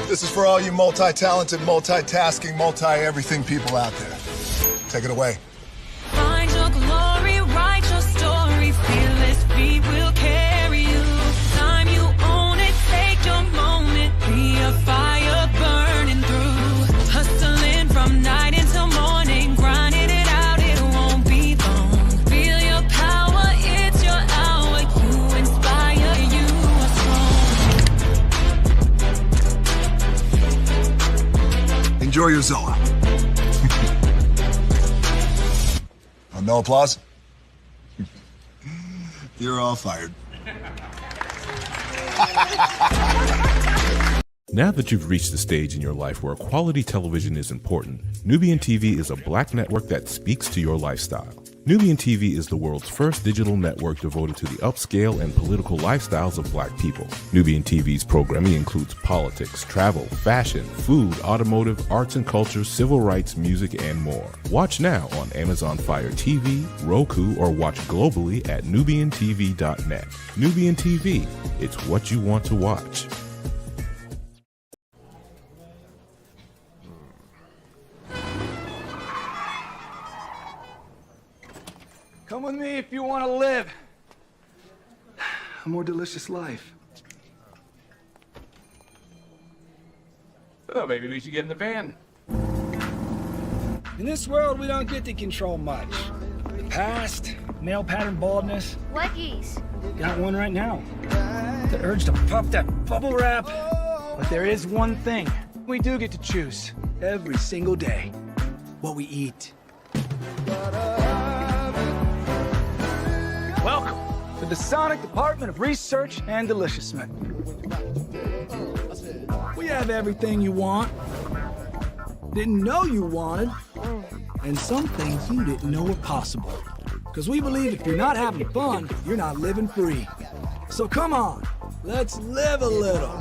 This is for all you multi-talented, multitasking, multi-everything people out there. Take it away. Find your glory, write your story, fearless feet will carry you. Time you own it, take your moment, be a fire burning through. Hustling from night until morning, grinding it out, it won't be long. Feel your power, it's your hour, you inspire, you are strong. Enjoy your Zola. Oh, no applause? You're all fired. Now that you've reached the stage in your life where quality television is important, Nubian TV is a black network that speaks to your lifestyle. Nubian TV is the world's first digital network devoted to the upscale and political lifestyles of black people. Nubian TV's programming includes politics, travel, fashion, food, automotive, arts and culture, civil rights, music, and more. Watch now on Amazon Fire TV, Roku, or watch globally at nubiantv.net. Nubian TV, it's what you want to watch. Come with me if you want to live a more delicious life. Oh, maybe we should get in the van. In this world, we don't get to control much. The past, male pattern baldness. Leggies. Got one right now. The urge to puff that bubble wrap. But there is one thing we do get to choose every single day. What we eat. Welcome to the Sonic Department of Research and Deliciousment. We have everything you want, didn't know you wanted, and some things you didn't know were possible. Because we believe if you're not having fun, you're not living free. So come on, let's live a little.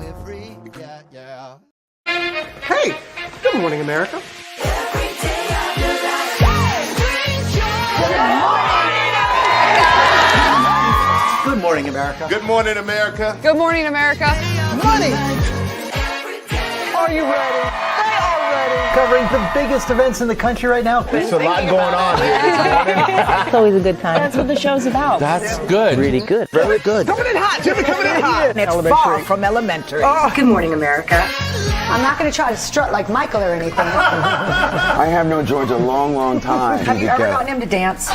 Hey, good morning, America. Good morning, America. Good morning, America. Good morning, America. Money! Are you ready? They are ready. Covering the biggest events in the country right now. There's a lot going on here. It's always a good time. That's what the show's about. That's good. Really good. Very good. Coming in hot, Jimmy, coming in hot. It's far from elementary. Good morning, America. I'm not going to try to strut like Michael or anything. I have known George a long, long time. Have you ever gotten him to dance?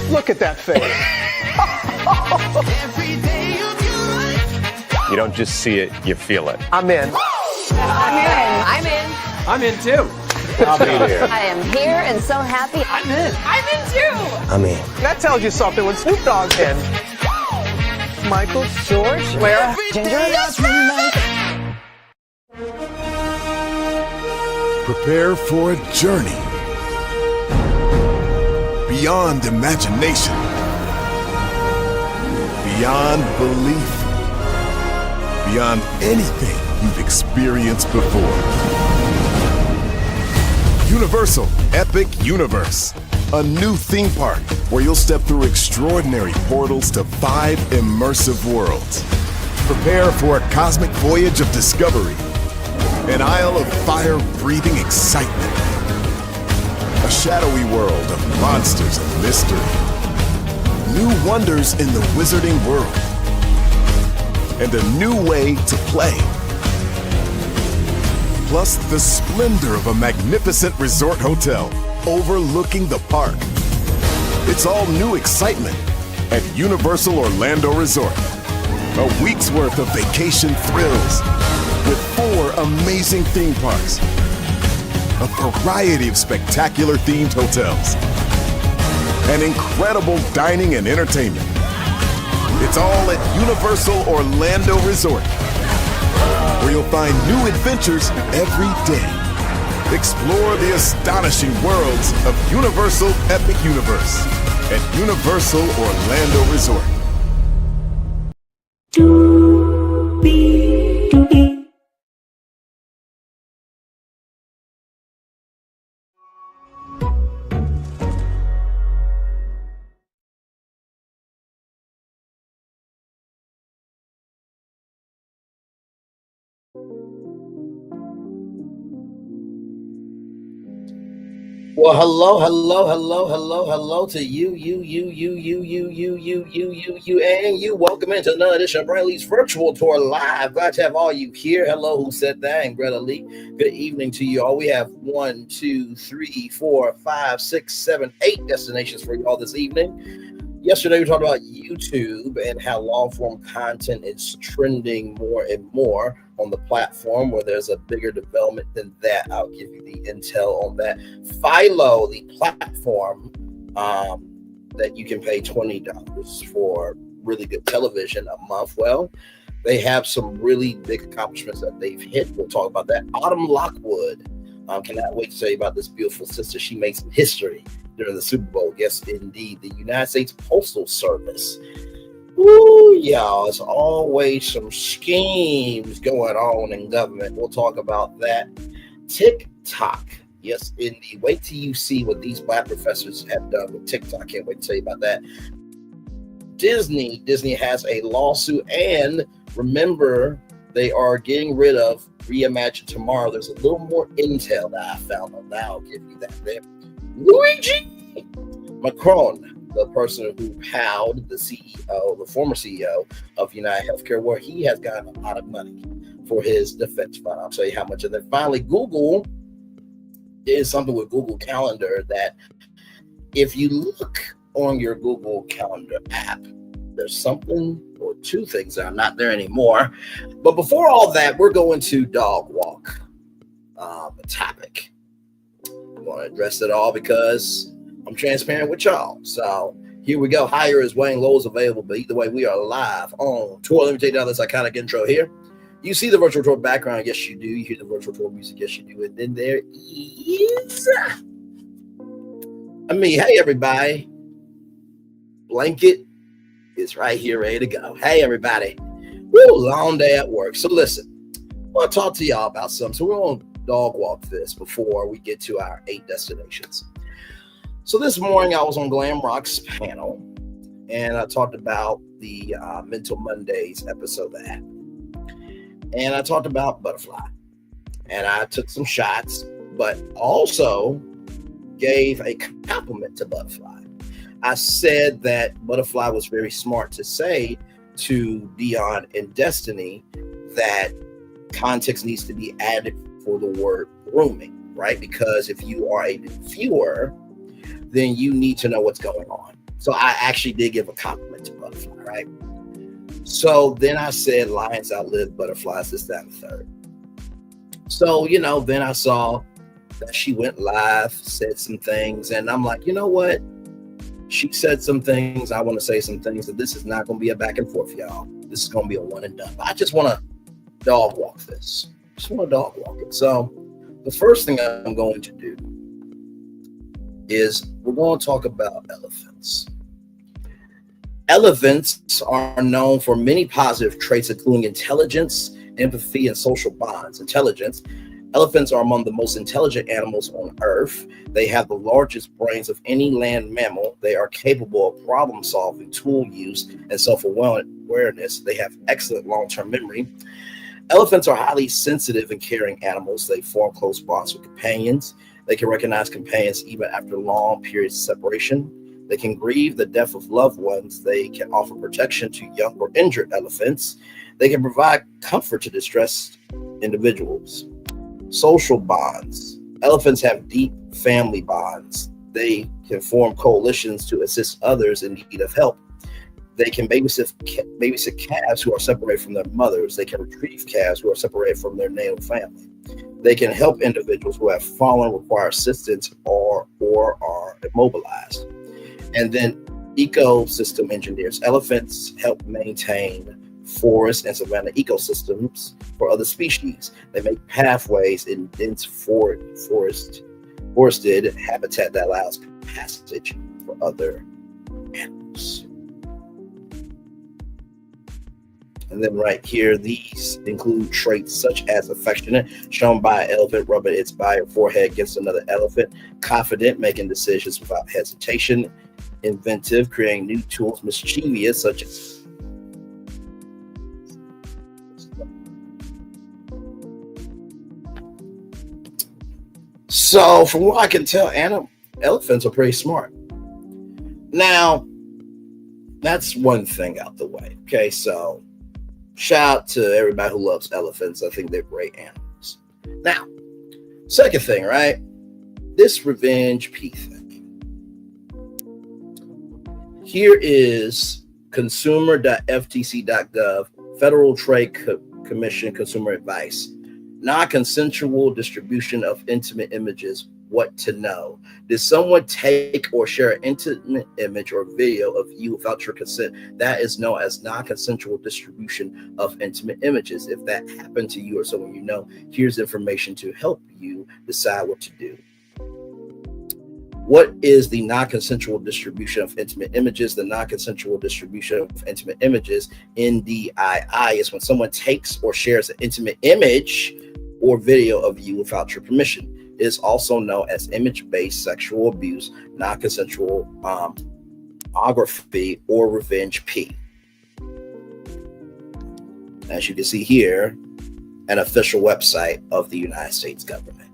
Look at that face. You don't just see it, you feel it. I'm in. I'm in. I'm in too. I'll be there. I am here and so happy. I'm in. I'm in too. I'm in. That tells you something when Snoop Dogg's in. Michael, George, Lara, Ginger. Prepare for a journey beyond imagination, beyond belief, beyond anything you've experienced before. Universal Epic Universe, a new theme park where you'll step through extraordinary portals to 5 immersive worlds. Prepare for a cosmic voyage of discovery, an isle of fire-breathing excitement, a shadowy world of monsters and mystery, new wonders in the wizarding world, and a new way to play. Plus the splendor of a magnificent resort hotel overlooking the park. It's all new excitement at Universal Orlando Resort. A week's worth of vacation thrills with 4 amazing theme parks, a variety of spectacular themed hotels, and incredible dining and entertainment. It's all at Universal Orlando Resort, where you'll find new adventures every day. Explore the astonishing worlds of Universal Epic Universe at Universal Orlando Resort. Well, hello to you, and you. Welcome into another edition of Brantley's Virtual Tour Live. Glad to have all you here. Hello, who said that? And Greta Lee. Good evening to you all. We have 1, 2, 3, 4, 5, 6, 7, 8 destinations for you all this evening. Yesterday, we talked about YouTube and how long-form content is trending more and more on the platform, where there's a bigger development than that. I'll give you the intel on that. Philo, the platform that you can pay $20 for really good television a month. Well, they have some really big accomplishments that they've hit. We'll talk about that. Autumn Lockwood. Cannot wait to tell you about this beautiful sister. She made some history during the Super Bowl. Yes, indeed. The United States Postal Service. Ooh, y'all, there's always some schemes going on in government. We'll talk about that. Tic Tok. Yes, indeed. Wait till you see what these black professors have done with TikTok. Can't wait to tell you about that. Disney has a lawsuit, and remember, they are getting rid of Reimagine Tomorrow. There's a little more intel that I found on that. I'll give you that there. Luigi Macron, the person who powed the CEO, the former CEO of United Healthcare, where he has gotten a lot of money for his defense fund. I'll tell you how much of that. Finally, Google is something with Google Calendar that if you look on your Google Calendar app, there's something or two things that are not there anymore. But before all that, we're going to dog walk, the topic. I want to address it all because I'm transparent with y'all. So here we go. Higher is Wayne, low is available. But either way, we are live on tour. Let me take down this iconic intro here. You see the virtual tour background. Yes, you do. You hear the virtual tour music. Yes, you do. And then there is hey, everybody. Blanket is right here, ready to go. Hey, everybody. Woo, long day at work. So listen, I want to talk to y'all about something. So we're going to dog walk this before we get to our 8 destinations. So this morning I was on Glam Rock's panel, and I talked about the Mental Mondays episode that happened. And I talked about Butterfly. And I took some shots, but also gave a compliment to Butterfly. I said that Butterfly was very smart to say to Dion and Destiny that context needs to be added for the word grooming, right? Because if you are a viewer, then you need to know what's going on. So I actually did give a compliment to Butterfly, right? So then I said lions outlive butterflies, this, that, and the third. So, then I saw that she went live, said some things, and I'm like, you know what? She said some things. I want to say some things. That this is not going to be a back and forth, y'all. This is going to be a one and done. But I just want to dog walk this. Just want to dog walk it. So the first thing I'm going to do is we're going to talk about elephants. Elephants are known for many positive traits, including intelligence, empathy, and social bonds. Elephants are among the most intelligent animals on Earth. They have the largest brains of any land mammal. They are capable of problem solving, tool use, and self-awareness. They have excellent long-term memory. Elephants are highly sensitive and caring animals. They form close bonds with companions. They can recognize companions even after long periods of separation. They can grieve the death of loved ones. They can offer protection to young or injured elephants. They can provide comfort to distressed individuals. Social bonds. Elephants have deep family bonds. They can form coalitions to assist others in need of help. They can babysit calves who are separated from their mothers. They can retrieve calves who are separated from their natal family. They can help individuals who have fallen, require assistance, or are immobilized. And then ecosystem engineers. Elephants help maintain forest and savanna ecosystems for other species. They make pathways in dense forested habitat that allows passage for other animals. And then right here, these include traits such as affectionate, shown by an elephant rubbing its body or forehead against another elephant, confident, making decisions without hesitation, inventive, creating new tools, mischievous, such as So from what I can tell, elephants are pretty smart. Now, that's one thing out the way. Okay, so shout out to everybody who loves elephants. I think they're great animals. Now, second thing, right? This revenge P thing. Here is consumer.ftc.gov, Federal Trade Commission Consumer Advice. Non-consensual distribution of intimate images. What to know. Did someone take or share an intimate image or video of you without your consent? That is known as non-consensual distribution of intimate images. If that happened to you or someone you know, here's information to help you decide what to do. What is the non-consensual distribution of intimate images? The non-consensual distribution of intimate images, NDII, is when someone takes or shares an intimate image or video of you without your permission. It is also known as image-based sexual abuse, non-consensual pornography, or revenge P. As you can see here, an official website of the United States government.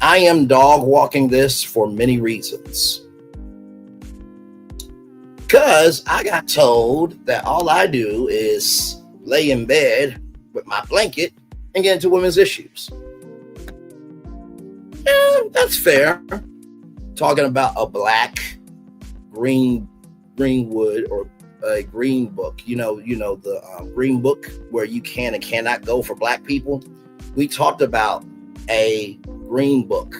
I am dog walking this for many reasons. Because I got told that all I do is lay in bed with my blanket and get into women's issues. Yeah, that's fair. Talking about a black greenwood or a green book, you know the green book where you can and cannot go for black people. We talked about a green book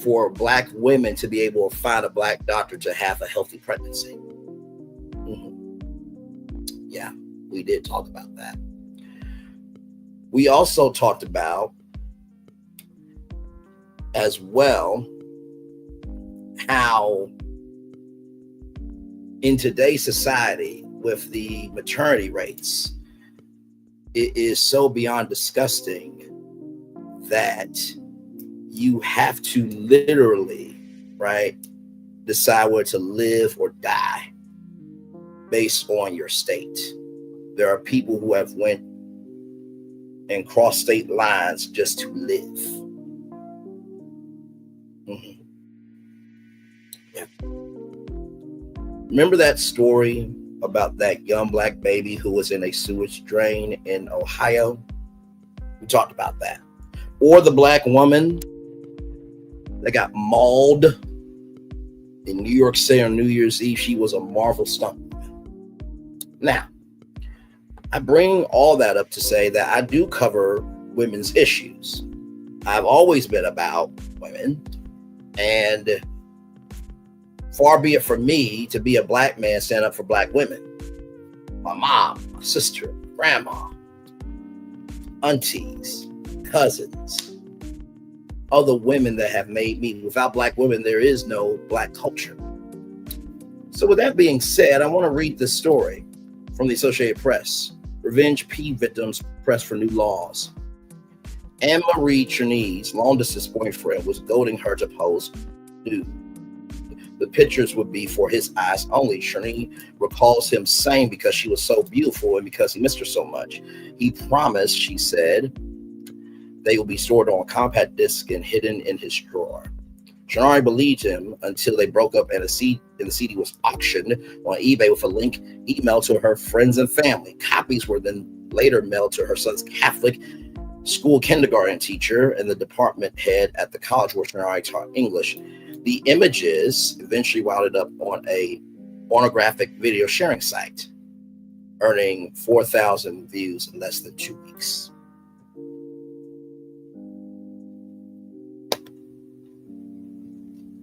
for black women to be able to find a black doctor to have a healthy pregnancy. Yeah, we did talk about that. We also talked about as well how in today's society with the maternity rates, it is so beyond disgusting that you have to literally, right, decide whether to live or die based on your state. There are people who have went and crossed state lines just to live. Yeah. Remember that story about that young black baby who was in a sewage drain in Ohio? We talked about that. Or the black woman that got mauled in New York City on New Year's Eve. She was a Marvel stunt woman. Now, I bring all that up to say that I do cover women's issues. I've always been about women, and far be it from me to be a black man stand up for black women. My mom, my sister, grandma, aunties, cousins, other women that have made me. Without black women, there is no black culture. So with that being said, I want to read this story from the Associated Press. Revenge P victims press for new laws. Anne-Marie Cherny's long-distance boyfriend was goading her to post nude. The pictures would be for his eyes only. Cherny recalls him saying because she was so beautiful and because he missed her so much. He promised, she said, they will be stored on a compact disc and hidden in his drawer. Cherny believed him until they broke up and the CD was auctioned on eBay with a link emailed to her friends and family. Copies were then later mailed to her son's Catholic school kindergarten teacher and the department head at the college where Cherny taught English. The images eventually wound up on a pornographic video sharing site, earning 4,000 views in less than 2 weeks.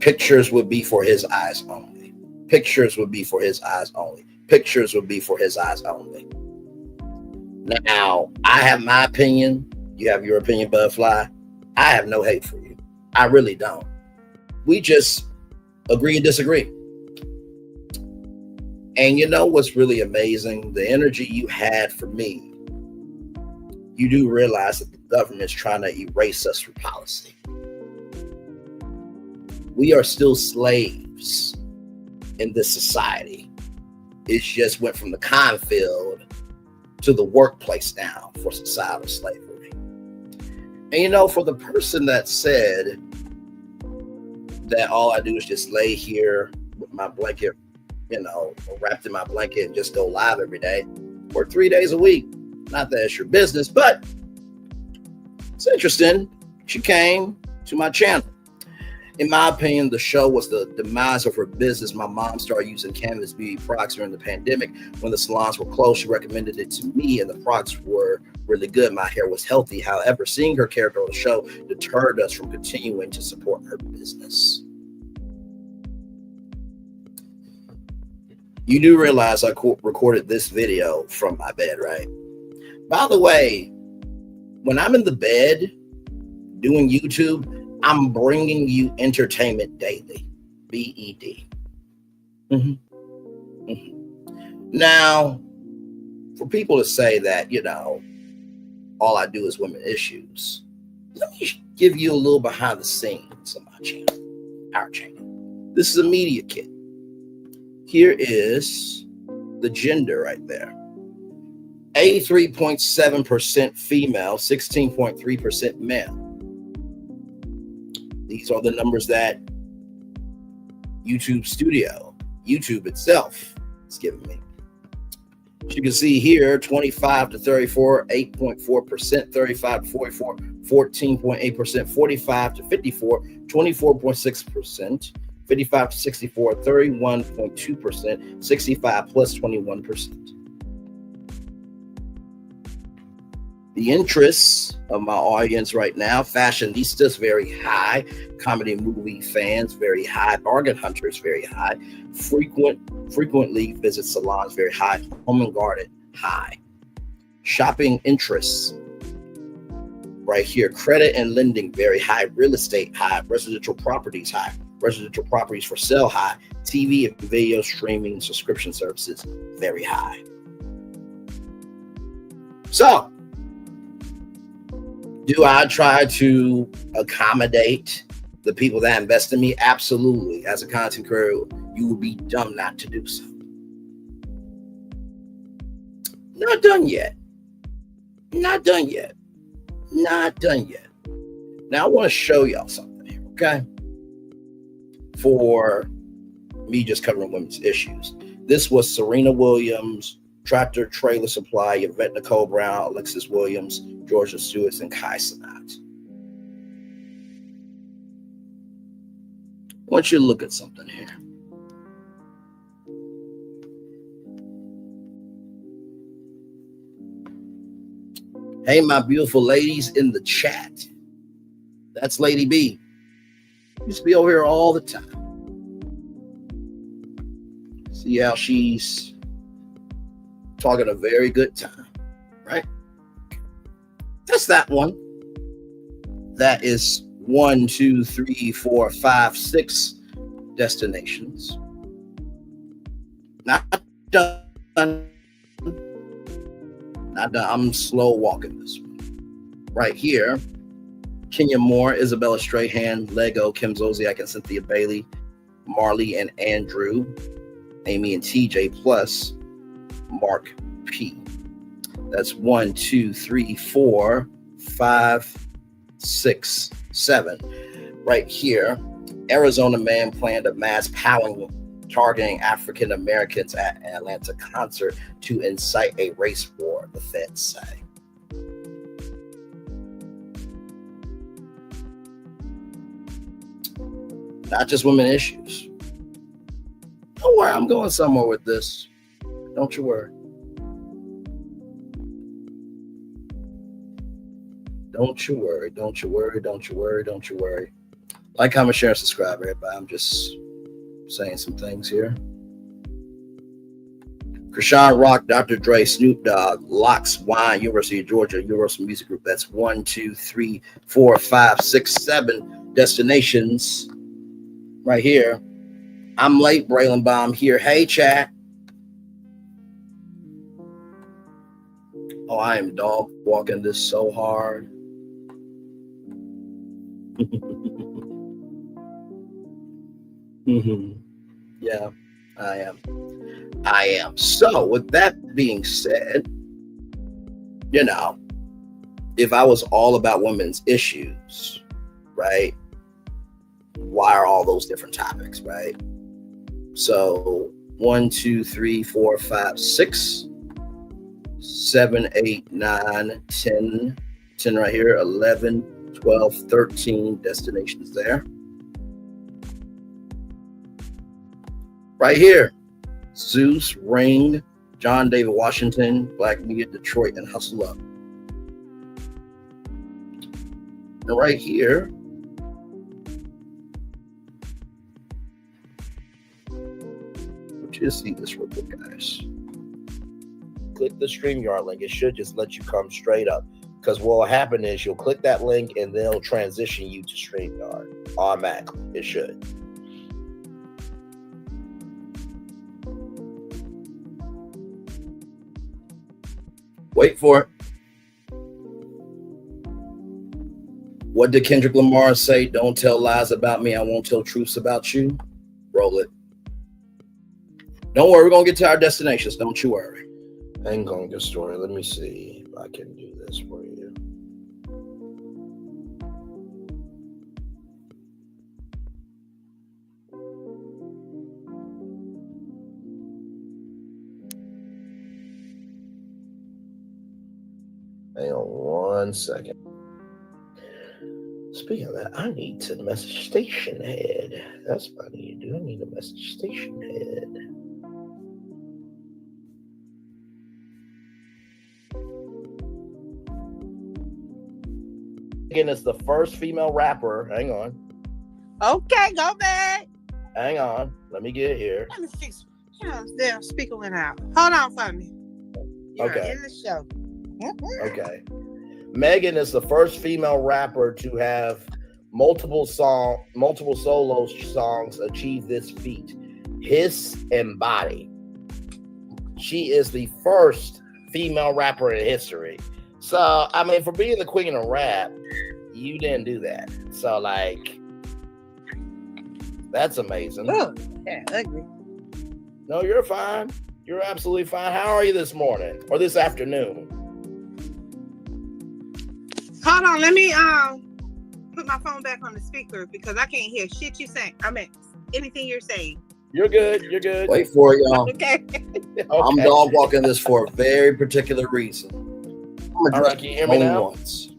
Pictures would be for his eyes only. Pictures would be for his eyes only. Pictures would be for his eyes only. Now, I have my opinion. You have your opinion, Butterfly. I have no hate for you. I really don't. We just agree and disagree. And you know what's really amazing? The energy you had for me. You do realize that the government is trying to erase us through policy. We are still slaves in this society. It just went from the cornfield to the workplace now for societal slavery. And for the person that said that all I do is just lay here with my blanket, wrapped in my blanket and just go live every day, work 3 days a week. Not that it's your business, but it's interesting. She came to my channel. In my opinion, the show was the demise of her business. My mom started using Canvas beauty products during the pandemic. When the salons were closed, she recommended it to me, and the products were really good. My hair was healthy. However, seeing her character on the show deterred us from continuing to support her business. You do realize I recorded this video from my bed, right? By the way, when I'm in the bed doing YouTube, I'm bringing you entertainment daily. BED. Now, for people to say that, all I do is women issues, let me give you a little behind the scenes of my channel, our channel. This is a media kit. Here is the gender right there. 83.7% female, 16.3% male. These are the numbers that YouTube itself is giving me. As you can see here, 25 to 34, 8.4%, 35 to 44, 14.8%, 45 to 54, 24.6%, 55 to 64, 31.2%, 65 plus 21%. The interests of my audience right now: fashionistas, very high; comedy movie fans, very high; bargain hunters, very high; frequently visit salons, very high; home and garden, high; shopping interests right here; credit and lending, very high; real estate, high; residential properties, high; residential properties for sale, high; TV and video streaming subscription services, very high. So, do I try to accommodate the people that invest in me? Absolutely. As a content creator, you would be dumb not to do so. Not done yet. Not done yet. Not done yet. Now I want to show y'all something here, okay? For me just covering women's issues. This was Serena Williams, Tractor Trailer Supply, Yvette Nicole Brown, Alexis Williams, Georgia Stewart, and Kai Cenat. I want you to look at something here. Hey, my beautiful ladies in the chat. That's Lady B. Used to be over here all the time. See how she's talking a very good time, right? That's that one. That is 1, 2, 3, 4, 5, 6 destinations. Not done. Not done. I'm slow walking this one. Right here, Kenya Moore, Isabella Strahan, Lego, Kim Zolciak and Cynthia Bailey, Marley and Andrew, Amy and TJ, plus Mark P. That's 1, 2, 3, 4, 5, 6, 7. Right here, Arizona man planned a mass powwow targeting African Americans at an Atlanta concert to incite a race war, the feds say. Not just women issues. Don't worry, I'm going somewhere with this. Don't you worry. Don't you worry, don't you worry, don't you worry, don't you worry. Like, comment, share, and subscribe, everybody. I'm just saying some things here. Krishan Rock, Dr. Dre, Snoop Dogg, Locks, Wine, University of Georgia, Universal Music Group. That's 1, 2, 3, 4, 5, 6, 7 destinations right here. I'm late, Braylon Baum here. Hey, chat. Oh, I am dog walking this so hard. Yeah, I am. So with that being said, if I was all about women's issues, right? Why are all those different topics, right? So 1, 2, 3, 4, 5, 6, 7, 8, 9, 10 right here, 11, 12, 13 destinations there. Right here, Zeus, Ring, John David Washington, Black Media, Detroit, and Hustle Up. And right here, just see this real quick, guys. Click the StreamYard link. It should just let you come straight up. Because what will happen is you'll click that link and they'll transition you to StreamYard automatically. It should. Wait for it. What did Kendrick Lamar say? Don't tell lies about me. I won't tell truths about you. Roll it. Don't worry. We're going to get to our destinations. Don't you worry. Hang on, good story. Let me see if I can do this for you. Hang on 1 second. Speaking of that, I need to message station head. That's what I need to do. I need a message station head. Again, it's the first female rapper. Hang on. Okay, go back. Hang on. Let me get here. Let me fix. Yeah, their speaker went out. Hold on for me. You're Okay. in the show. Okay. Megan is the first female rapper to have multiple solo songs achieve this feat. Hiss and Body. She is the first female rapper in history. So, I mean, for being the queen of rap, you didn't do that. So, like, that's amazing. Oh, yeah, ugly. No, you're fine. You're absolutely fine. How are you this morning or this afternoon? Hold on, let me put my phone back on the speaker because I can't hear shit you saying. I mean, anything you're saying. You're good. You're good. Wait for it, y'all. Okay. I'm dog walking this for a very particular reason. I'm All right, can you hear me only now? once.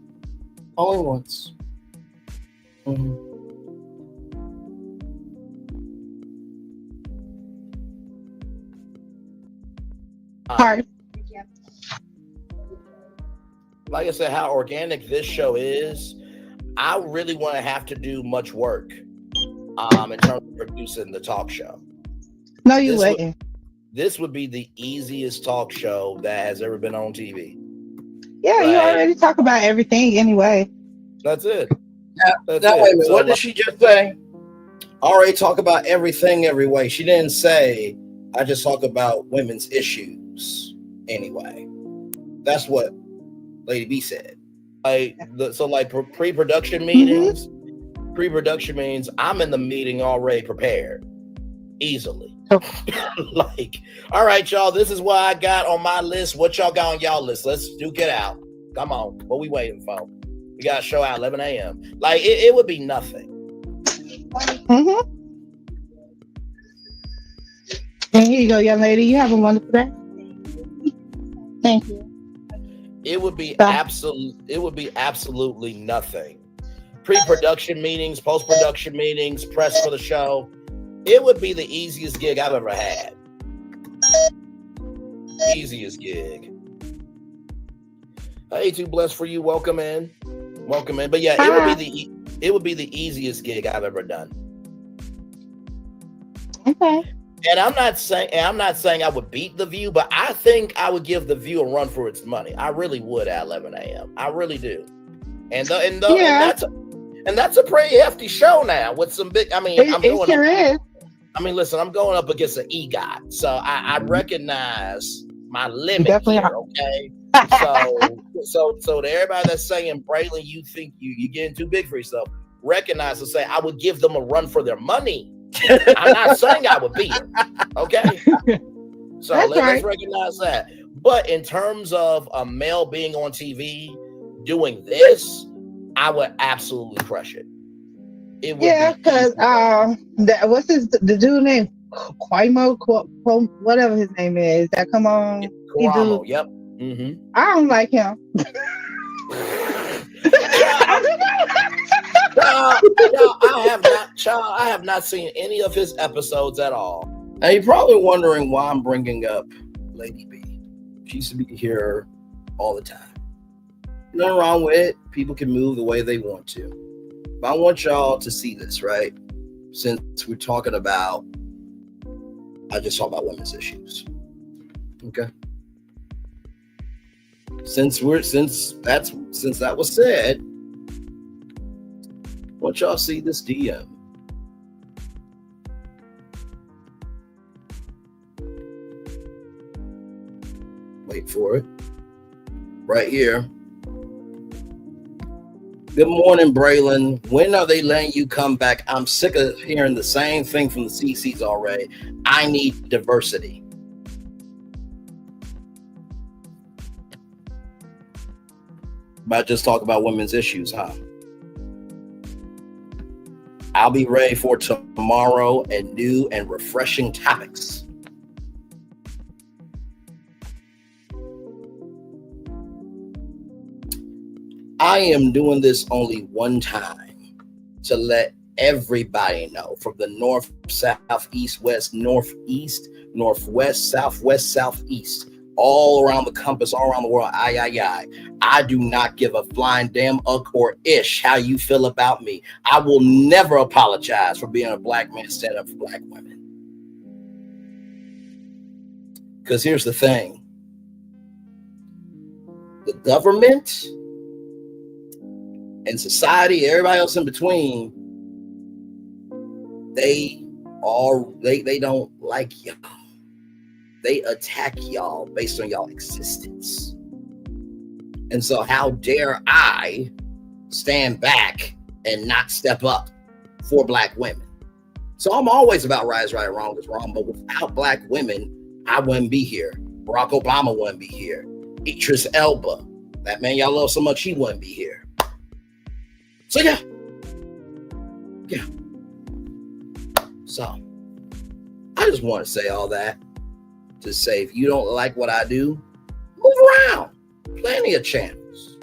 Only once. Hard. Like I said, how organic this show is, I really want to have to do much work in terms of producing the talk show. No, you wouldn't. This would be the easiest talk show that has ever been on TV. Yeah, you already talk about everything anyway. That's it. That's Now, it. wait a minute. So, What did she just say? I already talk about everything every way. She didn't say I just talk about women's issues anyway. That's what Lady B said. Pre-production meetings. Pre-production meetings. I'm in the meeting already prepared, easily. Like, all right, y'all. This is what I got on my list. What y'all got on y'all list? Let's duke it out. Come on. What we waiting for? We got a show at 11 a.m. Like, it would be nothing. And here you go, young lady. You have a wonderful day. Thank you. It would be absolutely nothing. Pre-production meetings, post-production meetings, press for the show. It would be the easiest gig I've ever had. Easiest gig. Hey, too blessed for you. Welcome in. Welcome in. But yeah, it would be the easiest gig I've ever done. Okay. And I'm not saying I would beat The View, but I think I would give The View a run for its money. I really would at 11 a.m. I really do. And that's a pretty hefty show now with some big. I mean, listen, I'm going up against an EGOT, so I recognize my limit here. Okay. So to everybody that's saying, Braylon, you think you're getting too big for yourself, recognize and say I would give them a run for their money. I'm not saying I would beat them. Okay. So let's recognize that. But in terms of a male being on TV, doing this, I would absolutely crush it. It would because what's the dude name? Quimo, whatever his name is, that come on. Karamo, yep. Mm-hmm. I don't like him. I have not seen any of his episodes at all. Now you're probably wondering why I'm bringing up Lady B. She used to be here all the time. Nothing wrong with it. People can move the way they want to. But I want y'all to see this, right? Since we're talking about, I just talked about women's issues. Okay. Since that was said, I want y'all to see this DM. Wait for it. Right here. Good morning, Braylon. When are they letting you come back? I'm sick of hearing the same thing from the CCs already. I need diversity. But just talk about women's issues, huh? I'll be ready for tomorrow and new and refreshing topics. I am doing this only one time to let everybody know, from the north, south, east, west, northeast, northwest, southwest, southeast, all around the compass, all around the world. I do not give a flying damn uck or ish how you feel about me. I will never apologize for being a black man standing up for black women. Because here's the thing. The government and society, everybody else in between, they don't like y'all. They attack y'all based on y'all existence. And so how dare I stand back and not step up for black women? So I'm always about right is right, wrong is wrong. But without black women, I wouldn't be here. Barack Obama wouldn't be here. Idris Elba, that man y'all love so much, he wouldn't be here. So yeah. So I just want to say all that to say, if you don't like what I do, move around. Plenty of channels.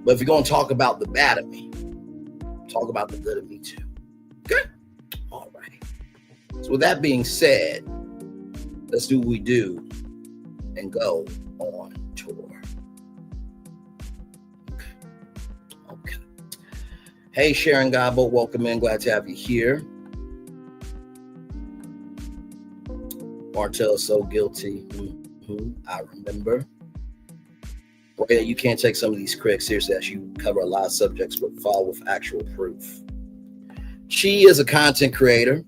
But if you're going to talk about the bad of me, talk about the good of me too. Okay? All right. So with that being said, let's do what we do and go on tour. Okay. Hey, Sharon Gobbo, welcome in. Glad to have you here. Martell, so guilty. I remember. Boy, you can't take some of these critics seriously as you cover a lot of subjects but fall with actual proof. She is a content creator,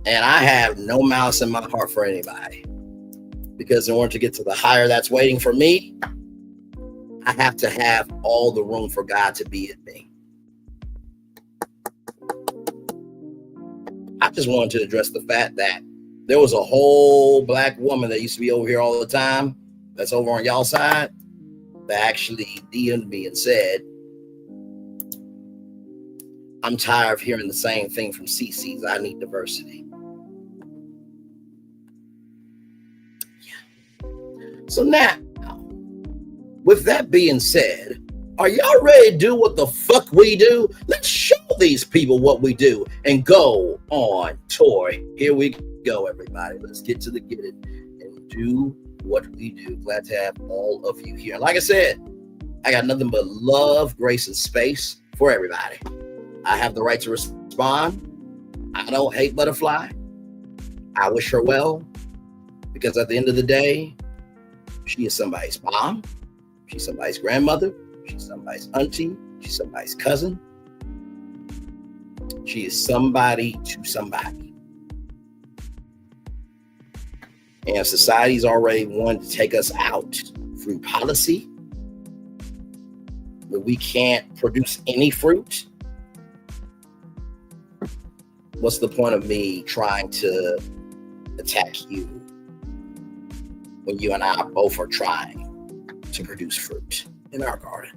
and I have no malice in my heart for anybody, because in order to get to the higher that's waiting for me, I have to have all the room for God to be in me. I just wanted to address the fact that there was a whole black woman that used to be over here all the time, that's over on y'all side, that actually DM'd me and said, I'm tired of hearing the same thing from CCs. I need diversity. Yeah. So now, with that being said, are y'all ready to do what the fuck we do? Let's show these people what we do and go on tour. Here we go, everybody. Let's get to the get it and do what we do. Glad to have all of you here. Like I said, I got nothing but love, grace, and space for everybody. I have the right to respond. I don't hate Butterfly. I wish her well, because at the end of the day, she is somebody's mom. She's somebody's grandmother. She's somebody's auntie. She's somebody's cousin. She is somebody to somebody. And society's already wanted to take us out through policy, where we can't produce any fruit. What's the point of me trying to attack you when you and I both are trying to produce fruit in our garden.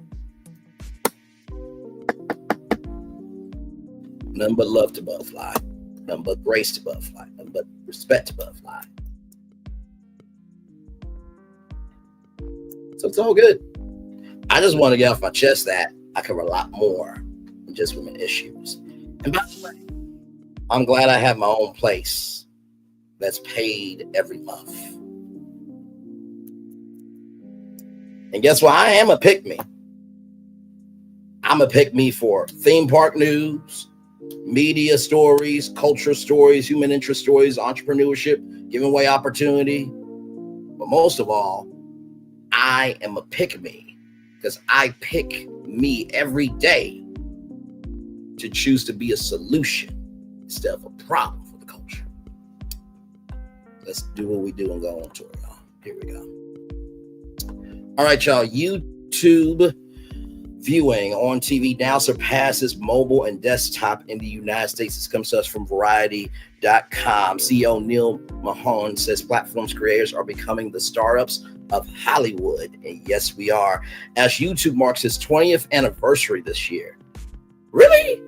None but love to butterfly, none but grace to butterfly, none but respect to butterfly. So it's all good. I just want to get off my chest that I cover a lot more than just women issues. And by the way, I'm glad I have my own place that's paid every month. And guess what? I am a pick-me. I'm a pick-me for theme park news, media stories, culture stories, human interest stories, entrepreneurship, giving away opportunity. But most of all, I am a pick-me because I pick me every day to choose to be a solution instead of a problem for the culture. Let's do what we do and go on tour, y'all. Here we go. All right, y'all. YouTube viewing on TV now surpasses mobile and desktop in the United States. This comes to us from Variety.com. CEO Neil Mahone says platforms creators are becoming the startups of Hollywood. And yes, we are. As YouTube marks its 20th anniversary this year. Really?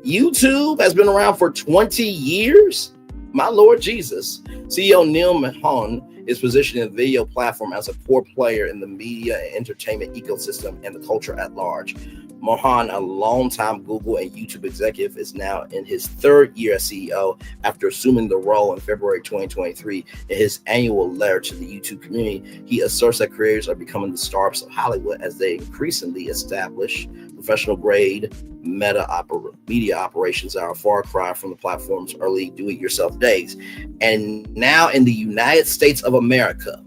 YouTube has been around for 20 years? My Lord Jesus. CEO Neil Mahone is positioning the video platform as a core player in the media and entertainment ecosystem and the culture at large. Mohan, a longtime Google and YouTube executive, is now in his third year as CEO after assuming the role in February 2023. In his annual letter to the YouTube community, he asserts that creators are becoming the stars of Hollywood as they increasingly establish professional-grade media operations that are a far cry from the platform's early do-it-yourself days. And now in the United States of America,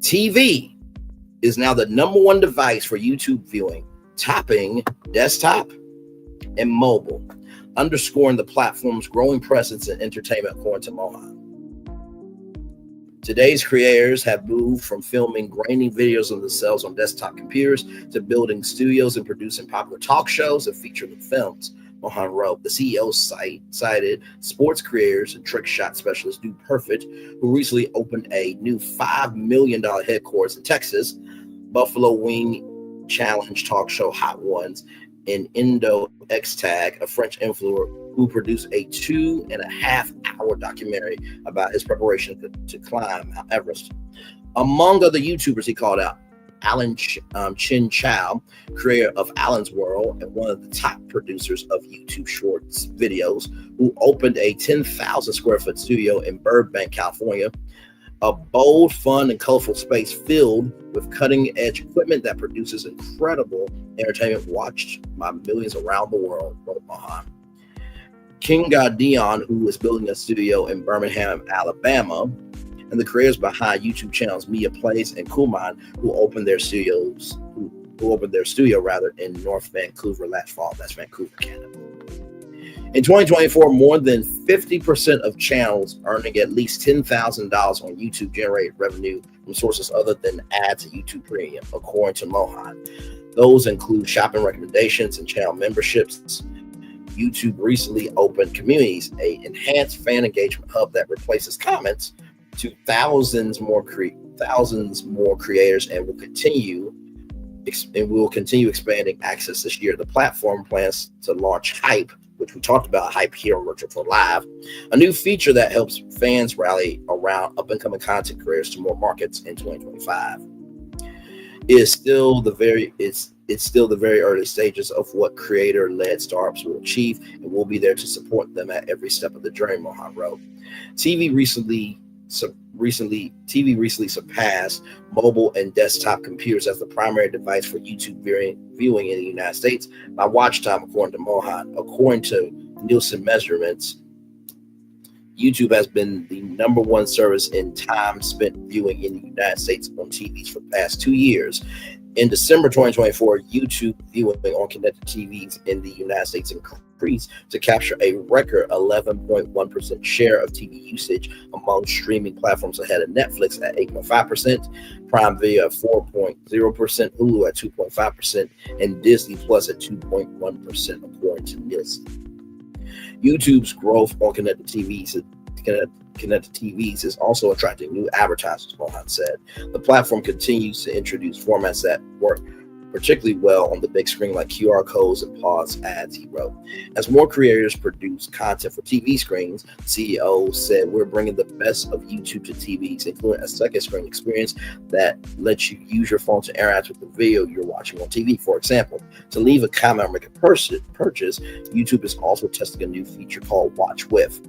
TV is now the number one device for YouTube viewing, topping desktop and mobile, underscoring the platform's growing presence in entertainment, according to Mohan. Today's creators have moved from filming grainy videos of themselves on desktop computers to building studios and producing popular talk shows and feature-length films, Mohan wrote. The CEO cited sports creators and trick shot specialist Dude Perfect, who recently opened a new $5 million headquarters in Texas, Buffalo Wing Challenge talk show Hot Ones, and Indo X-Tag, a French influencer who produced a 2.5-hour documentary about his preparation to climb Mount Everest. Among other YouTubers he called out, Alan Chin Chow, creator of Alan's World and one of the top producers of YouTube Shorts videos, who opened a 10,000 square foot studio in Burbank, California, a bold, fun, and colorful space filled with cutting-edge equipment that produces incredible entertainment watched by millions around the world, wrote Mohan. King Dion, who is building a studio in Birmingham, Alabama, and the creators behind YouTube channels Mia Plays and Kuman, who opened their studio in North Vancouver last fall. That's Vancouver, Canada. In 2024, more than 50% of channels earning at least $10,000 on YouTube generated revenue from sources other than ads and YouTube Premium, according to Mohan. Those include shopping recommendations and channel memberships. YouTube recently opened Communities, an enhanced fan engagement hub that replaces comments, to thousands more creators, and will continue expanding access this year. The platform plans to launch Hype, which we talked about, Hype here on Virtual for Live, a new feature that helps fans rally around up-and-coming content creators to more markets in 2025. It's still the very early stages of what creator-led startups will achieve, and we'll be there to support them at every step of the journey, Mohan wrote. TV recently surpassed mobile and desktop computers as the primary device for YouTube viewing in the United States by watch time, according to Mohan. According to Nielsen measurements, YouTube has been the number one service in time spent viewing in the United States on TVs for the past 2 years. In December 2024, YouTube viewing on connected TVs in the United States increased to capture a record 11.1% share of TV usage among streaming platforms, ahead of Netflix at 8.5%, Prime Video at 4.0%, Hulu at 2.5%, and Disney Plus at 2.1%, according to Nielsen. YouTube's growth on connected TVs connected TVs is also attracting new advertisers, Mohan said. The platform continues to introduce formats that work particularly well on the big screen, like QR codes and pause ads, he wrote. As more creators produce content for TV screens, the CEO said, we're bringing the best of YouTube to TVs, including a second screen experience that lets you use your phone to interact with the video you're watching on TV. For example, to leave a comment or make a purchase, YouTube is also testing a new feature called Watch With,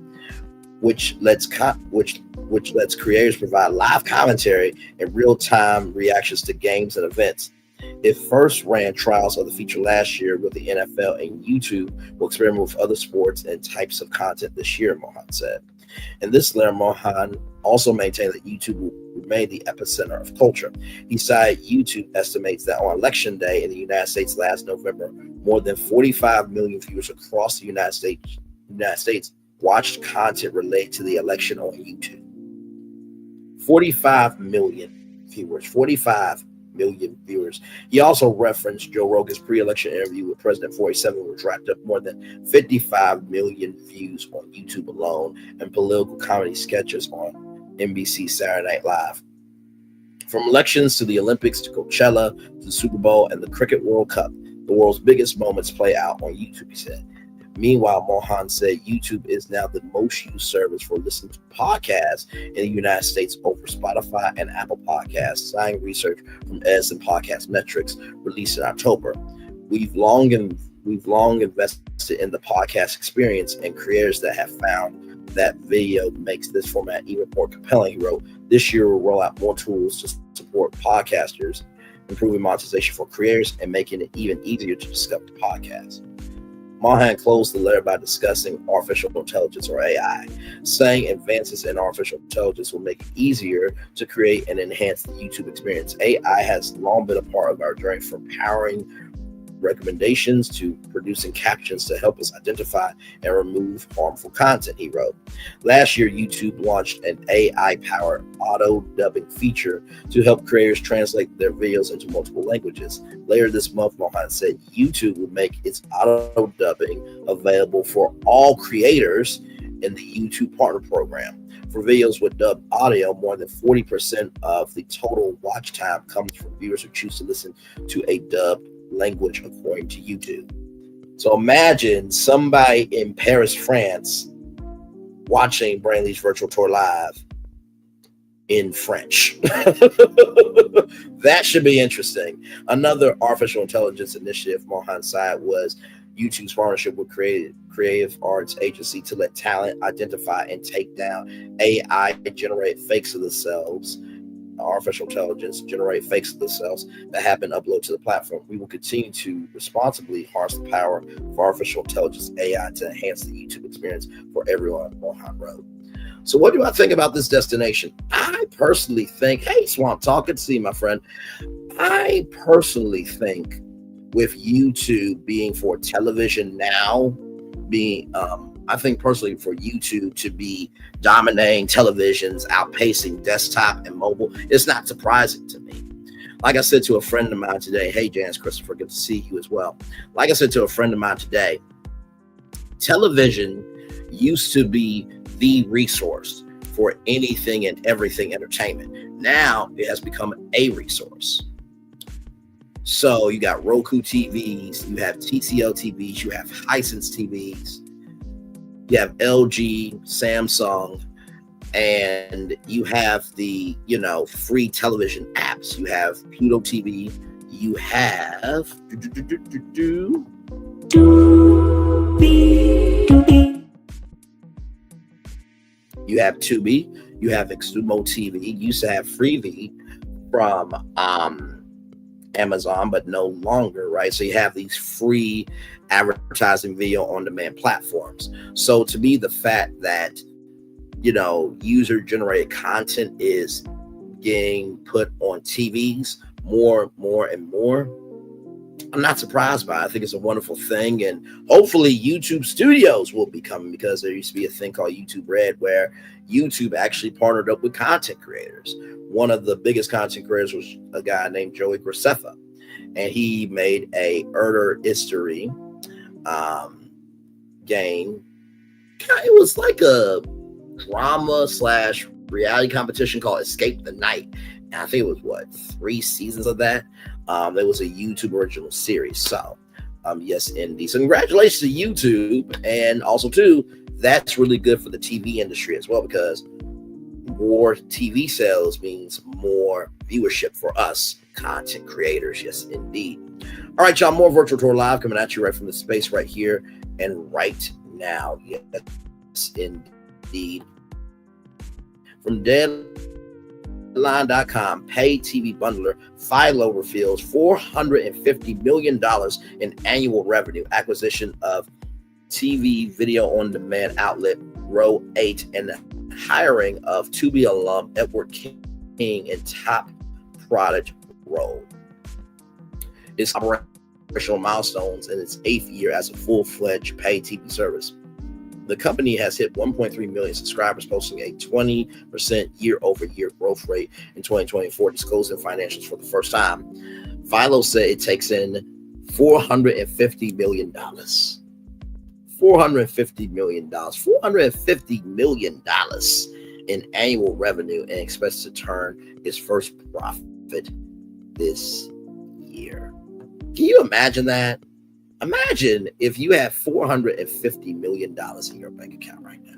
which lets creators provide live commentary and real-time reactions to games and events. It first ran trials of the feature last year with the NFL, and YouTube will experiment with other sports and types of content this year, Mohan said. In this letter, Mohan also maintained that YouTube will remain the epicenter of culture. He cited YouTube estimates that on Election Day in the United States last November, more than 45 million viewers across the United States watched content related to the election on YouTube. 45 million viewers. 45 million viewers. He also referenced Joe Rogan's pre-election interview with President 47, which racked up more than 55 million views on YouTube alone, and political comedy sketches on NBC Saturday Night Live. From elections to the Olympics to Coachella to the Super Bowl and the Cricket World Cup, the world's biggest moments play out on YouTube, he said. Meanwhile, Mohan said YouTube is now the most used service for listening to podcasts in the United States over Spotify and Apple Podcasts, citing research from Edison Podcast Metrics released in October. We've long invested in the podcast experience and creators that have found that video makes this format even more compelling, he wrote. This year, we'll roll out more tools to support podcasters, improving monetization for creators and making it even easier to discover podcasts. Mohan closed the letter by discussing artificial intelligence, or AI, saying advances in artificial intelligence will make it easier to create and enhance the YouTube experience. AI has long been a part of our journey, from powering recommendations to producing captions to help us identify and remove harmful content, he wrote. Last year, YouTube launched an AI-powered auto-dubbing feature to help creators translate their videos into multiple languages. Later this month, Mohan said YouTube will make its auto-dubbing available for all creators in the YouTube Partner Program. For videos with dubbed audio, more than 40% of the total watch time comes from viewers who choose to listen to a dubbed language, according to YouTube. So imagine somebody in Paris, France, watching Brainley's virtual tour live in French. That should be interesting. Another artificial intelligence initiative Mohan cited was YouTube's partnership with creative arts agency to let talent identify and take down AI generate fakes of themselves. Artificial intelligence generate fakes of themselves that have been uploaded to the platform. We will continue to responsibly harness the power of artificial intelligence AI to enhance the YouTube experience for everyone, Mohan wrote. So what do I think about this destination? I personally think, hey, Swamp Talk, good to see you, my friend. I personally think with YouTube being for television now, I think personally for YouTube to be dominating televisions, outpacing desktop and mobile, it's not surprising to me. Like I said to a friend of mine today, hey, Janice Christopher, good to see you as well. Like I said to a friend of mine today, television used to be the resource for anything and everything entertainment. Now it has become a resource. So you got Roku TVs, you have TCL TVs, you have Hisense TVs, you have LG, Samsung, and you have the, free television apps. You have Pluto TV, you have you have Tubi, you have Xumo TV. You used to have Freevee from Amazon, but no longer, right? So you have these free advertising video on demand platforms. So to me, the fact that user generated content is getting put on TVs more and more, I'm not surprised by it. I think it's a wonderful thing, and hopefully YouTube Studios will be coming, because there used to be a thing called YouTube Red where YouTube actually partnered up with content creators. One of the biggest content creators was a guy named Joey Graceffa, and he made a Erder History game. It was like drama / reality competition called Escape the Night. And I think it was 3 seasons of that. It was a YouTube original series. So yes, indeed. So congratulations to YouTube. And also too, that's really good for the TV industry as well, because more TV sales means more viewership for us content creators. Yes, indeed. All right, y'all, more Virtual Tour Live coming at you right from the space right here and right now. Yes, indeed. From Deadline.com, pay TV bundler Philo reveals $450 million in annual revenue, acquisition of TV video on demand outlet Row 8, and the hiring of Tubi alum Edward King in top product role. It's operational milestones in its 8th year as a full-fledged paid TV service. The company has hit 1.3 million subscribers, posting a 20% year-over-year growth rate in 2024, disclosing financials for the first time. Philo said it takes in $450 million. $450 million. $450 million in annual revenue, and expects to turn its first profit this year. Can you imagine that? Imagine if you had $450 million in your bank account right now.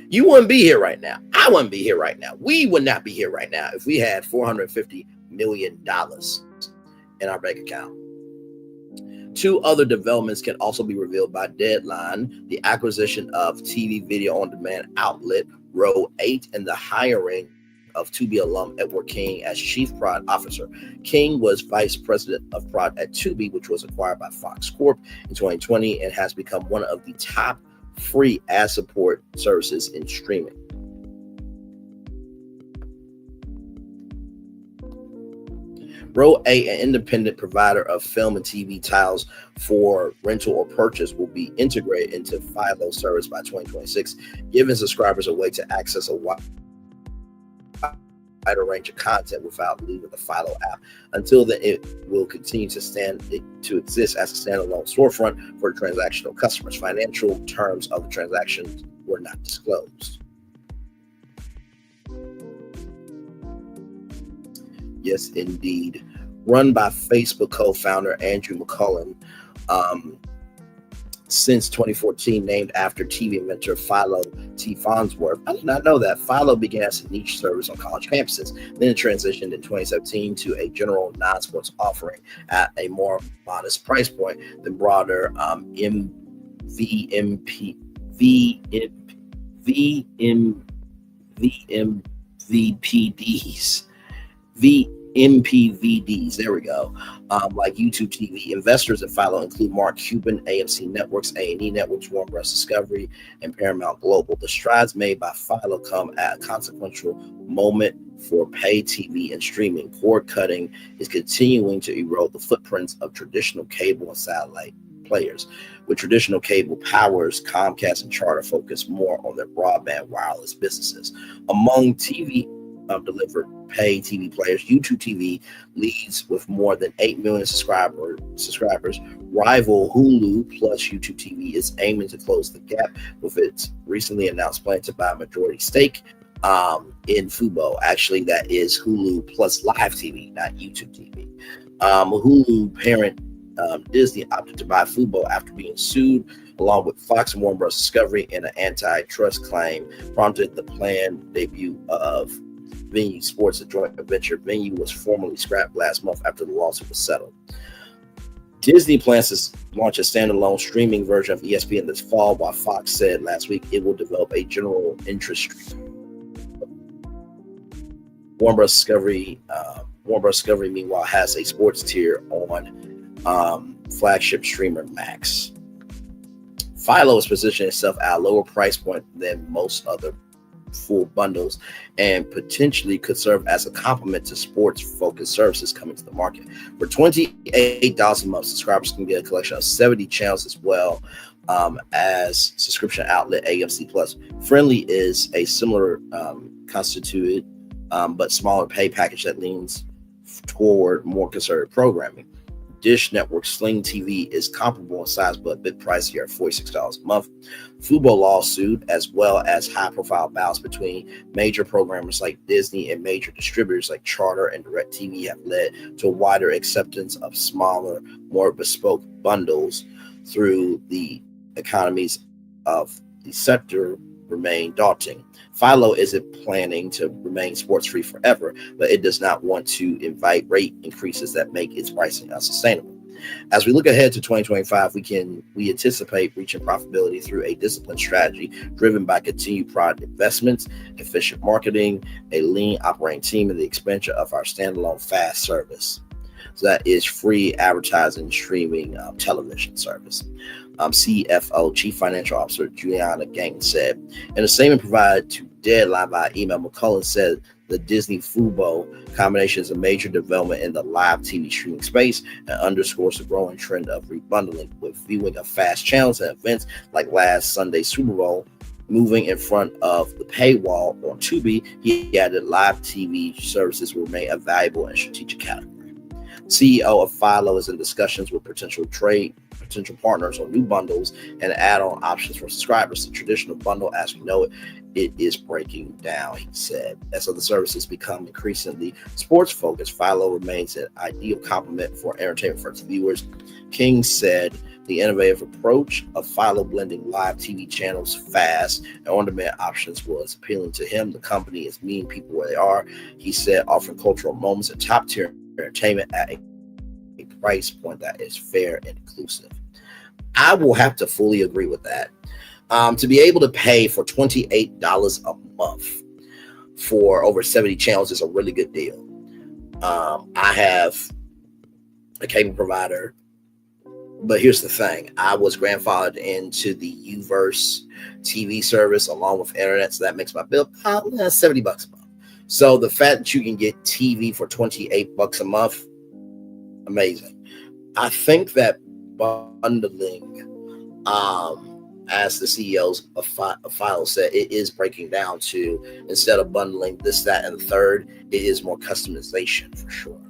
You wouldn't be here right now. I wouldn't be here right now. We would not be here right now if we had $450 million in our bank account. 2 other developments can also be revealed by Deadline: the acquisition of TV video on demand outlet Row 8 and the hiring of Tubi alum Edward King as Chief Product Officer. King was Vice President of Product at Tubi, which was acquired by Fox Corp in 2020 and has become one of the top free ad support services in streaming. Row 8, an independent provider of film and TV titles for rental or purchase, will be integrated into Philo service by 2026, giving subscribers a way to access a wider range of content without leaving the Philo app. Until then, it will continue to exist as a standalone storefront for transactional customers. Financial terms of the transactions were not disclosed. Yes, indeed. Run by Facebook co-founder Andrew McCullum, since 2014, named after TV inventor Philo T. Farnsworth. I did not know that. Philo began as a niche service on college campuses. Then it transitioned in 2017 to a general non-sports offering at a more modest price point than broader MPVDs, there we go, like YouTube TV. Investors in Philo include Mark Cuban, AMC Networks, A&E Networks, Warner Bros. Discovery, and Paramount Global. The strides made by Philo come at a consequential moment for pay TV and streaming. Cord cutting is continuing to erode the footprints of traditional cable and satellite players, with traditional cable powers, Comcast and Charter, focus more on their broadband wireless businesses. Among TV delivered pay TV players, YouTube TV leads with more than 8 million subscribers. Rival Hulu plus YouTube TV is aiming to close the gap with its recently announced plan to buy a majority stake in Fubo. Actually, that is Hulu plus live TV, not YouTube TV. Hulu parent Disney opted to buy Fubo after being sued, along with Fox and Warner Bros. Discovery, in an antitrust claim prompted the planned debut of Venue Sports, a joint venture. Venue was formally scrapped last month after the lawsuit was settled. Disney plans to launch a standalone streaming version of ESPN this fall, while Fox said last week it will develop a general interest stream. Warner Bros. Discovery, meanwhile, has a sports tier on flagship streamer Max. Philo is positioning itself at a lower price point than most other full bundles and potentially could serve as a complement to sports-focused services coming to the market. For $28 a month, subscribers can get a collection of 70 channels as well as subscription outlet AMC Plus. Friendly is a similar constituted but smaller pay package that leans toward more conservative programming. Dish Network Sling TV is comparable in size but a bit pricier at $46 a month. Fubo lawsuit, as well as high-profile bouts between major programmers like Disney and major distributors like Charter and DirecTV, have led to a wider acceptance of smaller, more bespoke bundles through the economies of the sector remain daunting. Philo isn't planning to remain sports-free forever, but it does not want to invite rate increases that make its pricing unsustainable. As we look ahead to 2025, we anticipate reaching profitability through a disciplined strategy driven by continued product investments, efficient marketing, a lean operating team, and the expansion of our standalone FAST service. So that is free advertising streaming television service. CFO, Chief Financial Officer Juliana Gang said in a statement provided to Deadline via email, McCullough said the Disney Fubo combination is a major development in the live TV streaming space and underscores the growing trend of rebundling, with viewing of fast channels and events like last Sunday's Super Bowl moving in front of the paywall on Tubi. He added live TV services will remain a valuable and strategic category. CEO of Philo is in discussions with potential partners on new bundles and add-on options for subscribers. The traditional bundle, as we know it is breaking down, he said. As other services become increasingly sports-focused, Philo remains an ideal complement for entertainment-first viewers. King said the innovative approach of Philo blending live TV channels, fast, and on-demand options was appealing to him. The company is meeting people where they are, he said, offering cultural moments and top-tier entertainment at a price point that is fair and inclusive. I will have to fully agree with that. To be able to pay for $28 a month for over 70 channels is a really good deal. I have a cable provider, but here's the thing. I was grandfathered into the Uverse TV service along with internet, so that makes my bill $70 a month. So the fact that you can get TV for $28 a month, amazing. I think that bundling, as the CEOs of Philo said, it is breaking down to, instead of bundling this, that, and the third, it is more customization for sure.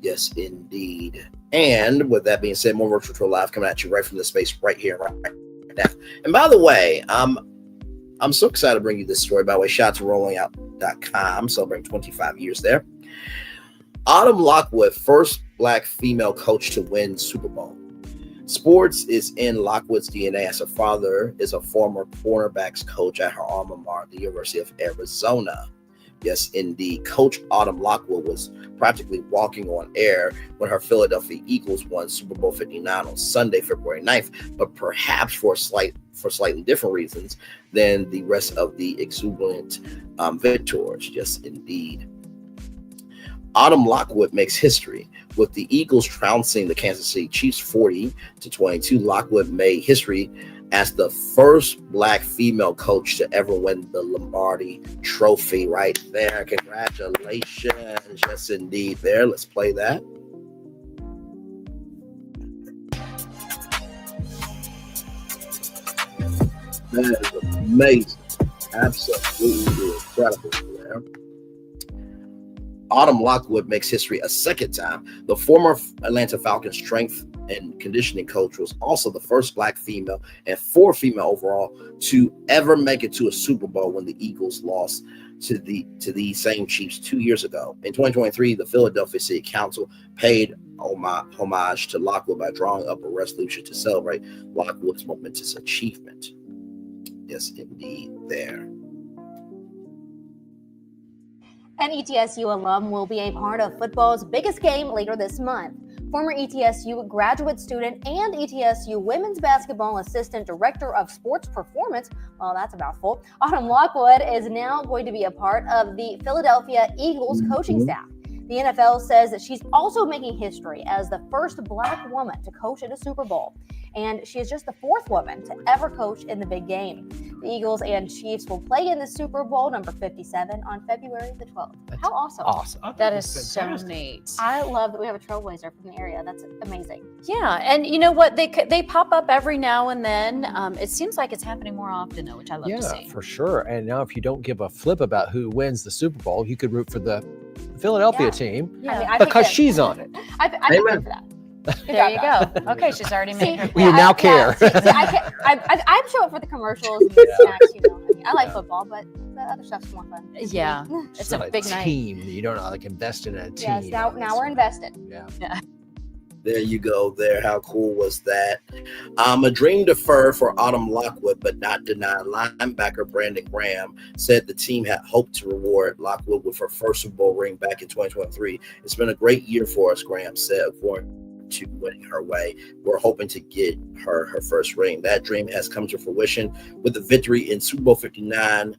Yes, indeed. And with that being said, more Virtual Tour Live coming at you right from the space right here, right now. And by the way, I'm so excited to bring you this story. By the way, shout out to rollingout.com, celebrating 25 years there. Autumn Lockwood, first Black female coach to win Super Bowl. Sports is in Lockwood's DNA, as her father is a former cornerbacks coach at her alma mater, the University of Arizona. Yes, indeed. Coach Autumn Lockwood was practically walking on air when her Philadelphia Eagles won Super Bowl 59 on Sunday, February 9th, but perhaps for slightly different reasons than the rest of the exuberant victors. Yes, indeed. Autumn Lockwood makes history. With the Eagles trouncing the Kansas City Chiefs 40-22, Lockwood made history as the first Black female coach to ever win the Lombardi Trophy. Right there. Congratulations. Yes, indeed. There. Let's play that. That is amazing. Absolutely incredible. There. Autumn Lockwood makes history a second time. The former Atlanta Falcons strength and conditioning coach was also the first Black female and fourth female overall to ever make it to a Super Bowl when the Eagles lost to the same Chiefs 2 years ago. In 2023, the Philadelphia City Council paid homage to Lockwood by drawing up a resolution to celebrate Lockwood's momentous achievement. Yes, indeed, there. An ETSU alum will be a part of football's biggest game later this month. Former ETSU graduate student and ETSU women's basketball assistant director of sports performance, well, that's a mouthful, Autumn Lockwood is now going to be a part of the Philadelphia Eagles coaching staff. The NFL says that she's also making history as the first Black woman to coach in a Super Bowl. And she is just the fourth woman to ever coach in the big game. The Eagles and Chiefs will play in the Super Bowl number 57 on February the 12th. How awesome. Awesome. That is so neat. I love that we have a trailblazer from the area. That's amazing. Yeah, and you know what? They pop up every now and then. It seems like it's happening more often, though, which I love to see. Yeah, for sure. And now if you don't give a flip about who wins the Super Bowl, you could root for the Philadelphia team Yeah. because she's on it. I can for that. There you go. Okay, she's already made her. Well, you now care. I show up for the commercials and the snacks, you know. I like football, but the other stuff's more fun. Yeah, it's a big night. Team. You don't like invest in a team. Yes, now we're invested. Yeah. There you go. There, how cool was that? A dream deferred for Autumn Lockwood, but not denied. Linebacker Brandon Graham said the team had hoped to reward Lockwood with her first Super Bowl ring back in 2023. It's been a great year for us, Graham said, according to winning her way. We're hoping to get her first ring. That dream has come to fruition with the victory in Super Bowl 59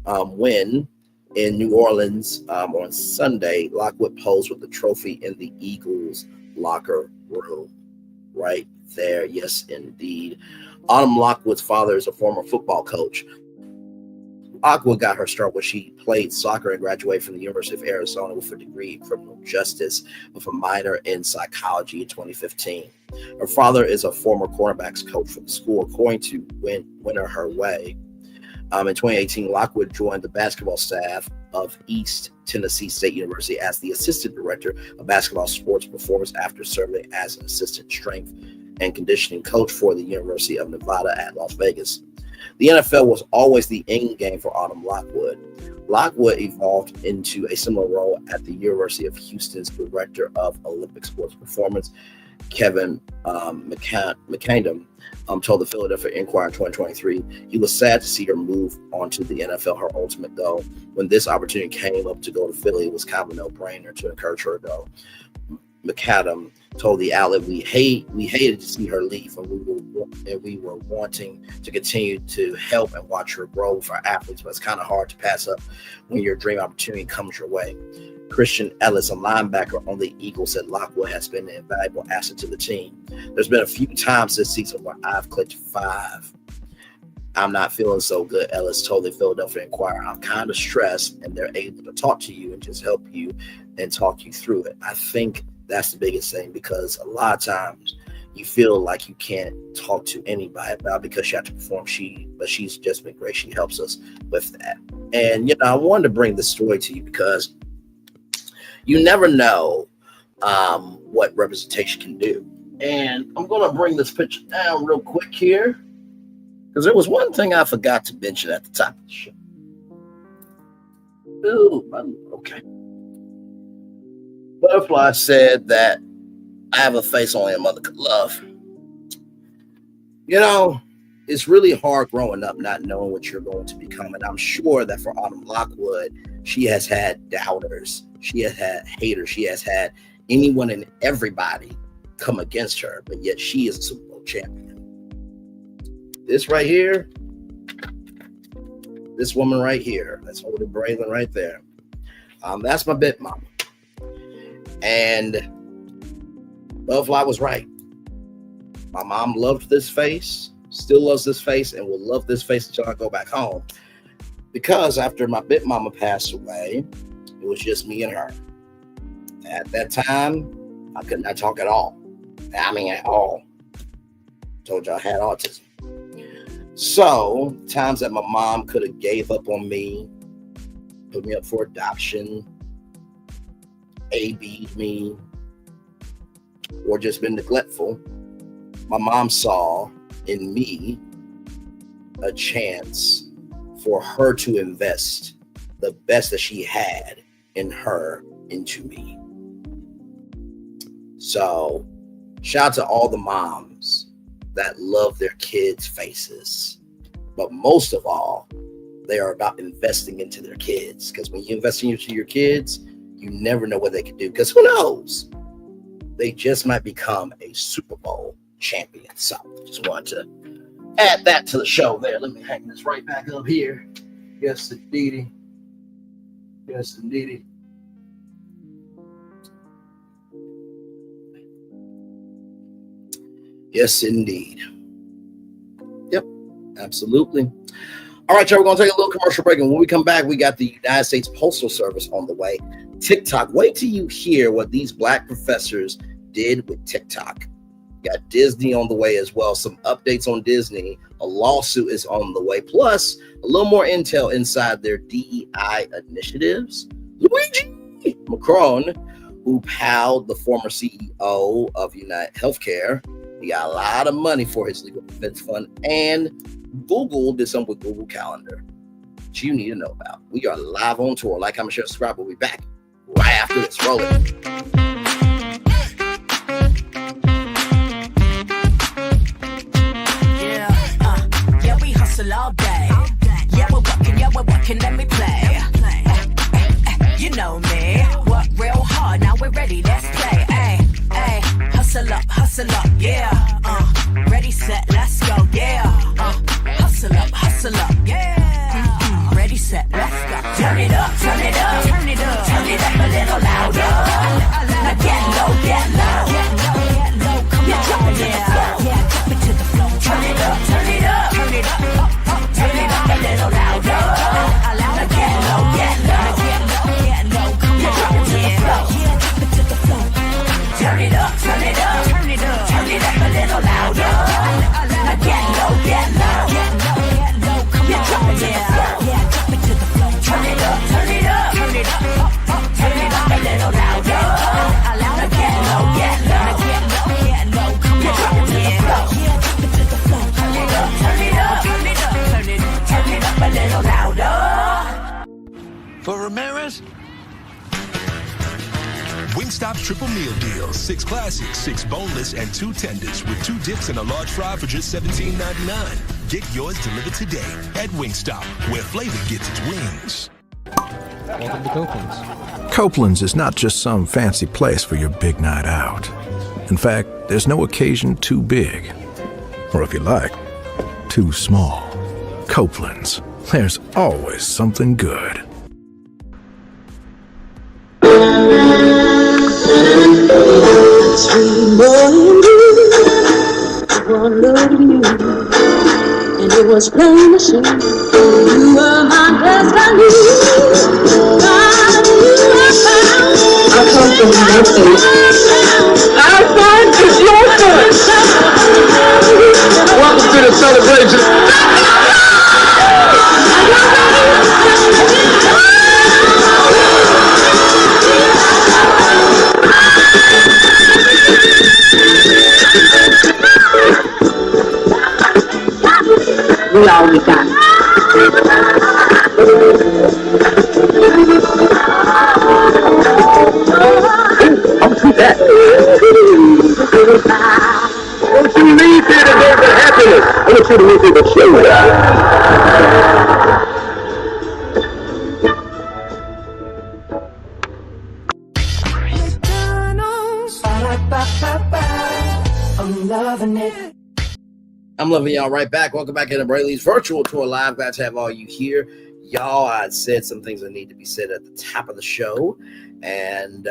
win in New Orleans on Sunday. Lockwood posed with the trophy in the Eagles locker room right there. Yes, indeed. Autumn Lockwood's father is a former football coach. Lockwood got her start when she played soccer and graduated from the University of Arizona with a degree in criminal justice with a minor in psychology in 2015. Her father is a former cornerbacks coach for the school, according to Winner Her Way. In 2018, Lockwood joined the basketball staff of East Tennessee State University as the assistant director of basketball sports performance after serving as an assistant strength and conditioning coach for the University of Nevada at Las Vegas. The NFL was always the end game for Autumn Lockwood. Lockwood evolved into a similar role at the University of Houston's director of Olympic sports performance, Kevin McCandom, told the Philadelphia Inquirer in 2023. He was sad to see her move on to the NFL, her ultimate goal. When this opportunity came up to go to Philly, it was kind of a no-brainer to encourage her to go. McAdam told the outlet, we hated to see her leave, and we were wanting to continue to help and watch her grow with our athletes, but it's kind of hard to pass up when your dream opportunity comes your way. Christian Ellis, a linebacker on the Eagles, said Lockwood has been an invaluable asset to the team. There's been a few times this season where I've clicked 5. I'm not feeling so good, Ellis told the Philadelphia Inquirer. I'm kind of stressed, and they're able to talk to you and just help you and talk you through it. I think that's the biggest thing, because a lot of times you feel like you can't talk to anybody about it because you have to perform. But she's just been great. She helps us with that. And, I wanted to bring this story to you because you never know what representation can do. And I'm going to bring this picture down real quick here, because there was one thing I forgot to mention at the top of the show. Ooh, okay. Butterfly said that I have a face only a mother could love. It's really hard growing up not knowing what you're going to become. And I'm sure that for Autumn Lockwood, she has had doubters. She has had haters. She has had anyone and everybody come against her. But yet she is a Super Bowl champion. This right here, this woman right here, that's holding Braylon right there. That's my bit mama. And Butterfly was right. My mom loved this face, still loves this face, and will love this face until I go back home. Because after my bit mama passed away, it was just me and her. At that time, I could not talk at all. I mean, at all. Told you I had autism. So, times that my mom could have gave up on me, put me up for adoption, AB'd me, or just been neglectful, my mom saw in me a chance for her to invest the best that she had in her into me. So, shout out to all the moms that love their kids' faces. But most of all, they are about investing into their kids. Because when you invest into your kids, you never know what they can do. Because who knows? They just might become a Super Bowl champion. So, just wanted to add that to the show there. Let me hang this right back up here. Yes, indeedy. Yes, indeedy. Yes, indeed. Yep, absolutely. All right, y'all, we're going to take a little commercial break. And when we come back, we got the United States Postal Service on the way. TikTok. Wait till you hear what these black professors did with TikTok. Got Disney on the way as well. Some updates on Disney. A lawsuit is on the way. Plus, a little more intel inside their DEI initiatives. Luigi, Macron, who palled the former CEO of United Healthcare. He got a lot of money for his legal defense fund, and Google did something with Google Calendar that you need to know about. We are live on tour. Like, comment, share, subscribe. We'll be back right after this. Roll it. Yeah, we hustle all day. Yeah, we're working, let me play. You know me, work real hard, now we're ready, let's play. Ay, hustle up, yeah. Ready, set, let's go, yeah. Hustle up, yeah. Ready, set, let's go. Turn it up, turn it up, turn it up, turn it up a little louder. Now get low, get low, get low, get low. Come on, drop it to the floor, yeah, drop it to the floor. Turn it up, turn it up, turn it up, turn it up a little louder. Now get low, get low, get low, get low. Come on, drop it to the floor, yeah, drop it to the floor. Turn it up, turn it up, turn it up, turn it up a little louder. Now get low, get low, get low, get low. Come on, drop it to the floor, yeah, drop it to the floor. Turn it up, turn it up, turn it up, turn it up a little louder. Now get low, get low, get low, get low. Come on, drop it to the floor, yeah, drop it to the floor. Turn it up, turn it up, turn it up, turn it up a little louder. For Ramirez, Wingstop's triple meal deal. 6 classics, 6 boneless, and 2 tenders with 2 dips and a large fry for just $17.99. Get yours delivered today at Wingstop, where flavor gets its wings. Welcome to Copeland's. Copeland's is not just some fancy place for your big night out. In fact, there's no occasion too big, or if you like, too small. Copeland's, there's always something good. Sweet morning dew, one look at you, and it was plain to see you were my destiny. God, you were found. I come from nothing. Our son is your son. Welcome to the celebration. We all we got. I'll do that. Don't you leave here today with happiness. I want you to leave here with shame. I'm loving it. I'm loving y'all right back. Welcome back to the Brayley's virtual tour live. Glad to have all you here. Y'all, I said some things that need to be said at the top of the show and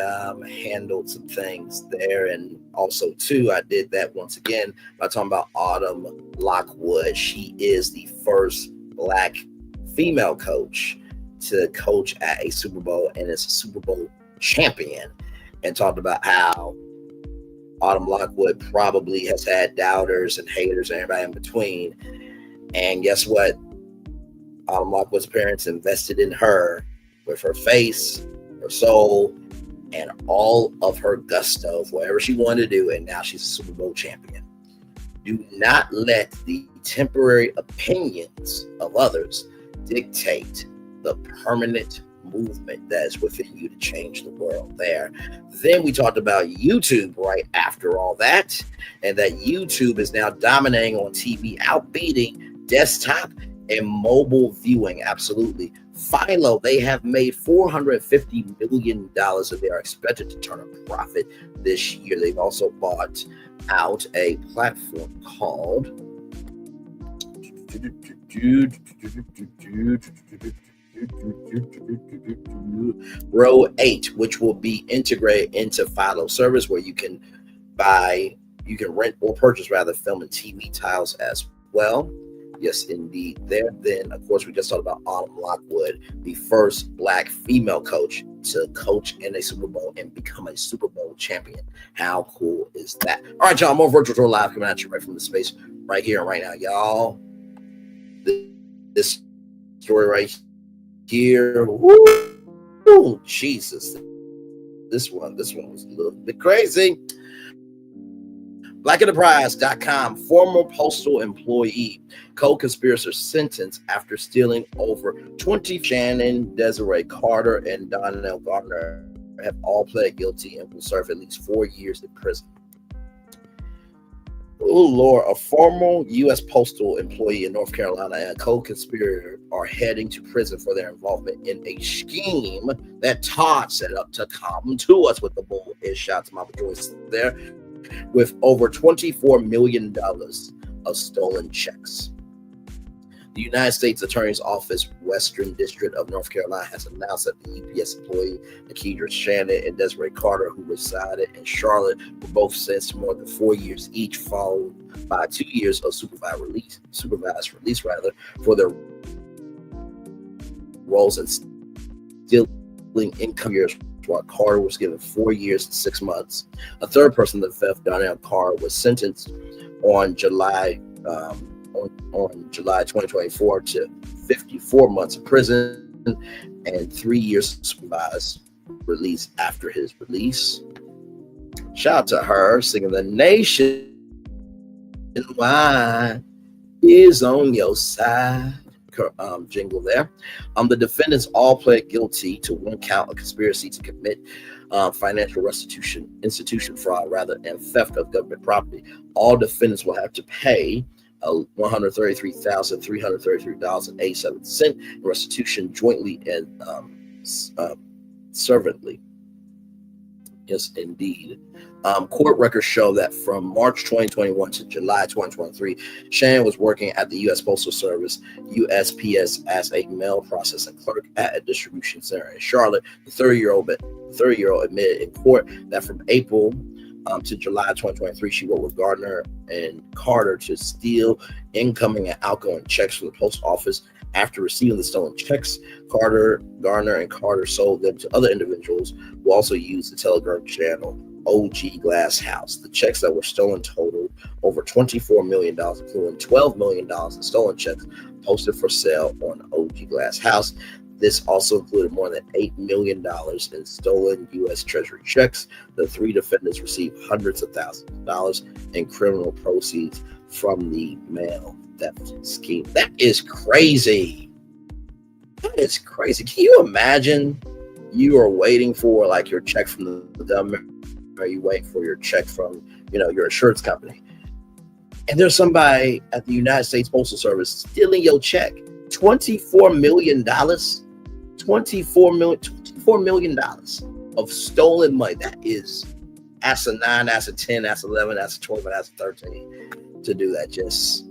handled some things there. And also, too, I did that once again by talking about Autumn Lockwood. She is the first Black female coach to coach at a Super Bowl and is a Super Bowl champion, and talked about how Autumn Lockwood probably has had doubters and haters and everybody in between. And guess what? Autumn Lockwood's parents invested in her with her face, her soul, and all of her gusto for whatever she wanted to do. And now she's a Super Bowl champion. Do not let the temporary opinions of others dictate the permanent movement that is within you to change the world there. Then we talked about YouTube right after all that, and that YouTube is now dominating on TV, outbeating desktop and mobile viewing. Absolutely. Philo, they have made $450 million, and they are expected to turn a profit this year. They've also bought out a platform called Row 8, which will be integrated into Philo service, where you can rent or purchase film and TV tiles as well. Yes, indeed. There. Then, of course, we just talked about Autumn Lockwood, the first Black female coach to coach in a Super Bowl and become a Super Bowl champion. How cool is that? All right, y'all, more virtual tour live coming at you right from the space right here and right now, y'all. This story right here. Woo, Jesus. This one was a little bit crazy. BlackEnterprise.com, former postal employee, co-conspirator sentenced after stealing over 20. Shannon, Desiree Carter, and Donnell Garner have all pled guilty and will serve at least 4 years in prison. Oh, Lord, a former U.S. postal employee in North Carolina and a co-conspirator are heading to prison for their involvement in a scheme that Todd set up to come to us with the bull. Shout to Mama Joyce there. With over $24 million of stolen checks. The United States Attorney's Office, Western District of North Carolina, has announced that the UPS employee, Nikita Shannon and Desiree Carter, who resided in Charlotte, were both sentenced to more than 4 years each, followed by 2 years of supervised release for their roles in stealing income years. While Carter was given 4 years and 6 months. A third person in the theft, Donnell Carter, was sentenced on July 2024 to 54 months of prison and 3 years supervised release after his release. Shout out to her singing "The Nation Wide is on your side." Jingle there. The defendants all pled guilty to one count of conspiracy to commit financial institution fraud, and theft of government property. All defendants will have to pay $133,333.87 in restitution jointly and servantly. Yes, indeed. Court records show that from March 2021 to July 2023, Shannon was working at the U.S. Postal Service, USPS, as a mail processing clerk at a distribution center in Charlotte. The 30-year-old admitted in court that from April to July 2023, she worked with Gardner and Carter to steal incoming and outgoing checks from the post office. After receiving the stolen checks, Gardner and Carter sold them to other individuals who also used the Telegram channel OG Glass House. The checks that were stolen totaled over $24 million, including $12 million in stolen checks posted for sale on OG Glass House. This also included more than $8 million in stolen U.S. Treasury checks. The three defendants received hundreds of thousands of dollars in criminal proceeds from the mail theft scheme. That is crazy. That is crazy. Can you imagine you are waiting for like your check from the government, or you wait for your check from, your insurance company, and there's somebody at the United States Postal Service stealing your check? $24 million of stolen money. That is, that's a 9, that's a 10, that's 11, that's a 12, that's a 13 to do that. Just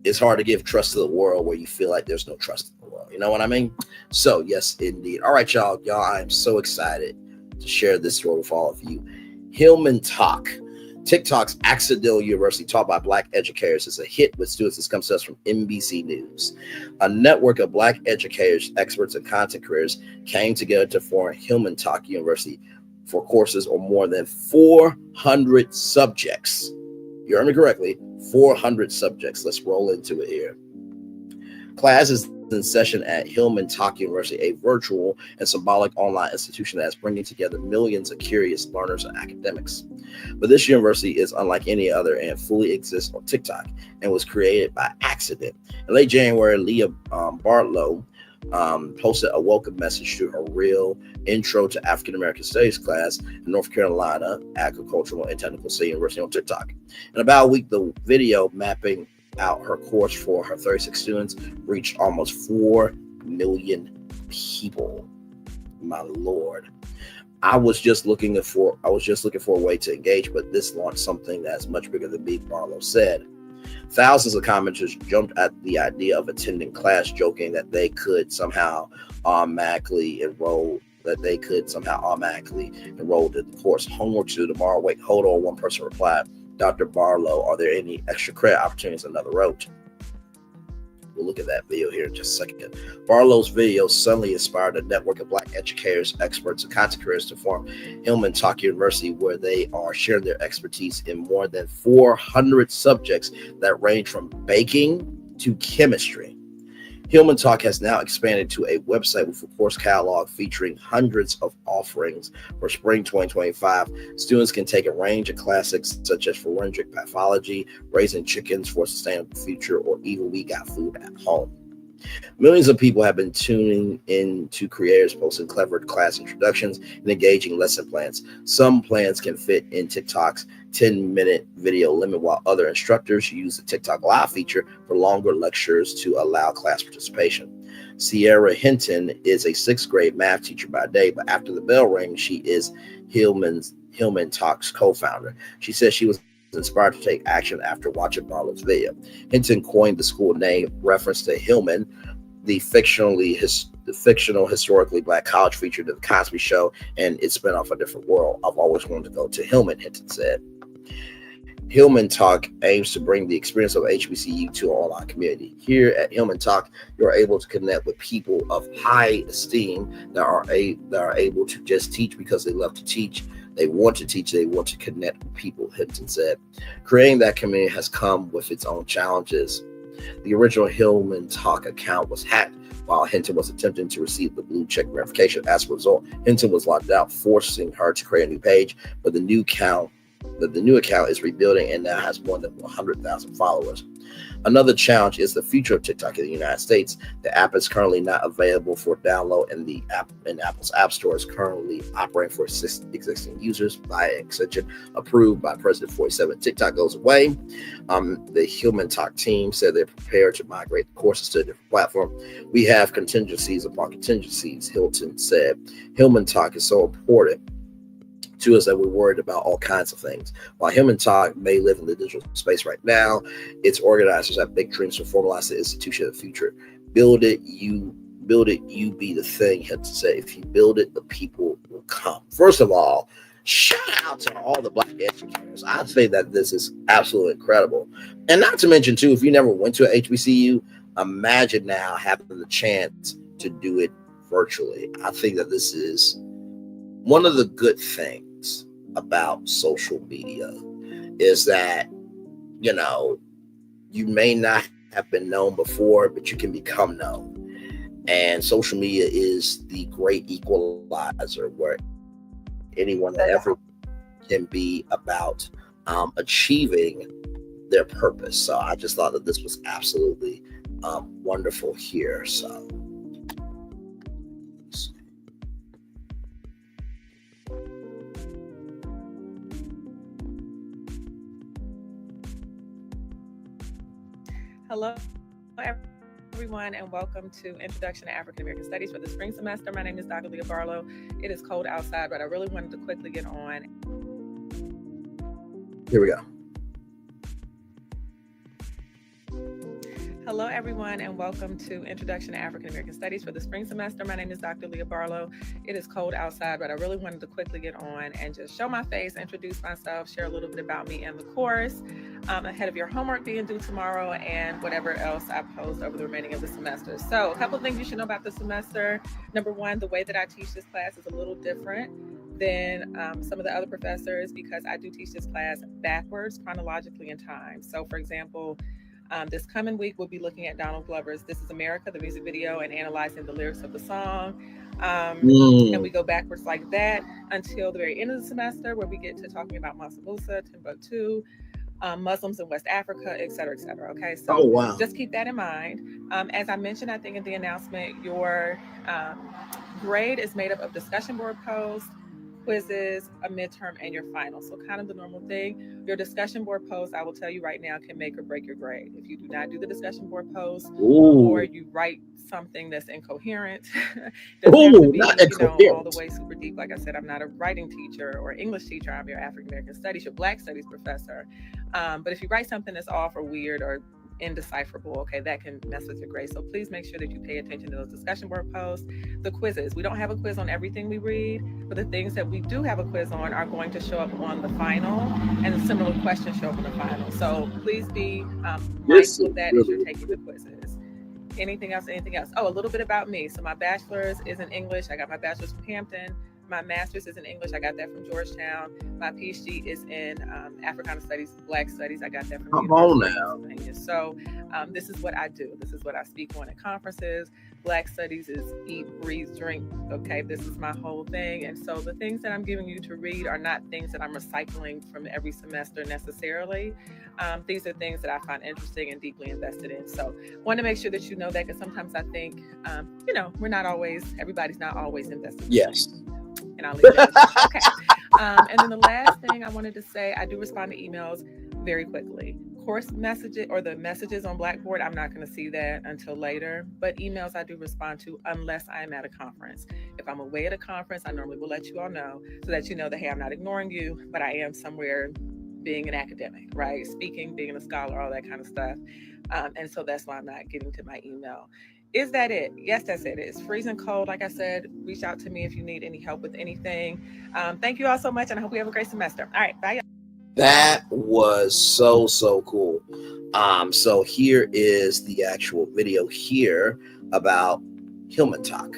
it's hard to give trust to the world where you feel like there's no trust in the world. You know what I mean? So yes, indeed. All right, y'all, I am so excited to share this story with all of you. Hillman Talk, TikTok's accidental university taught by Black educators, is a hit with students. This comes to us from NBC News. A network of Black educators, experts, and content creators came together to form Hillman Talk University for courses on more than 400 subjects. You heard me correctly, 400 subjects. Let's roll into it here. Class is in session at Hillman Talk University, a virtual and symbolic online institution that is bringing together millions of curious learners and academics. But this university is unlike any other and fully exists on TikTok and was created by accident. In late January, Leah Bartlow posted a welcome message to her real Intro to African American Studies class in North Carolina Agricultural and Technical State University on TikTok. In about a week, the video mapping out her course for her 36 students reached almost 4 million people. My Lord. I was just looking for a way to engage, but this launched something that's much bigger than me, Barlow said. Thousands of commenters jumped at the idea of attending class, joking that they could somehow automatically enroll in the course. Homework to tomorrow. Wait, hold on. One person replied, Dr. Barlow, are there any extra credit opportunities? Another wrote. We'll look at that video here in just a second. Barlow's video suddenly inspired a network of Black educators, experts, and content creators to form Hillman Talk University, where they are sharing their expertise in more than 400 subjects that range from baking to chemistry. Hillman Talk has now expanded to a website with a course catalog featuring hundreds of offerings for spring 2025. Students can take a range of classics such as forensic pathology, raising chickens for a sustainable future, or even We Got Food at Home. Millions of people have been tuning in to creators posting clever class introductions and engaging lesson plans. Some plans can fit in TikTok's 10-minute video limit, while other instructors use the TikTok Live feature for longer lectures to allow class participation. Sierra Hinton is a 6th grade math teacher by day, but after the bell rings, she is Hillman Talk's co-founder. She says she was inspired to take action after watching Barlow's video. Hinton coined the school name reference to Hillman, the fictional historically black college featured in the Cosby Show, and its spinoff A Different World. I've always wanted to go to Hillman, Hinton said. Hillman Talk aims to bring the experience of HBCU to an online community. Here at Hillman Talk, you're able to connect with people of high esteem that are able to just teach because they love to teach. They want to teach. They want to connect with people, Hinton said. Creating that community has come with its own challenges. The original Hillman Talk account was hacked while Hinton was attempting to receive the blue check verification. As a result, Hinton was locked out, forcing her to create a new page. But the new account is rebuilding and now has more than 100,000 followers. Another challenge is the future of TikTok in the United States. The app is currently not available for download, and the app in Apple's App Store is currently operating for existing users by extension approved by President 47. TikTok goes away. The Hillman Talk team said they're prepared to migrate the courses to a different platform. We have contingencies upon contingencies, Hilton said. Hillman Talk is so important to us that we're worried about all kinds of things. While Hillman Talk may live in the digital space right now, its organizers have big dreams to formalize the institution of the future. Build it, you be the thing, Hinton said. If you build it, the people will come. First of all, shout out to all the black educators. I think that this is absolutely incredible. And not to mention, too, if you never went to an HBCU, imagine now having the chance to do it virtually. I think that this is one of the good things about social media is that, you may not have been known before, but you can become known. And social media is the great equalizer where anyone that ever can be about achieving their purpose. So I just thought that this was absolutely wonderful here. So hello, everyone, and welcome to Introduction to African American Studies for the spring semester. My name is Dr. Leah Barlow. It is cold outside, but I really wanted to quickly get on. Here we go. Hello, everyone, and welcome to Introduction to African American Studies for the spring semester. My name is Dr. Leah Barlow. It is cold outside, but I really wanted to quickly get on and just show my face, introduce myself, share a little bit about me and the course, ahead of your homework being due tomorrow, and whatever else I post over the remaining of the semester. So a couple of things you should know about the semester. Number one, the way that I teach this class is a little different than some of the other professors because I do teach this class backwards, chronologically in time. So for example, this coming week, we'll be looking at Donald Glover's This Is America, the music video, and analyzing the lyrics of the song. And we go backwards like that until the very end of the semester, where we get to talking about Mansa Musa, Timbuktu, Muslims in West Africa, et cetera, et cetera. Okay, so just keep that in mind. As I mentioned, I think in the announcement, your grade is made up of discussion board posts, quizzes, a midterm, and your final. So kind of the normal thing. Your discussion board post, I will tell you right now, can make or break your grade. If you do not do the discussion board post, or you write something that's incoherent, not incoherent, all the way super deep. Like I said, I'm not a writing teacher or English teacher. I'm your African American Studies, your Black Studies professor. But if you write something that's off or weird or indecipherable, okay, that can mess with your grade. So please make sure that you pay attention to those discussion board posts. The quizzes, we don't have a quiz on everything we read, but the things that we do have a quiz on are going to show up on the final, and similar questions show up on the final. So please be mindful of that as you're taking the quizzes. Anything else? Oh, a little bit about me. So my bachelor's is in English. I got my bachelor's from Hampton. My master's is in English. I got that from Georgetown. My PhD is in Africana Studies, Black Studies. I got that from Come on University now. of Pennsylvania. So this is what I do. This is what I speak on at conferences. Black Studies is eat, breathe, drink. Okay, this is my whole thing. And so the things that I'm giving you to read are not things that I'm recycling from every semester necessarily. These are things that I find interesting and deeply invested in. So want to make sure that you know that, because sometimes I think, everybody's not always invested. Yes. And I'll leave that. Okay. And then the last thing I wanted to say, I do respond to emails very quickly. Course messages or the messages on Blackboard, I'm not going to see that until later, but emails I do respond to unless I am at a conference. If I'm away at a conference, I normally will let you all know so that you know that, hey, I'm not ignoring you, but I am somewhere being an academic, right? Speaking, being a scholar, all that kind of stuff. And so that's why I'm not getting to my email. Is that it? Yes, that's it. It's freezing cold. Like I said, reach out to me if you need any help with anything. Thank you all so much, and I hope you have a great semester. All right, bye. That was so cool. So here is the actual video here about Hillman Talk.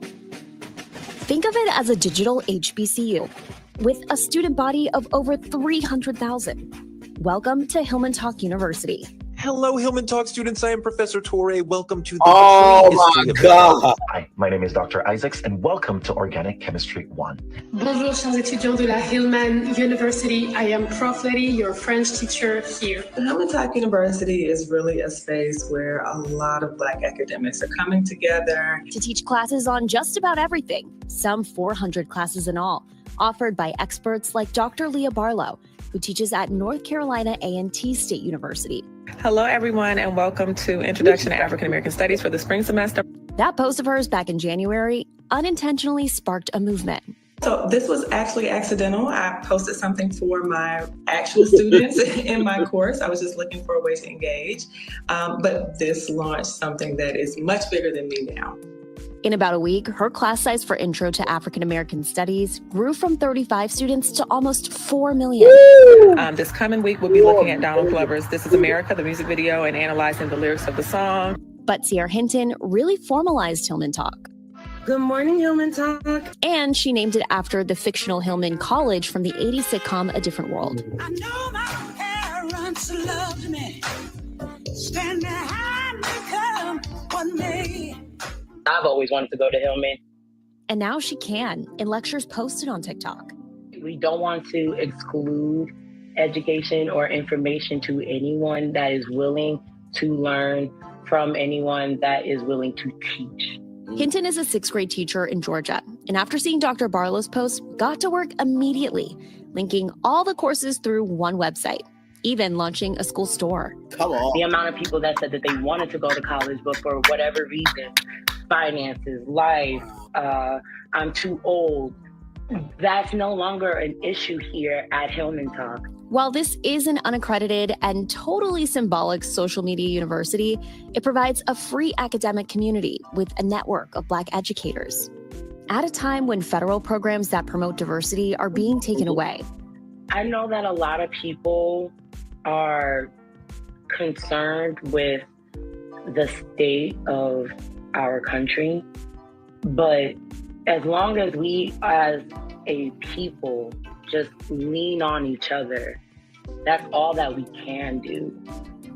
Think of it as a digital HBCU with a student body of over 300,000. Welcome to Hillman Talk University. Hello, Hillman Talk students. I am Professor Torre. Welcome to the my God. Hi, my name is Dr. Isaacs, and welcome to Organic Chemistry 1. Bonjour, chers étudiants de la Hillman University. I am Prof. Letty, your French teacher here. Hillman Talk University is really a space where a lot of Black academics are coming together to teach classes on just about everything, some 400 classes in all, offered by experts like Dr. Leah Barlow, who teaches at North Carolina A&T State University. Hello, everyone, and welcome to Introduction to African American Studies for the spring semester. That post of hers back in January unintentionally sparked a movement. So this was actually accidental. I posted something for my actual students in my course. I was just looking for a way to engage. But this launched something that is much bigger than me now. In about a week, her class size for Intro to African American Studies grew from 35 students to almost 4 million. This coming week, we'll be looking at Donald Glover's This Is America, the music video, and analyzing the lyrics of the song. But Sierra Hinton really formalized Hillman Talk. Good morning, Hillman Talk. And she named it after the fictional Hillman College from the 80s sitcom A Different World. I know my parents loved me, stand behind me, come what may. I've always wanted to go to Hillman. And now she can, in lectures posted on TikTok. We don't want to exclude education or information to anyone that is willing to learn from anyone that is willing to teach. Hinton is a 6th grade teacher in Georgia, and after seeing Dr. Barlow's post, got to work immediately, linking all the courses through one website, even launching a school store. Come on. The amount of people that said that they wanted to go to college, but for whatever reason, finances, life, I'm too old, that's no longer an issue here at Hillman Talk. While this is an unaccredited and totally symbolic social media university, it provides a free academic community with a network of Black educators. At a time when federal programs that promote diversity are being taken away. I know that a lot of people are concerned with the state of our country, but as long as we as a people just lean on each other, that's all that we can do.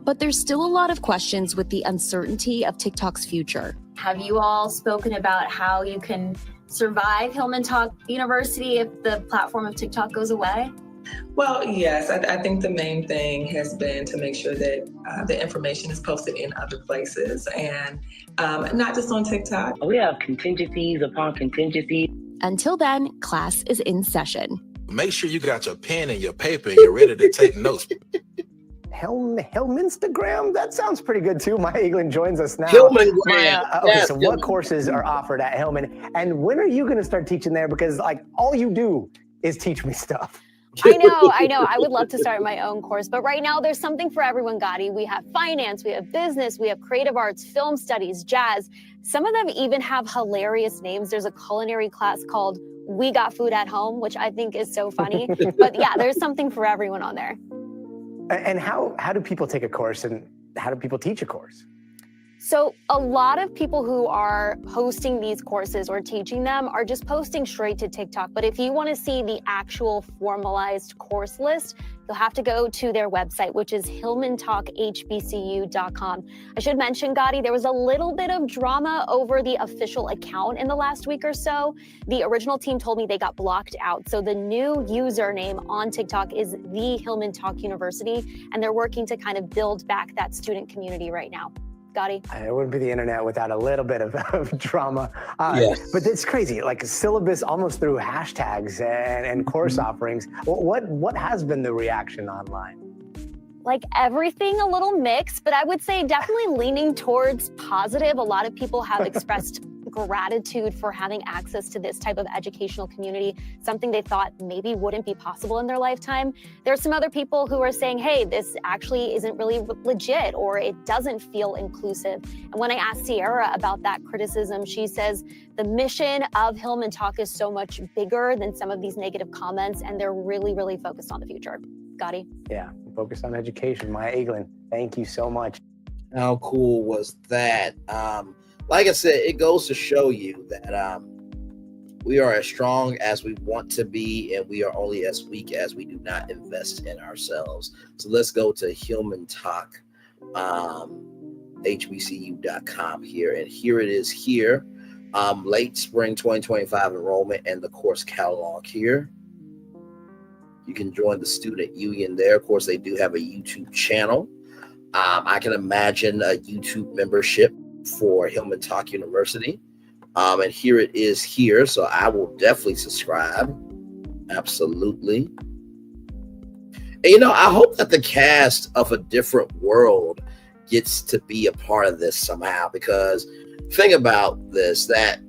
But there's still a lot of questions with the uncertainty of TikTok's future. Have you all spoken about how you can survive Hillman Talk University if the platform of TikTok goes away? Well, yes, I think the main thing has been to make sure that the information is posted in other places and not just on TikTok. We have contingencies upon contingencies. Until then, class is in session. Make sure you got your pen and your paper and you're ready to take notes. Hillminstagram? That sounds pretty good too. Maya Eaglin joins us now. Hillmangram. Okay, so what courses are offered at Hillman? And when are you going to start teaching there? Because like all you do is teach me stuff. I know. I would love to start my own course, but right now there's something for everyone, Gotti. We have finance, we have business, we have creative arts, film studies, jazz. Some of them even have hilarious names. There's a culinary class called We Got Food at Home, which I think is so funny. But yeah, there's something for everyone on there. And how do people take a course and how do people teach a course? So a lot of people who are hosting these courses or teaching them are just posting straight to TikTok. But if you want to see the actual formalized course list, you'll have to go to their website, which is hillmantalkhbcu.com. I should mention, Gotti, there was a little bit of drama over the official account in the last week or so. The original team told me they got blocked out. So the new username on TikTok is the Hillman Talk University, and they're working to kind of build back that student community right now. Gotti? It wouldn't be the internet without a little bit of drama. Yes. But it's crazy, like syllabus almost through hashtags and course offerings. What has been the reaction online? Like everything, a little mixed, but I would say definitely leaning towards positive. A lot of people have expressed gratitude for having access to this type of educational community, something they thought maybe wouldn't be possible in their lifetime. There's some other people who are saying, hey, this actually isn't really legit, or it doesn't feel inclusive. And when I asked Sierra about that criticism, she says the mission of Hillman Talk is so much bigger than some of these negative comments, and they're really, really focused on the future. Gotti? Yeah, focused on education. Maya Eaglin, thank you so much. How cool was that? Like I said, it goes to show you that we are as strong as we want to be, and we are only as weak as we do not invest in ourselves. So let's go to Hillman Talk, HBCU.com here. And here it is here. Late spring 2025 enrollment and the course catalog here. You can join the student union there. Of course, they do have a YouTube channel. I can imagine a YouTube membership for Hillman Talk University. And here it is here. So I will definitely subscribe. Absolutely. And, I hope that the cast of A Different World gets to be a part of this somehow, because think about this, that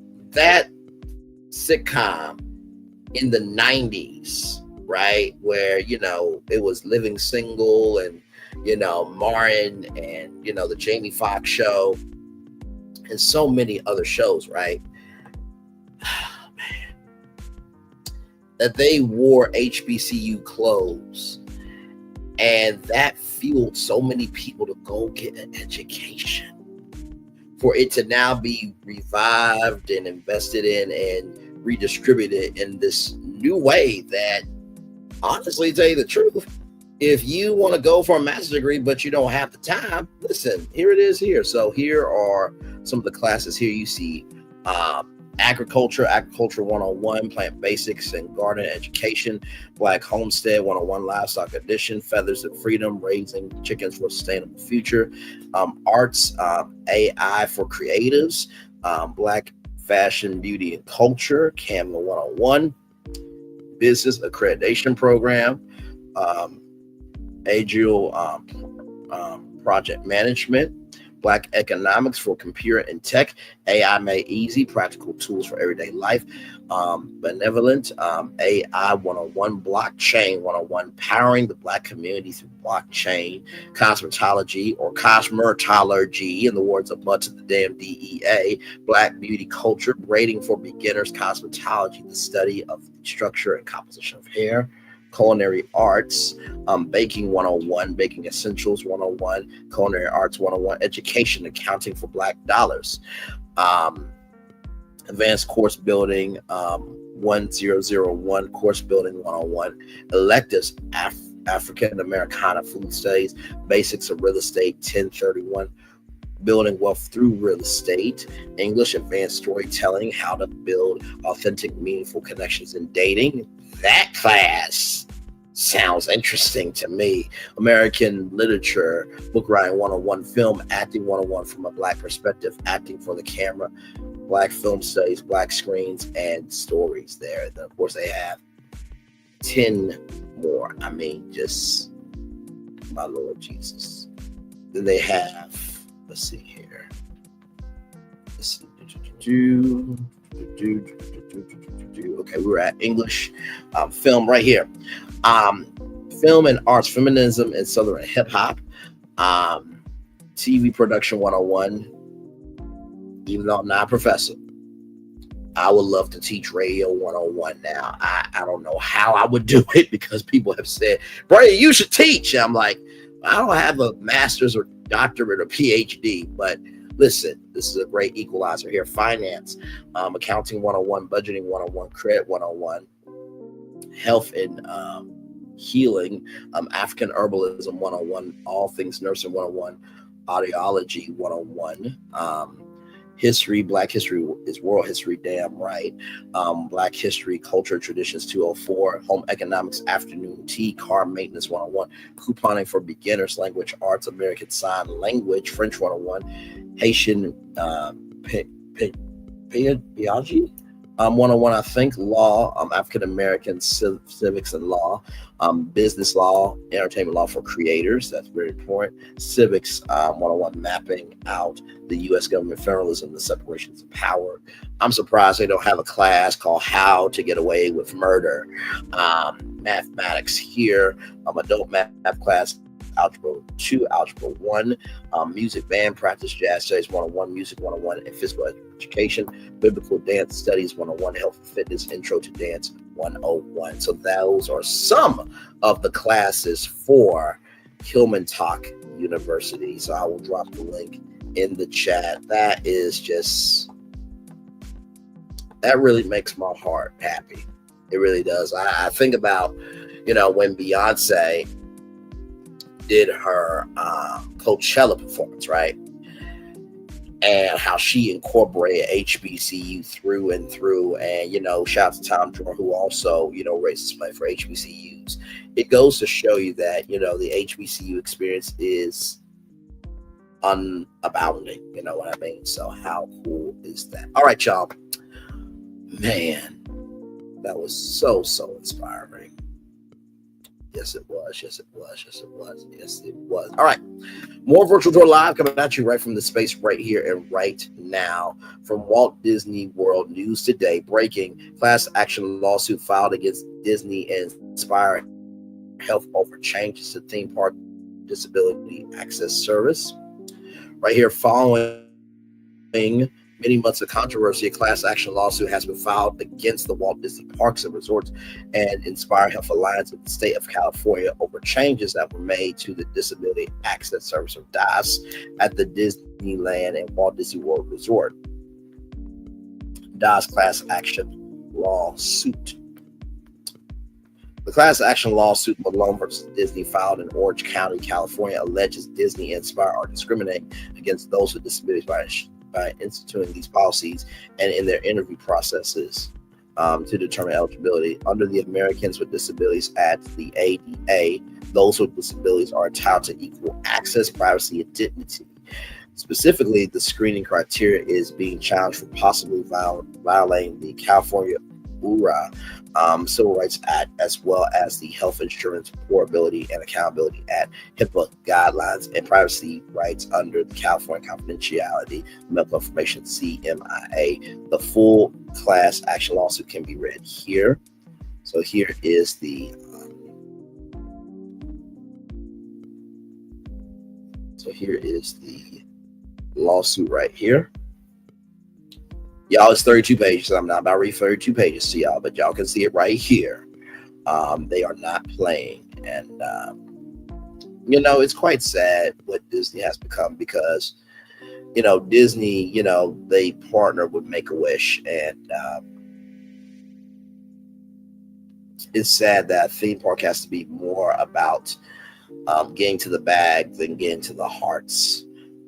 sitcom in the 90s, right, where, it was Living Single and, Martin and, the Jamie Foxx show, and so many other shows, right? Oh, man. That they wore HBCU clothes, and that fueled so many people to go get an education. For it to now be revived and invested in and redistributed in this new way that, honestly, to tell you the truth, if you want to go for a master's degree, but you don't have the time, listen, here it is here. So here are some of the classes here. You see agriculture 101, plant basics and garden education, Black homestead 101, livestock edition, feathers of freedom, raising chickens for a sustainable future, arts, AI for creatives, Black fashion, beauty and culture, Canva 101, business accreditation program, Agile project management, Black economics for computer and tech, AI made easy, practical tools for everyday life, benevolent, AI 101, blockchain 101, powering the Black community through blockchain, cosmetology or cosmetology, in the words of Bud to the damn DEA, Black beauty culture, braiding for beginners, cosmetology, the study of the structure and composition of hair, culinary arts, baking 101, baking essentials 101, culinary arts 101, education, accounting for Black dollars, advanced course building 1001, course building 101, electives, African Americana food studies, basics of real estate 1031, building wealth through real estate, English, advanced storytelling, how to build authentic, meaningful connections in dating. That class sounds interesting to me. American literature, book writing 101, film acting 101 from a Black perspective, acting for the camera, Black film studies, Black screens, and stories there. Then, of course, they have 10 more. I mean, just my Lord Jesus. Then they have, let's see here. Let's see. Okay, we're at English film right here. Film and arts, feminism and Southern hip hop, TV production 101. Even though I'm not a professor, I would love to teach radio 101 now. I don't know how I would do it, because people have said, Brady, you should teach. And I'm like, I don't have a master's or doctorate or PhD, but Listen, this is a great equalizer here. Finance, accounting 101, budgeting 101, credit 101, health and healing, African herbalism 101, all things nursing 101, audiology 101, history, Black history is world history, damn right. Black history, culture, traditions 204, home economics, afternoon tea, car maintenance 101, couponing for beginners, language arts, American Sign Language, French 101, Haitian pedagogy 101, I think, law, African American civics and law, business law, entertainment law for creators. That's very important. Civics 101, mapping out the U.S. government, federalism, the separations of power. I'm surprised they don't have a class called How to Get Away with Murder. Mathematics here, adult math class, Algebra 2, Algebra 1, music band practice, jazz studies 101, music 101, and physical education, biblical dance studies 101, health and fitness, intro to dance 101. So those are some of the classes for Hillman Talk University. So I will drop the link in the chat. That really makes my heart happy. It really does. I think about, when Beyonce did her Coachella performance, right? And how she incorporated HBCU through and through. And, shout out to Tom Jordan, who also, raises money for HBCUs. It goes to show you that, the HBCU experience is unabounding. You know what I mean? So how cool is that? All right, y'all. Man, that was so inspiring. Yes, it was. Yes, it was. Yes, it was. Yes, it was. All right. More Virtual Tour Live coming at you right from the space right here and right now. From Walt Disney World News today, breaking class action lawsuit filed against Disney and Inspire Health over changes to theme park disability access service. Right here, following many months of controversy, a class action lawsuit has been filed against the Walt Disney Parks and Resorts and Inspire Health Alliance of the state of California over changes that were made to the Disability Access Service, or DAS, at the Disneyland and Walt Disney World Resort. DAS class action lawsuit. The class action lawsuit Malone versus Disney filed in Orange County, California, alleges Disney and Inspire are discriminating against those with disabilities by instituting these policies and in their interview processes to determine eligibility. Under the Americans with Disabilities Act, the ADA, those with disabilities are entitled to equal access, privacy, and dignity. Specifically, the screening criteria is being challenged for possibly violating the California URA Civil Rights Act, as well as the Health Insurance Portability and Accountability Act, HIPAA guidelines, and privacy rights under the California Confidentiality Medical Information CMIA. The full class action lawsuit can be read here. So here is the lawsuit right here. Y'all, it's 32 pages. I'm not about to read 32 pages to y'all, but y'all can see it right here. They are not playing. And, it's quite sad what Disney has become because, Disney, they partner with Make-A-Wish. And it's sad that theme park has to be more about getting to the bag than getting to the hearts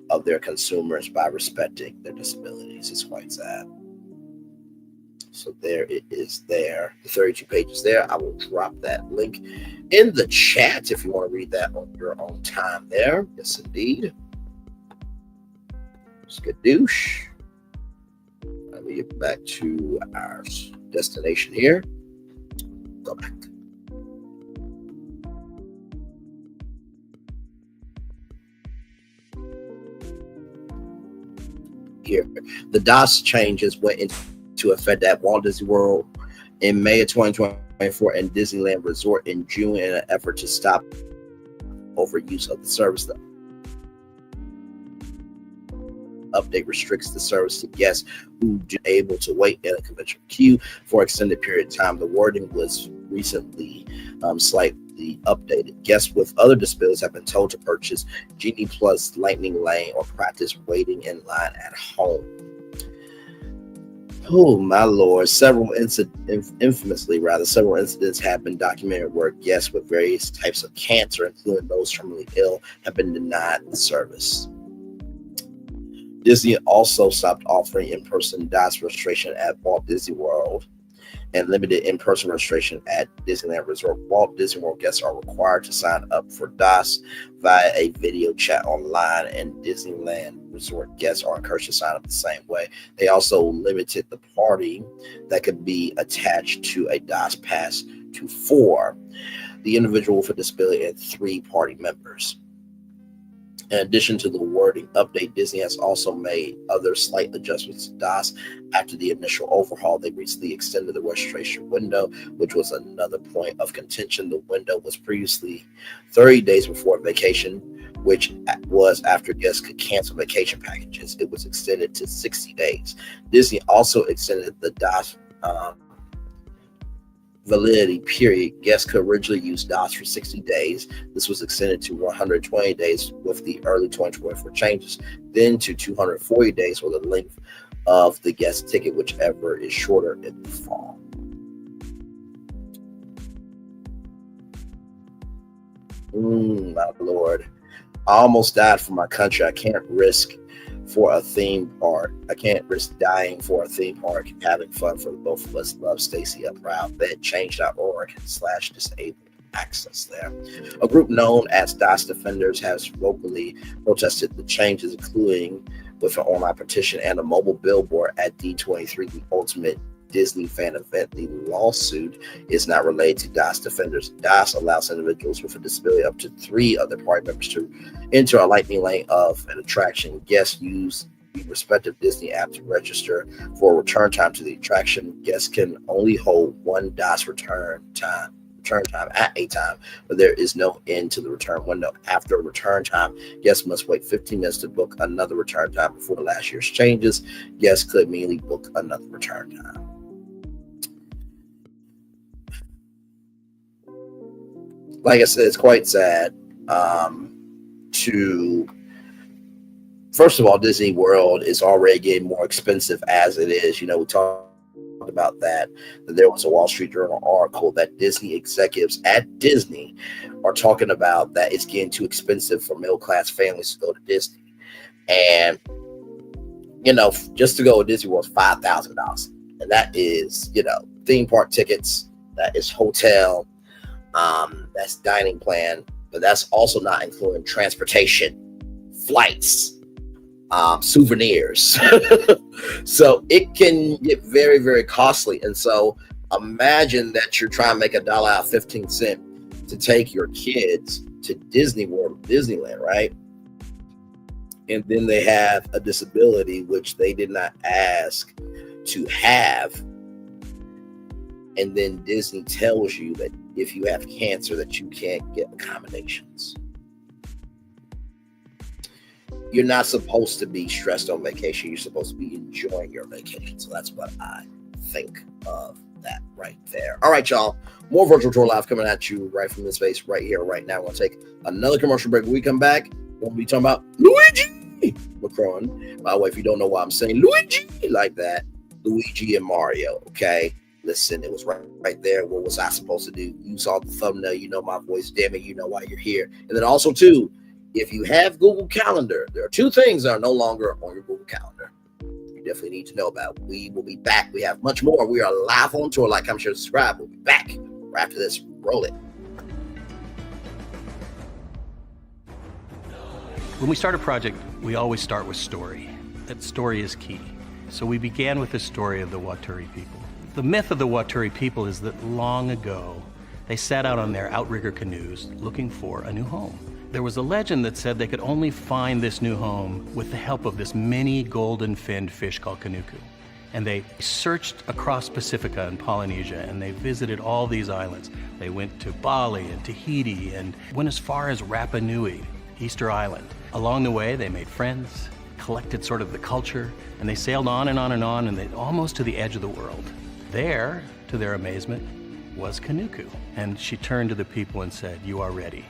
of their consumers by respecting their disabilities. It's quite sad. So there it is there. The 32 pages there. I will drop that link in the chat if you want to read that on your own time there. Yes, indeed. Skadoosh. Let me get back to our destination here. Go back. Here, the DOS changes went into effect at Walt Disney World in May of 2024 and Disneyland Resort in June in an effort to stop overuse of the service. The update restricts the service to guests who are able to wait in a conventional queue for an extended period of time. The wording was recently slightly recently updated. Guests with other disabilities have been told to purchase Genie Plus Lightning Lane or practice waiting in line at home. Oh my lord! Several incidents have been documented where guests with various types of cancer, including those terminally ill, have been denied the service. Disney also stopped offering in-person DOS registration at Walt Disney World and limited in-person registration at Disneyland Resort. Walt Disney World guests are required to sign up for DOS via a video chat online, and Disneyland Resort guests are encouraged to sign up the same way. They also limited the party that could be attached to a DOS pass to 4, the individual with a disability, and 3 party members. In addition to the wording update, Disney has also made other slight adjustments to DOS after the initial overhaul. They recently extended the registration window, which was another point of contention. The window was previously 30 days before vacation, which was after guests could cancel vacation packages. It was extended to 60 days. Disney also extended the DOS validity period. Guests could originally use DOS for 60 days. This was extended to 120 days with the early 2024 changes, then to 240 days with the length of the guest ticket, whichever is shorter in the fall. My lord. I almost died for my country. I can't risk for a theme park. I can't risk dying for a theme park. Having fun for the both of us. Love, Stacy. I'm proud. Change.org/disabled access there. A group known as DOS Defenders has vocally protested the changes, including with an online petition and a mobile billboard at D23, the ultimate Disney fan event. The lawsuit is not related to DOS Defenders. DOS allows individuals with a disability up to 3 other party members to enter a lightning lane of an attraction. Guests use the respective Disney app to register for return time to the attraction. Guests can only hold 1 DOS return time at a time, but there is no end to the return window. After return time, guests must wait 15 minutes to book another return time before last year's changes. Guests could immediately book another return time. Like I said, it's quite sad first of all, Disney World is already getting more expensive as it is. You know, we talked about that there was a Wall Street Journal article that Disney executives at Disney are talking about that it's getting too expensive for middle-class families to go to Disney. And, you know, just to go to Disney World is $5,000. And that is, you know, theme park tickets, that is hotel, that's dining plan, but that's also not including transportation, flights, souvenirs. So it can get very, very costly. And so imagine that you're trying to make $1 out of 15 cents to take your kids to Disney World, Disneyland, right? And then they have a disability which they did not ask to have. And then Disney tells you that if you have cancer that you can't get accommodations. You're not supposed to be stressed on vacation. You're supposed to be enjoying your vacation. So that's what I think of that right there. All right, y'all. More Virtual Tour Live coming at you right from this space right here, right now. We're going to take another commercial break. When we come back, we're going to be talking about Luigi Macron. By the way, if you don't know why I'm saying Luigi like that, Luigi and Mario, okay? Listen, it was right there. What was I supposed to do? You saw the thumbnail. You know my voice. Damn it, you know why you're here. And then also, too, if you have Google Calendar, there are 2 things that are no longer on your Google Calendar. You definitely need to know about. We will be back. We have much more. We are live on tour. Like, comment, share, subscribe. We'll be back right after this. Roll it. When we start a project, we always start with story. That story is key. So we began with the story of the Waturi people. The myth of the Waturi people is that long ago, they set out on their outrigger canoes looking for a new home. There was a legend that said they could only find this new home with the help of this mini golden-finned fish called kanuku. And they searched across Pacifica and Polynesia, and they visited all these islands. They went to Bali and Tahiti and went as far as Rapa Nui, Easter Island. Along the way, they made friends, collected sort of the culture, and they sailed on and on and on, and they almost to the edge of the world. There, to their amazement, was Kanuku. And she turned to the people and said, "You are ready."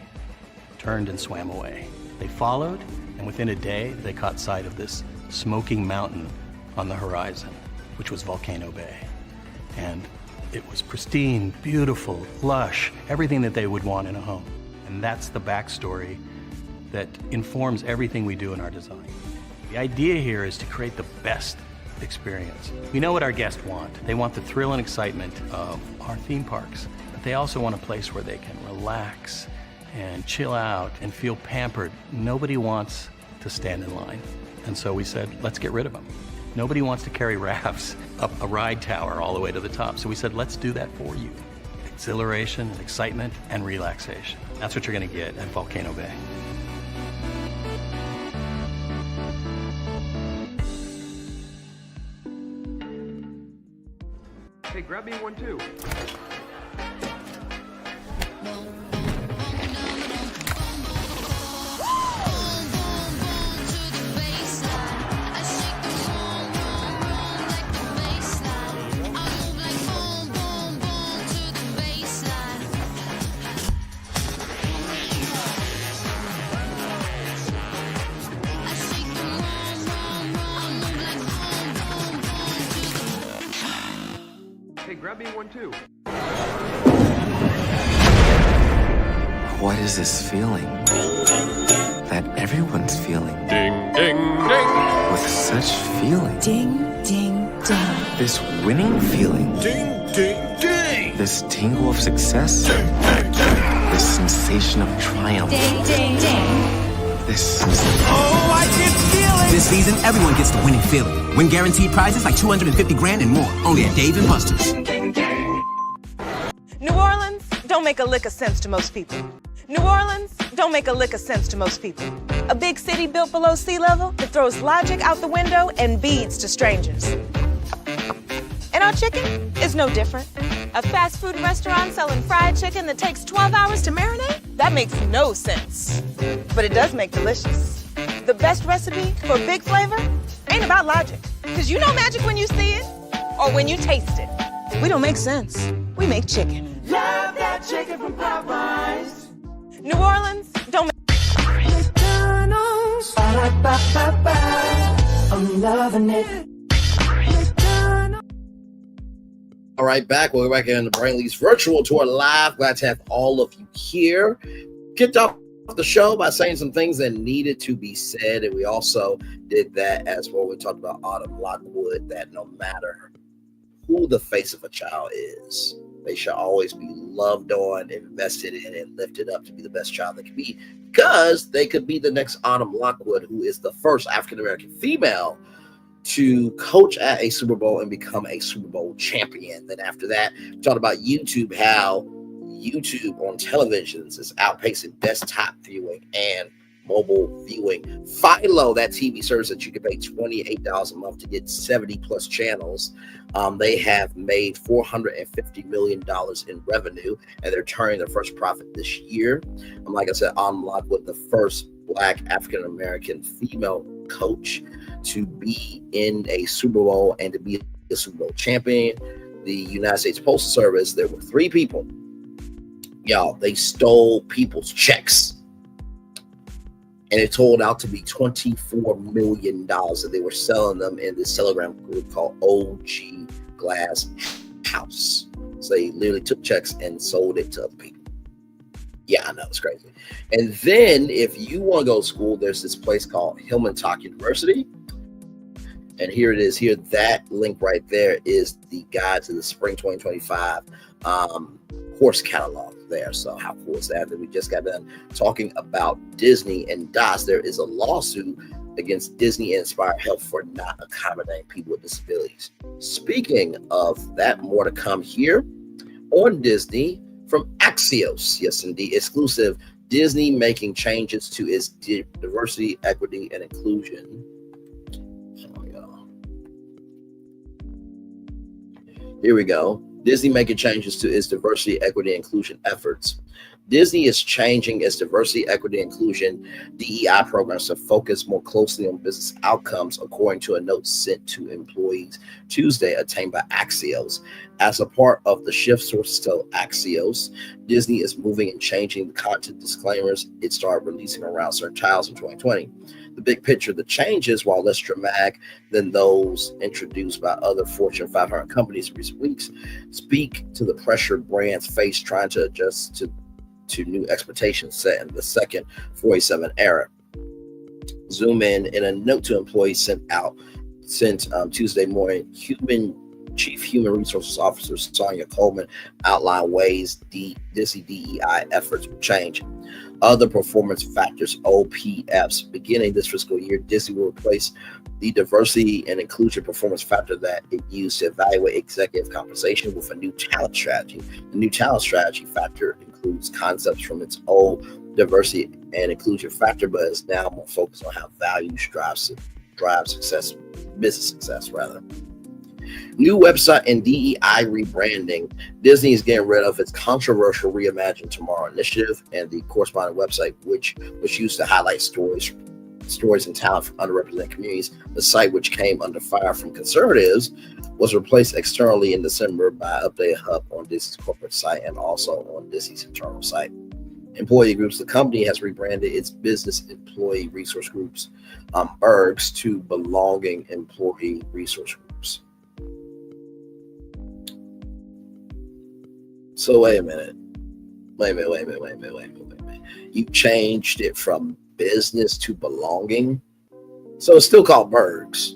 Turned and swam away. They followed, and within a day, they caught sight of this smoking mountain on the horizon, which was Volcano Bay. And it was pristine, beautiful, lush, everything that they would want in a home. And that's the backstory that informs everything we do in our design. The idea here is to create the best experience. We know what our guests want. They want the thrill and excitement of our theme parks, but they also want a place where they can relax and chill out and feel pampered. Nobody wants to stand in line. And so we said, let's get rid of them. Nobody wants to carry rafts up a ride tower all the way to the top. So we said, let's do that for you. Exhilaration, and excitement, and relaxation. That's what you're gonna get at Volcano Bay. Hey, grab me one too. Hey, grab me one too. What is this feeling that everyone's feeling? Ding, ding, ding. With such feeling. Ding, ding, ding. This winning feeling. Ding, ding, ding. This tingle of success. This sensation of triumph. Ding, ding, ding. This. Oh, I can feel it! This season, everyone gets the winning feeling. Win guaranteed prizes like $250 grand and more. Only at Dave & Buster's. New Orleans don't make a lick of sense to most people. New Orleans don't make a lick of sense to most people. A big city built below sea level that throws logic out the window and beads to strangers. And our chicken is no different. A fast food restaurant selling fried chicken that takes 12 hours to marinate? That makes no sense. But it does make delicious. The best recipe for big flavor ain't about logic. Because you know magic when you see it or when you taste it. We don't make sense. We make chicken. Love that chicken from Popeyes. New Orleans don't make McDonald's. I'm loving it. All right, we're back in the Brainley's virtual tour live. Glad to have all of you here. Kicked off the show by saying some things that needed to be said, and we also did that as well. We talked about Autumn Lockwood, that no matter who the face of a child is, they should always be loved on, invested in, and lifted up to be the best child they can be, because they could be the next Autumn Lockwood, who is the first African-American female to coach at a Super Bowl and become a Super Bowl champion. Then after that, we talked about YouTube, how YouTube on televisions is outpacing desktop viewing and mobile viewing. Philo, that TV service that you can pay $28 a month to get 70 plus channels, they have made $450 million in revenue, and they're turning their first profit this year. Like I said, Autumn Lockwood, the first Black African-American female coach to be in a Super Bowl and to be a Super Bowl champion. The United States Postal Service, there were 3 people. Y'all, they stole people's checks. And it totaled out to be $24 million that they were selling them in this Telegram group called OG Glass House. So they literally took checks and sold it to other people. Yeah, I know, it's crazy. And then if you want to go to school, there's this place called Hillman-Tock University. And here it is here. That link right there is the guide to the spring 2025 course catalog there. So how cool is that? That we just got done talking about Disney and DOS. There is a lawsuit against Disney and Inspired Health for not accommodating people with disabilities. Speaking of that, more to come here on Disney from Axios. Yes, indeed. Exclusive. Disney making changes to its diversity, equity, and inclusion. Here we go. Disney making changes to its diversity, equity, and inclusion efforts. Disney is changing its diversity, equity, inclusion, DEI programs to focus more closely on business outcomes, according to a note sent to employees Tuesday, obtained by Axios. As a part of the shift, sources tell Axios, Disney is moving and changing the content disclaimers it started releasing around certain titles in 2020. The big picture, the changes, while less dramatic than those introduced by other Fortune 500 companies in recent weeks, speak to the pressure brands face trying to adjust to new expectations set in the second 47 era. Zoom in a note to employees sent Tuesday morning, Chief Human Resources Officer Sonia Coleman outlined ways Disney DEI efforts will change. Other performance factors, OPFs, beginning this fiscal year, Disney will replace the diversity and inclusion performance factor that it used to evaluate executive compensation with a new talent strategy. The new talent strategy factor includes concepts from its old diversity and inclusion factor, but is now more focused on how values drive success, business success rather. New website and DEI rebranding. Disney is getting rid of its controversial Reimagine Tomorrow initiative and the corresponding website, which was used to highlight stories and talent from underrepresented communities. The site, which came under fire from conservatives, was replaced externally in December by an updated hub on Disney's corporate site and also on Disney's internal site. Employee groups. The company has rebranded its business employee resource groups, ERGs, to Belonging Employee Resource Groups. So wait a minute. You changed it from business to belonging. So it's still called Bergs.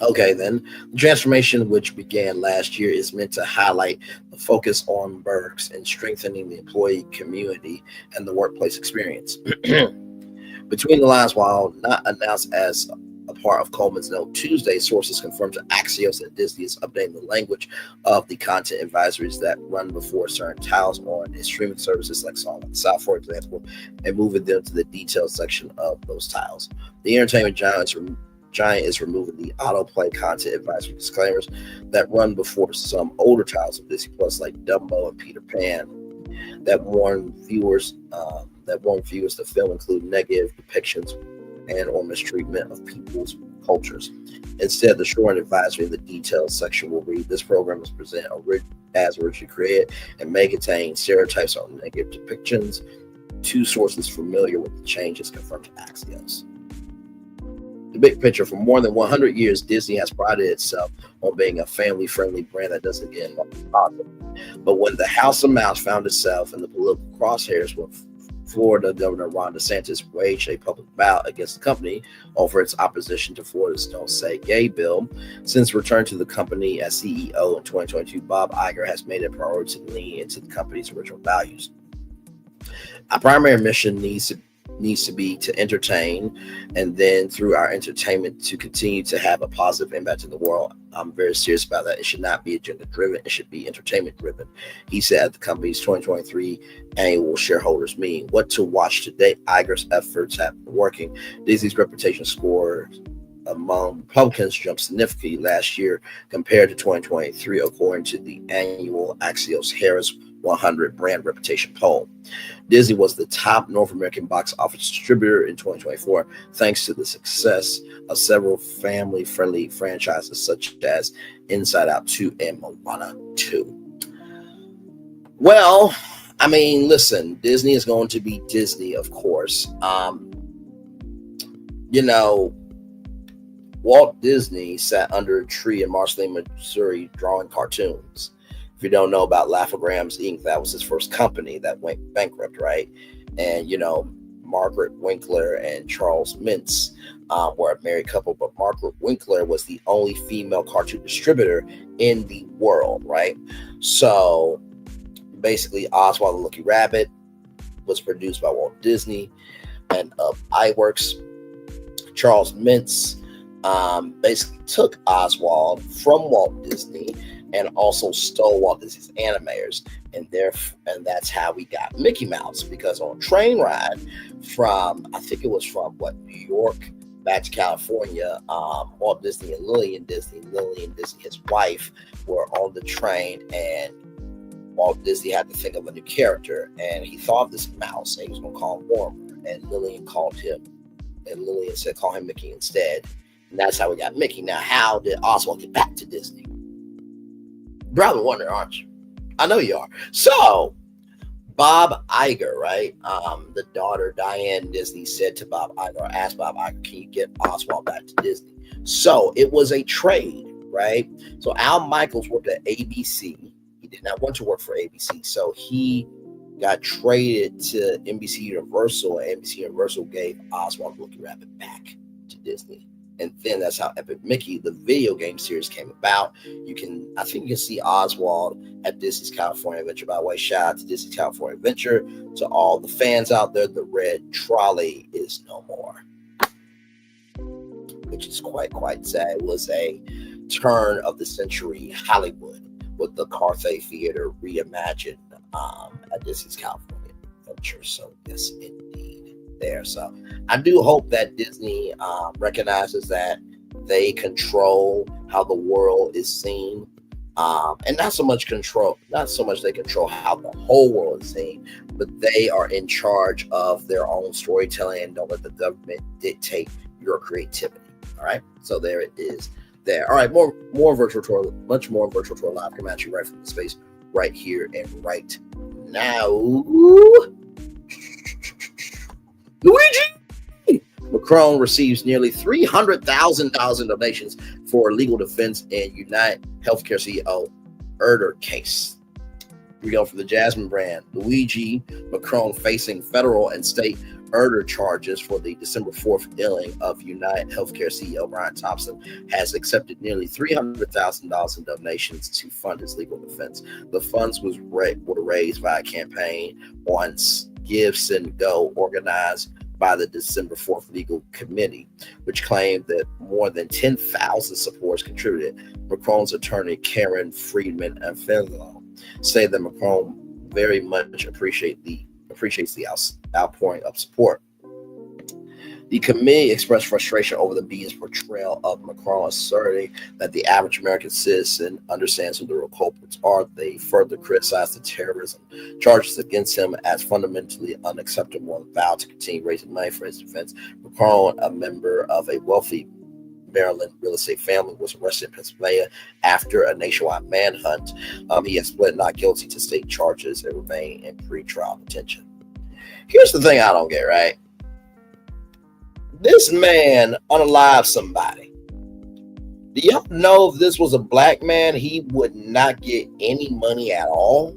Okay, then. The transformation, which began last year, is meant to highlight the focus on Bergs and strengthening the employee community and the workplace experience. Between the lines, while not announced as a part of Coleman's note Tuesday, sources confirmed to Axios that Disney is updating the language of the content advisories that run before certain titles on its streaming services like Song of the South, for example, and moving them to the detailed section of those titles. The entertainment giant is removing the autoplay content advisory disclaimers that run before some older titles of Disney Plus like Dumbo and Peter Pan that warn viewers the film include negative depictions and or mistreatment of people's cultures. Instead, the short advisory in the details section will read, this program is presented as originally created and may contain stereotypes or negative depictions. Two sources familiar with the changes confirmed to Axios. The big picture: for more than 100 years, Disney has prided itself on being a family-friendly brand that doesn't get involved in politics. But when the House of Mouse found itself in the political crosshairs with Florida Governor Ron DeSantis waged a public bout against the company over its opposition to Florida's Don't Say Gay bill. Since returning to the company as CEO in 2022, Bob Iger has made it a priority to lean into the company's original values. Our primary mission needs to be to entertain, and then through our entertainment to continue to have a positive impact in the world. I'm very serious about that. It should not be agenda driven. It should be entertainment driven. He said at the company's 2023 annual shareholders meeting. What to watch today? Iger's efforts have been working. Disney's reputation score among Republicans jumped significantly last year compared to 2023, according to the annual Axios Harris 100 brand reputation poll. Disney was the top North American box office distributor in 2024, thanks to the success of several family-friendly franchises such as Inside Out 2 and Moana 2. Well, I mean, listen, Disney is going to be Disney, of course. Walt Disney sat under a tree in Marceline, Missouri, drawing cartoons. If you don't know about Laugh-O-Grams Inc., that was his first company that went bankrupt, right? And, Margaret Winkler and Charles Mintz were a married couple, but Margaret Winkler was the only female cartoon distributor in the world, right? So, basically, Oswald the Lucky Rabbit was produced by Walt Disney and iWorks. Charles Mintz basically took Oswald from Walt Disney and also stole Walt Disney's animators, and that's how we got Mickey Mouse. Because on a train ride from, I think it was from New York back to California, Walt Disney and Lillian Disney, his wife, were on the train, and Walt Disney had to think of a new character, and he thought of this mouse, and he was going to call him Warmer. And Lillian said, call him Mickey instead. And that's how we got Mickey. Now, how did Oswald get back to Disney? You're probably wondering, aren't you? I know you are. So, Bob Iger, right? The daughter, Diane Disney, said to Bob Iger, or asked Bob Iger, can you get Oswald back to Disney? So, it was a trade, right? So, Al Michaels worked at ABC. He did not want to work for ABC. So, he got traded to NBC Universal, and NBC Universal gave Oswald the Lucky Rabbit back to Disney. And then that's how Epic Mickey, the video game series, came about. I think you can see Oswald at Disney's California Adventure. By the way, shout out to Disney's California Adventure. To all the fans out there, the red trolley is no more, which is quite sad. It was a turn of the century Hollywood with the Carthay Theater reimagined at Disney's California Adventure. So yes, indeed. There. So I do hope that Disney recognizes that they control how the world is seen, and not so much they control how the whole world is seen, but they are in charge of their own storytelling and don't let the government dictate your creativity. All right, so there it is. There. All right, more virtual tour, much more virtual tour live coming at you right from the space, right here and right now. Luigi! Macron receives nearly $300,000 in donations for legal defense in United Healthcare CEO Erder case. Here we go for the Jasmine brand. Luigi Macron facing federal and state Erder charges for the December 4th killing of United Healthcare CEO Brian Thompson has accepted nearly $300,000 in donations to fund his legal defense. The funds were raised by a campaign on Give, Send, Go, organized by the December 4th Legal Committee, which claimed that more than 10,000 supporters contributed. Macron's attorney, Karen Friedman and Philo, say that Macron very much appreciates the outpouring of support. The committee expressed frustration over the media's portrayal of Macron, asserting that the average American citizen understands who the real culprits are. They further criticized the terrorism charges against him as fundamentally unacceptable and vowed to continue raising money for his defense. Macron, a member of a wealthy Maryland real estate family, was arrested in Pennsylvania after a nationwide manhunt. He has pled not guilty to state charges and remain in pretrial detention. Here's the thing I don't get, right? This man unalived somebody. Do y'all know if this was a black man, he would not get any money at all?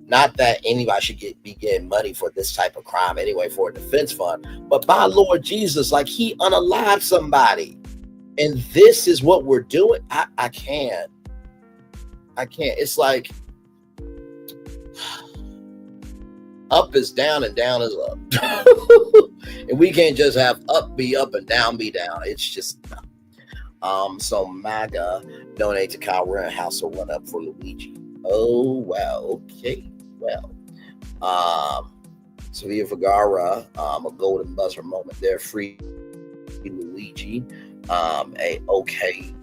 Not that anybody should be getting money for this type of crime anyway, for a defense fund. But by Lord Jesus, like, he unalived somebody. And this is what we're doing? I can't. It's like up is down and down is up. And we can't just have up be up and down be down. It's just so MAGA donate to Kyle Rittenhouse will run up for Luigi. Oh wow, okay. Well. Sofia Vergara, a golden buzzer moment there, free Luigi. A okay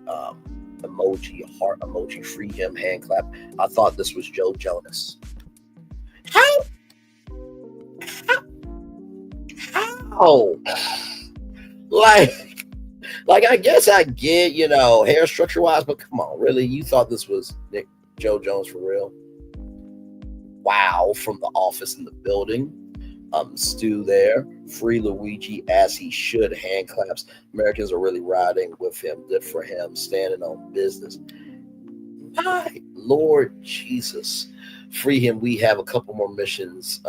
emoji, heart emoji, free him, hand clap. I thought this was Joe Jonas. How? Like I guess I get, hair structure wise, but come on, really? You thought this was Joe Jonas for real? Wow, from The Office in the building. Stu there, free Luigi as he should, hand claps. Americans are really riding with him. Good for him, standing on business. My Lord Jesus, free him. We have a couple more missions.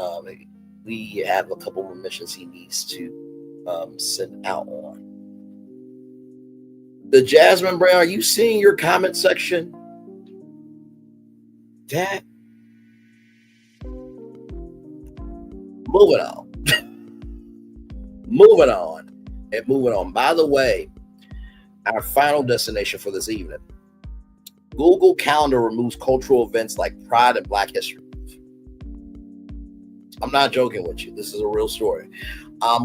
He needs to send out on. The Jasmine Brown, are you seeing your comment section? That. Moving on. By the way, our final destination for this evening. Google Calendar removes cultural events like Pride and Black History. I'm not joking with you. This is a real story.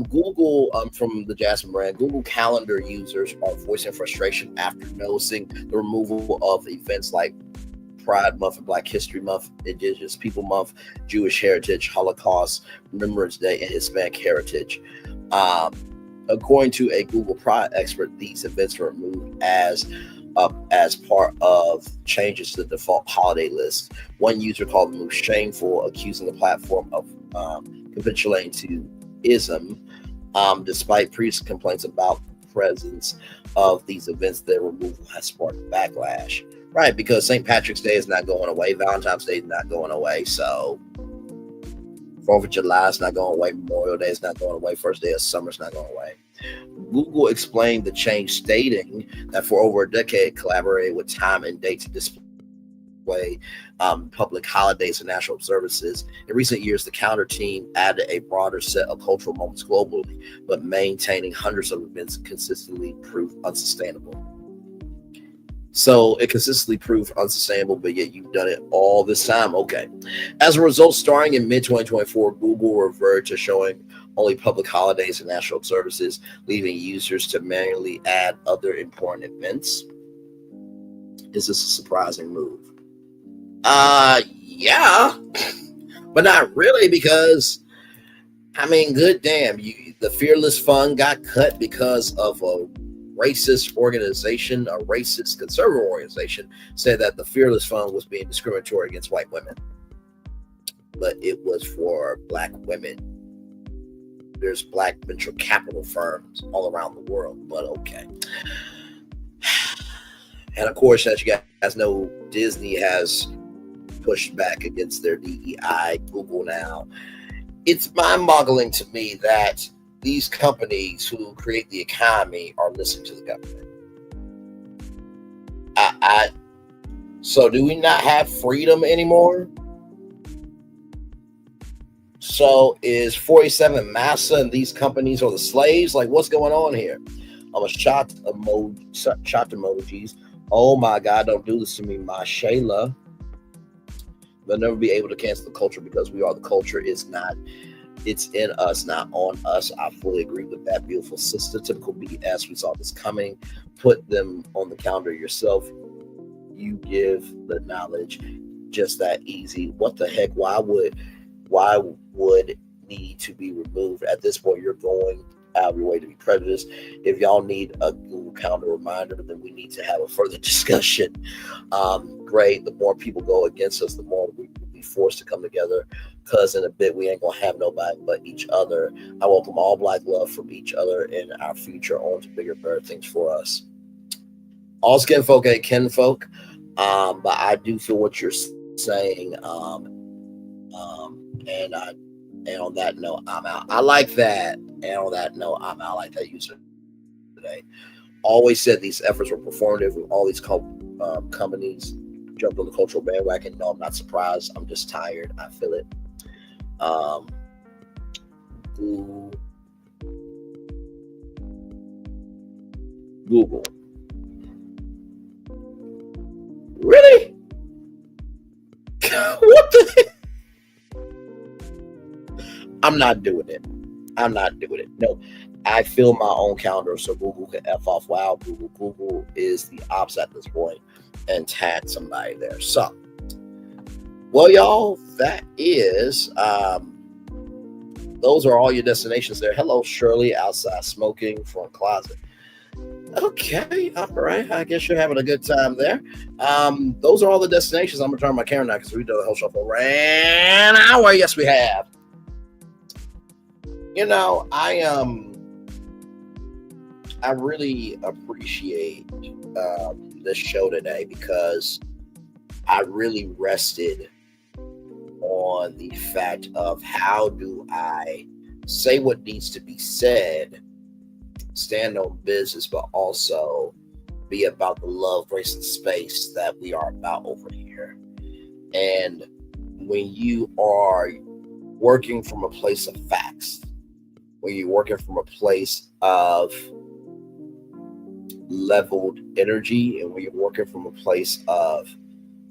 Google, from the Jasmine brand, Google Calendar users are voicing frustration after noticing the removal of events like Pride Month and Black History Month, Indigenous People Month, Jewish Heritage, Holocaust, Remembrance Day, and Hispanic Heritage. According to a Google Pride expert, these events were removed as part of changes to the default holiday list. One user called the move shameful, accusing the platform of capitulating to ism. Despite previous complaints about the presence of these events, their removal has sparked backlash. Right, because St. Patrick's Day is not going away, Valentine's Day is not going away, so 4th of July is not going away, Memorial Day is not going away, first day of summer is not going away. Google explained the change, stating that for over a decade, it collaborated with Time and Date to display public holidays and national observances. In recent years, the calendar team added a broader set of cultural moments globally, but maintaining hundreds of events consistently proved unsustainable. So it consistently proved unsustainable, but yet you've done it all this time. Okay. As a result, starting in mid-2024, Google reverted to showing only public holidays and national observances, leaving users to manually add other important events. Is this a surprising move? Yeah, but not really, because, I mean, good damn, the Fearless Fund got cut because of a racist organization, a racist conservative organization, said that the Fearless Fund was being discriminatory against white women. But it was for Black women. There's Black venture capital firms all around the world, but okay. And of course, as you guys know, Disney has pushed back against their DEI, Google now. It's mind-boggling to me that these companies who create the economy are listening to the government. So do we not have freedom anymore? So is 47 Massa and these companies are the slaves? Like, what's going on here? I'm a shot emojis. Oh my God, don't do this to me, my Shayla. They'll never be able to cancel the culture because we are the culture. It's in us, not on us. I fully agree with that, beautiful sister. Typical BS. We saw this coming. Put them on the calendar yourself. You give the knowledge. Just that easy. What the heck? Why would need to be removed? At this point, you're going out of your way to be prejudiced. If y'all need a Google Calendar reminder, then we need to have a further discussion. Great. The more people go against us, the more we will be forced to come together, because in a bit we ain't gonna have nobody but each other. I welcome all Black love from each other in our future on to bigger, better things for us. All skin folk ain't kin folk, but I do feel what you're saying. And on that note, I'm out. I like that. And on that note, I'm out. Like that user today. Always said these efforts were performative with all these companies jumped on the cultural bandwagon. No, I'm not surprised. I'm just tired. I feel it. Google. Really? What the heck? I'm not doing it. No, I fill my own calendar so Google can F off. Wow, Google is the opposite at this point, and tag somebody there. So, well, y'all, that is, those are all your destinations there. Hello, Shirley, outside smoking from closet. Okay, all right. I guess you're having a good time there. Those are all the destinations. I'm gonna turn my camera now because we've done the whole show for an hour. Yes, we have. You know, I really appreciate this show today because I really rested on the fact of how do I say what needs to be said, stand on business, but also be about the love, grace, and space that we are about over here. And when you are working from a place of facts, when you're working from a place of leveled energy, and when you're working from a place of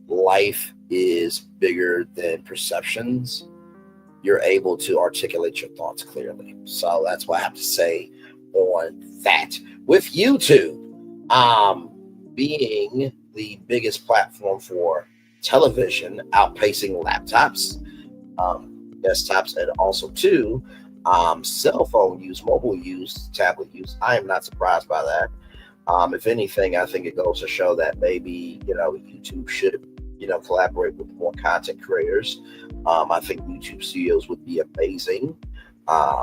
life is bigger than perceptions, you're able to articulate your thoughts clearly. So that's what I have to say on that. With YouTube being the biggest platform for television outpacing laptops, desktops, and also too cell phone use, mobile use, tablet use. I am not surprised by that. If anything, I think it goes to show that maybe, YouTube should, collaborate with more content creators. I think YouTube studios would be amazing.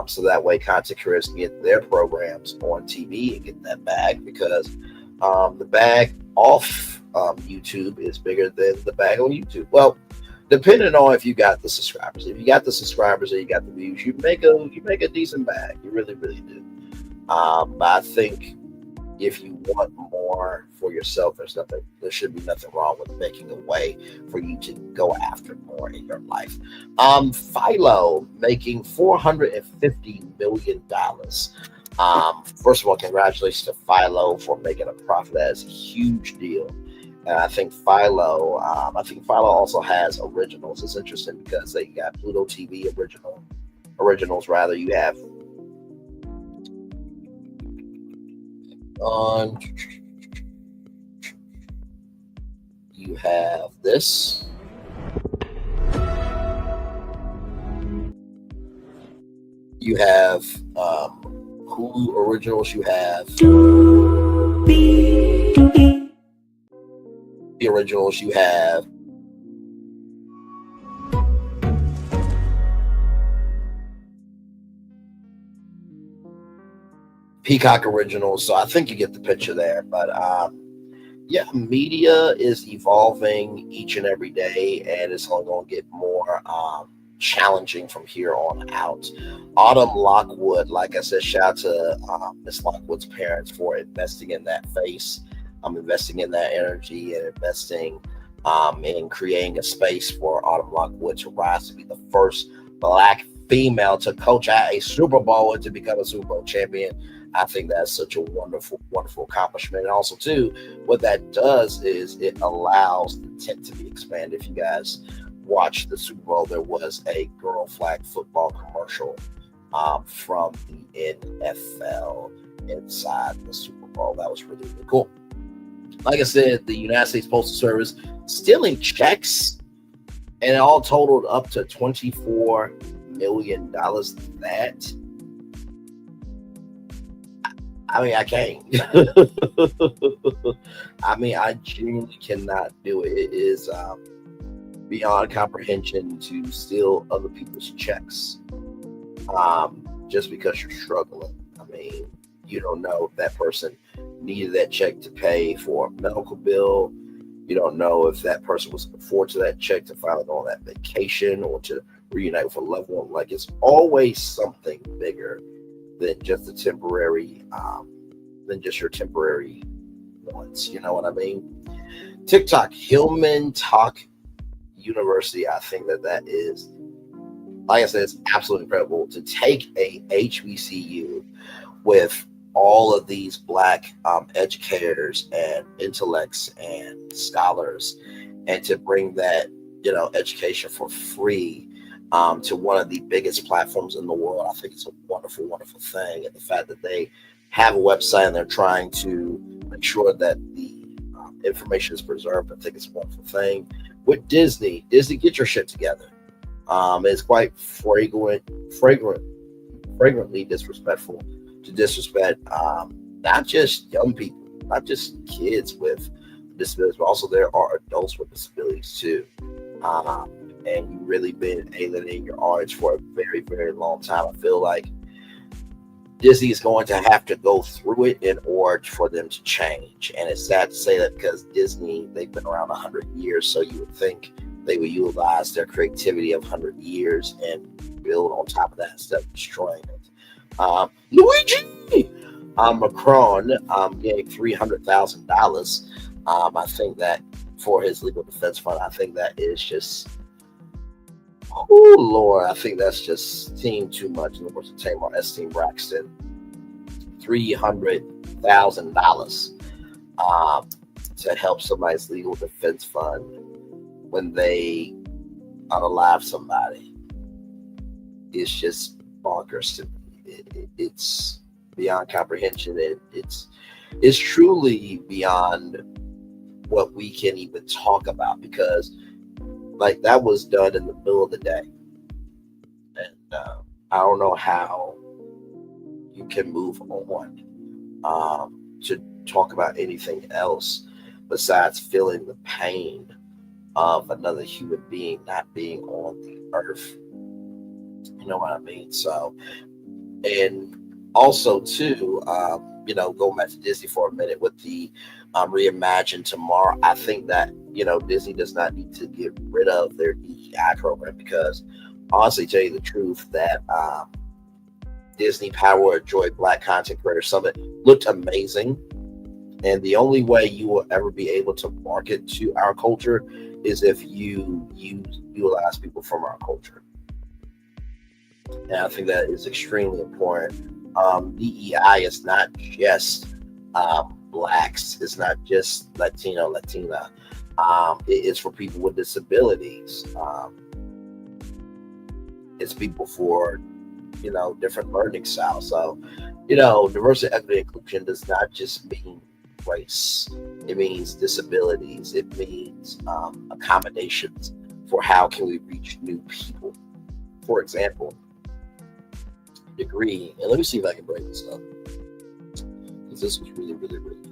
So that way content creators can get their programs on TV and get that bag, because the bag off YouTube is bigger than the bag on YouTube. Well, depending on if you got the subscribers. If you got the subscribers and you got the views, you make a decent bag. You really, really do. But I think if you want more for yourself, there should be nothing wrong with making a way for you to go after more in your life. Philo making $450 million. First of all, congratulations to Philo for making a profit. That is a huge deal. And I think Philo also has originals. It's interesting because they got Pluto TV originals rather. You have you have this. You have Hulu originals. You have the originals. You have Peacock originals. So I think you get the picture there. But yeah, media is evolving each and every day, and it's only going to get more challenging from here on out. Autumn Lockwood, like I said, shout out to Miss Lockwood's parents for investing in that face, investing in that energy, and investing in creating a space for Autumn Lockwood to rise to be the first Black female to coach at a Super Bowl and to become a Super Bowl champion. I think that's such a wonderful, wonderful accomplishment. And also, too, what that does is it allows the tent to be expanded. If you guys watch the Super Bowl, there was a girl flag football commercial from the NFL inside the Super Bowl. That was really, really cool. Like I said, the United States Postal Service stealing checks, and it all totaled up to $24 million. That, I mean, I can't. I mean, I genuinely cannot do it. It is beyond comprehension to steal other people's checks just because you're struggling. I mean, you don't know if that person needed that check to pay for a medical bill. You don't know if that person was looking forward to that check to finally go on that vacation or to reunite with a loved one. Like, it's always something bigger than just the temporary, than just your temporary wants. You know what I mean? Tic Tok, Hillman Talk University. I think that is, like I said, it's absolutely incredible to take a HBCU with all of these Black educators and intellects and scholars, and to bring that, education for free to one of the biggest platforms in the world. I think it's a wonderful, wonderful thing. And the fact that they have a website and they're trying to make sure that the information is preserved, I think it's a wonderful thing. With Disney, get your shit together. It's quite fragrantly disrespectful to disrespect not just young people, not just kids with disabilities, but also there are adults with disabilities too. And you've really been alienating your audience for a very, very long time. I feel like Disney is going to have to go through it in order for them to change. And it's sad to say that because Disney, they've been around 100 years, so you would think they would utilize their creativity of 100 years and build on top of that instead of destroying it. Luigi! Macron getting $300,000. I think that for his legal defense fund, I think that is just, oh Lord, I think that's just seemed too much. In the words of Tamar Esteem Braxton, $300,000 to help somebody's legal defense fund when they unalive somebody. It's just bonkers to me. It's beyond comprehension. It's truly beyond what we can even talk about, because Like, that was done in the middle of the day. And I don't know how you can move on to talk about anything else besides feeling the pain of another human being not being on the earth. You know what I mean? So, and also too, going back to Disney for a minute with the Reimagine Tomorrow, I think that, Disney does not need to get rid of their DEI program, because honestly, tell you the truth, that Disney Power of Joy Black Content Creator Summit looked amazing. And the only way you will ever be able to market to our culture is if you utilize people from our culture. And I think that is extremely important. DEI is not just blacks. It's not just Latino, Latina. It is for people with disabilities. It's people for, different learning styles. So, diversity, equity, inclusion does not just mean race. It means disabilities. It means accommodations for how can we reach new people. For example, degree, and let me see if I can break this up, because this was really, really, really good.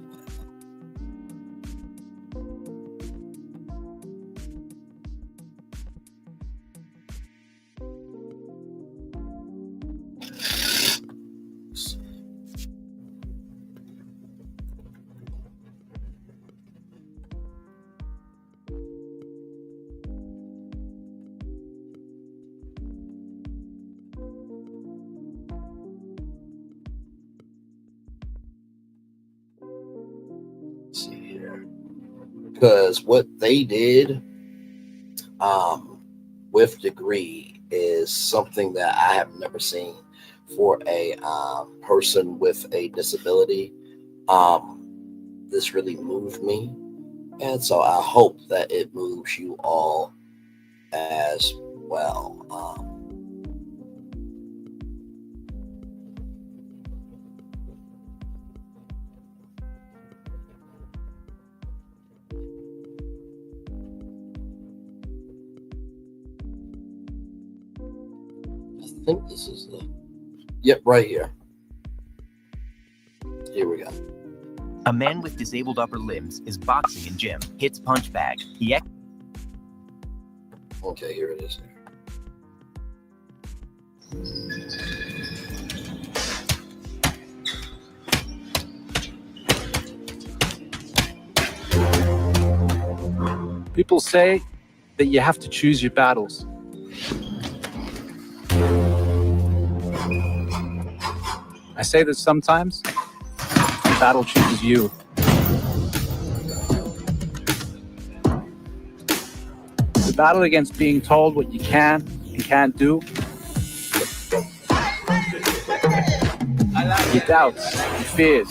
Because what they did with degree is something that I have never seen for a person with a disability. This really moved me, and so I hope that it moves you all as well. I think this is right here. Here we go. A man with disabled upper limbs is boxing in gym, hits punch bag. Okay, here it is. People say that you have to choose your battles. I say that sometimes the battle chooses you. The battle against being told what you can and can't do. Your doubts, your fears.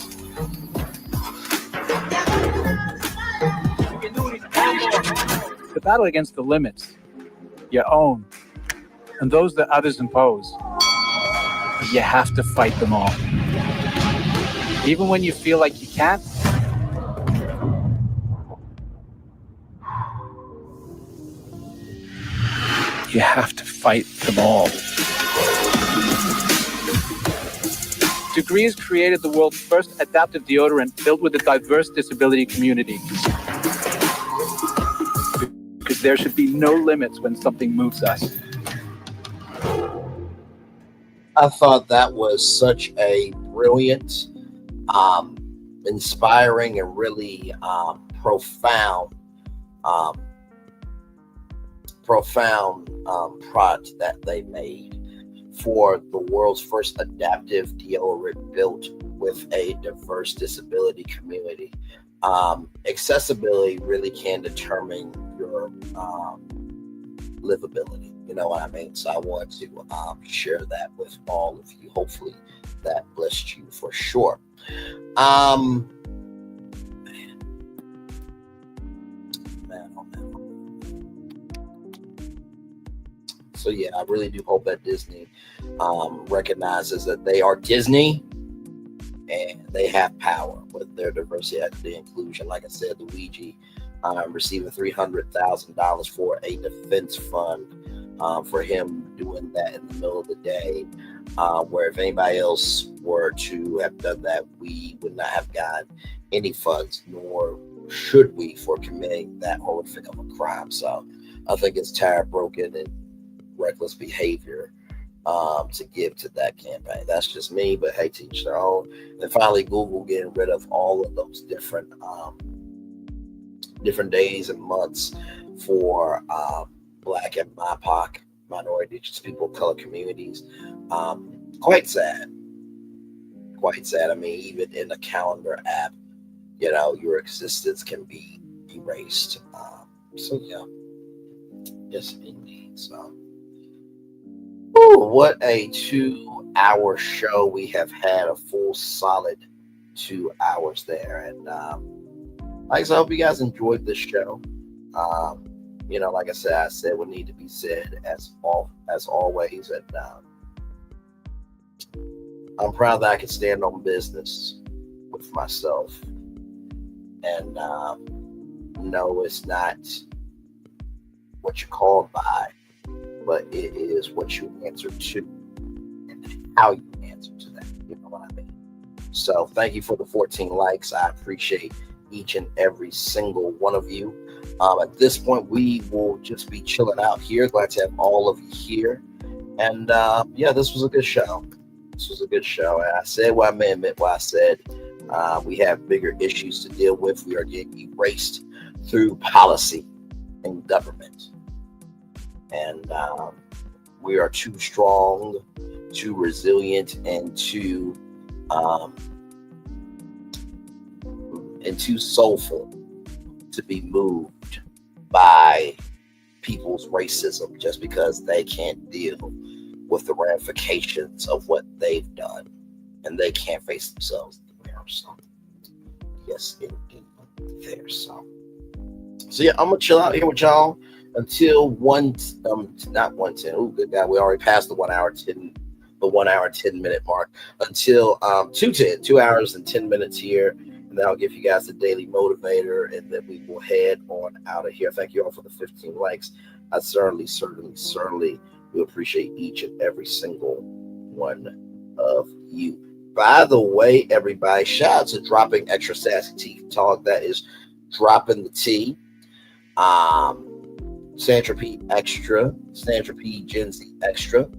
The battle against the limits, your own, and those that others impose. You have to fight them all. Even when you feel like you can't, you have to fight them all. Degrees created the world's first adaptive deodorant filled with a diverse disability community. Because there should be no limits when something moves us. I thought that was such a brilliant, inspiring, and really profound product that they made for the world's first adaptive deodorant built with a diverse disability community. Accessibility really can determine your livability. You know what I mean? So I want to share that with all of you. Hopefully that blessed you for sure. Man, oh man. So yeah, I really do hope that Disney recognizes that they are Disney and they have power with their diversity, equity, inclusion. Like I said, Luigi receiving $300,000 for a defense fund for him doing that in the middle of the day, where if anybody else were to have done that, we would not have gotten any funds, nor should we, for committing that horrific of a crime. So I think it's tired, broken, and reckless behavior to give to that campaign. That's just me, but hey, to each their own. And finally, Google getting rid of all of those different days and months for Black and BIPOC, minority people, color communities. Quite sad. Quite sad. I mean, even in a calendar app, you know, your existence can be erased. So yeah, yes, indeed. So, what a 2-hour show we have had, a full solid 2 hours there. And like I said, I hope you guys enjoyed this show. You know, like I said what need to be said as always. And I'm proud that I can stand on business with myself. And no, it's not what you're called by, but it is what you answer to and how you answer to that. You know what I mean? So thank you for the 14 likes. I appreciate each and every single one of you. At this point, we will just be chilling out here. Glad to have all of you here. And yeah, this was a good show. This was a good show. And I said what I meant what I said. We have bigger issues to deal with. We are getting erased through policy and government. And we are too strong, too resilient, and too soulful to be moved by people's racism just because they can't deal with the ramifications of what they've done, and they can't face themselves in the mirror. So yes, indeed, there. So yeah, I'm gonna chill out here with y'all until not 1:10. Oh, good God, we already passed the 1 hour 10 minute mark. Until 2:10, 2 hours and 10 minutes here, and then I'll give you guys the daily motivator, and then we will head on out of here. Thank you all for the 15 likes. I certainly we appreciate each and every single one of you. By the way, everybody, shout out to Dropping Extra Sassy Tea Talk. That is dropping the tea. Sandra P Extra, Sandra P Gen Z Extra,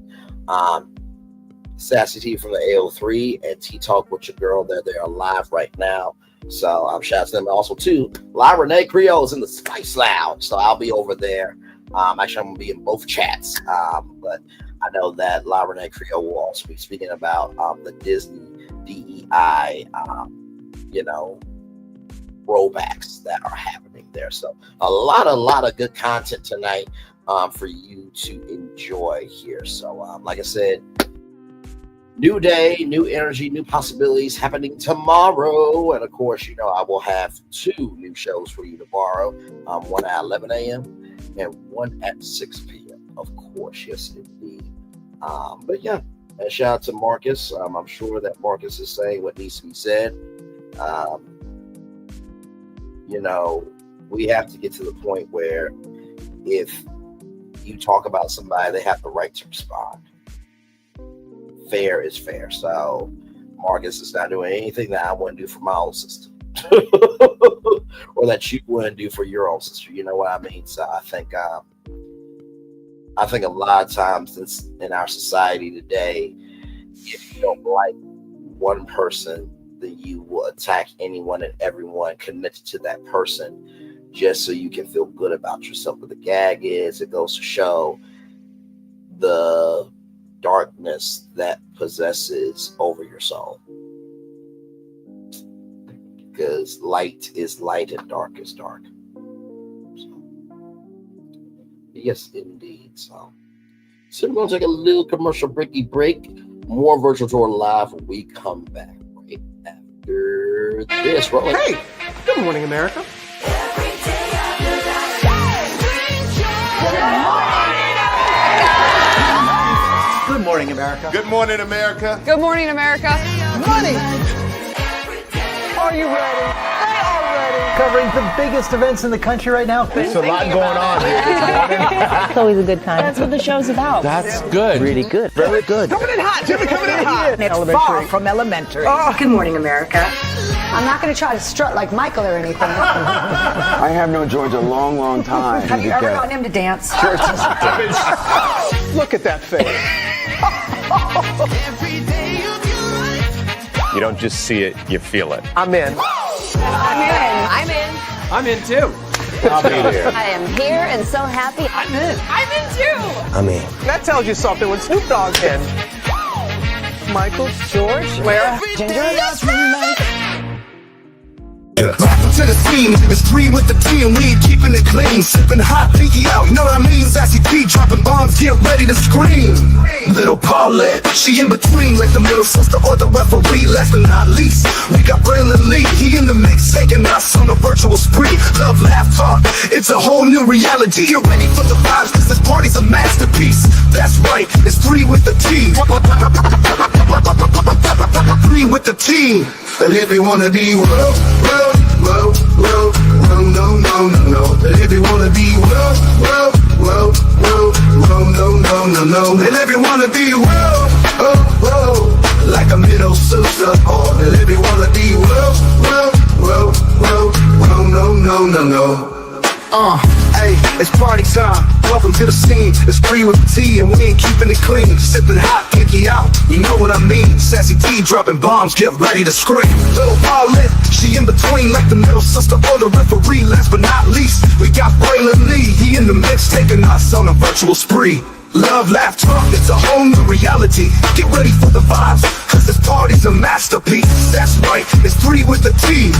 Sassy Tea from the AO3, and Tea Talk with your girl. They are live right now. So shout out to them. Also too, La Renee Creole is in the Spice Lounge, so I'll be over there. Actually, I'm gonna be in both chats, but I know that La Renee Creole will also be speaking about the Disney DEI, rollbacks that are happening there. So a lot of good content tonight for you to enjoy here. So like I said, new day, new energy, new possibilities happening tomorrow. And of course, I will have 2 new shows for you tomorrow, one at 11 a.m. and one at 6 p.m. Of course, yes, indeed. But yeah, and shout out to Marcus. I'm sure that Marcus is saying what needs to be said. We have to get to the point where if you talk about somebody, they have the right to respond. Fair is fair. So Marcus is not doing anything that I wouldn't do for my own sister. Or that you wouldn't do for your own sister. You know what I mean? So I think a lot of times in our society today, if you don't like one person, then you will attack anyone and everyone connected to that person just so you can feel good about yourself. But the gag is, it goes to show the darkness that possesses over your soul. Because light is light and dark is dark. So, yes, indeed. So we're going to take a little commercial break. More Virtual Tour Live when we come back right after this. Hey, good morning, America. Good morning, America. Good morning, America. Good morning, America. Money. Are you ready? They are ready. covering the biggest events in the country right now. There's a lot going on here this morning. It's always a good time. That's what the show's about. That's good. Really good. Very good. Coming in hot. Jimmy coming in hot. It's far from elementary. Oh, good morning, America. I'm not going to try to strut like Michael or anything. I have known George a long, long time. Have you ever gotten him to dance? Look at that face. You don't just see it, you feel it. I'm in. I'm in. I'm in too. I'll be there. I am here and so happy. I'm in. I'm in too. I'm in. That tells you something when Snoop Dogg's in. Michael, George, where? Ginger. Welcome to the scene, it's 3 with the team, we ain't keeping it clean. Sipping hot, pinky out, you know what I mean? Sassy P dropping bombs, get ready to scream. Little Paulette, she in between, like the middle sister or the referee. Last but not least, we got Braylon Lee, he in the mix, taking us on a virtual spree. Love, laugh, talk, it's a whole new reality. Get ready for the vibes, cause this party's a masterpiece. That's right, it's 3 with the team. 3 with the team. And if you wanna be no. And if you wanna be no. And if you wanna be like a middle sister, and if you wanna be no. Hey, it's party time. Welcome to the scene. It's 3 with the T, and we ain't keeping it clean. Sipping hot, pinky out. You know what I mean? Sassy T dropping bombs, get ready to scream. Little Paulette, she in between, like the middle sister or the referee. Last but not least, we got Braylon Lee. He in the mix, taking us on a virtual spree. Love, laugh, talk, it's a whole new reality. Get ready for the vibes, cause this party's a masterpiece. That's right, it's 3 with the T.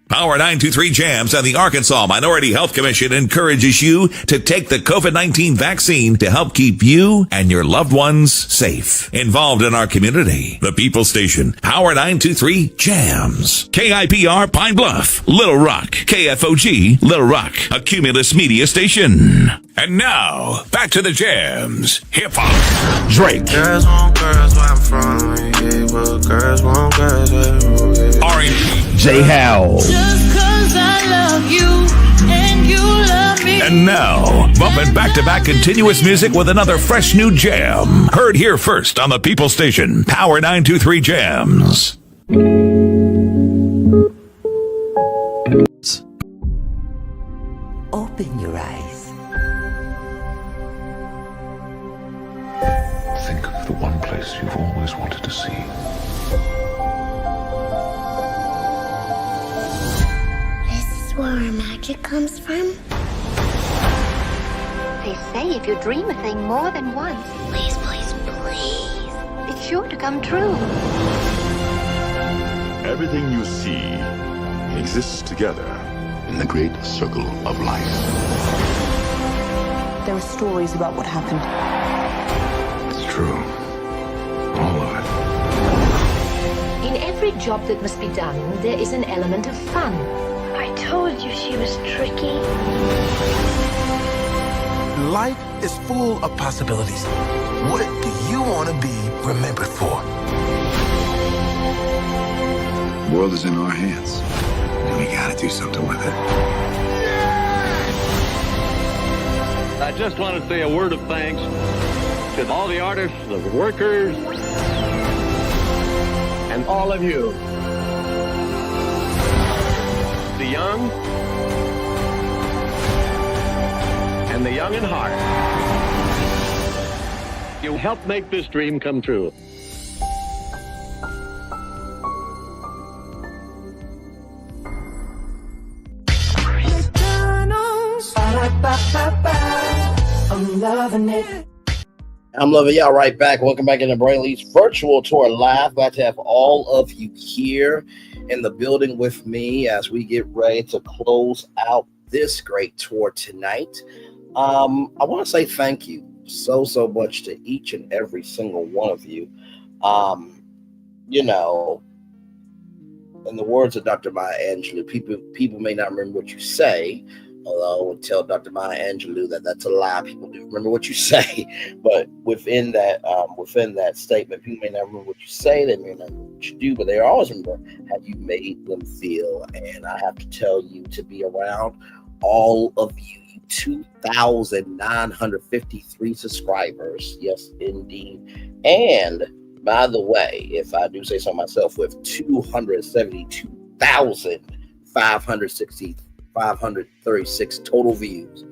Power 923 Jams and the Arkansas Minority Health Commission encourages you to take the COVID-19 vaccine to help keep you and your loved ones safe. Involved in our community, the People Station, Power 923 Jams. KIPR Pine Bluff, Little Rock, KFOG, Little Rock, a Cumulus media station. And now, back to the jams. Hip-hop. Drake. Girls want girls where I'm from. Yeah, well, girls want girls where R&B. J. Howell. Just 'cause I love you and you love me. And now, bumping back-to-back continuous music with another fresh new jam. Heard here first on the People Station, Power 923 Jams. Open your eyes. Think of the one place you've always wanted to see. This is where our magic comes from. They say if you dream a thing more than once, Please, please, please. it's sure to come true. Everything you see exists together in the great circle of life. There are stories about what happened. It's true. All of it. In every job that must be done, there is an element of fun. I told you she was tricky. Life is full of possibilities. What do you want to be remembered for? The world is in our hands, and we gotta do something with it. I just want to say a word of thanks to all the artists, the workers, and all of you. The young and the young in heart. You helped make this dream come true. I'm loving it. I'm loving y'all right back. Welcome back into Brainley's virtual tour live. Glad to have all of you here in the building with me as we get ready to close out this great tour tonight. I want to say thank you so much to each and every single one of you. You know, in the words of Dr. Maya Angelou, people may not remember what you say, Although I would tell Dr. Maya Angelou that that's a lie. People do remember what you say, but within that statement, people may not remember what you say, they may not remember what you do, but they always remember how you made them feel. And I have to tell you to be around all of you 2,953 subscribers. Yes, indeed. And by the way, if I do say so myself, with 272,536 total views,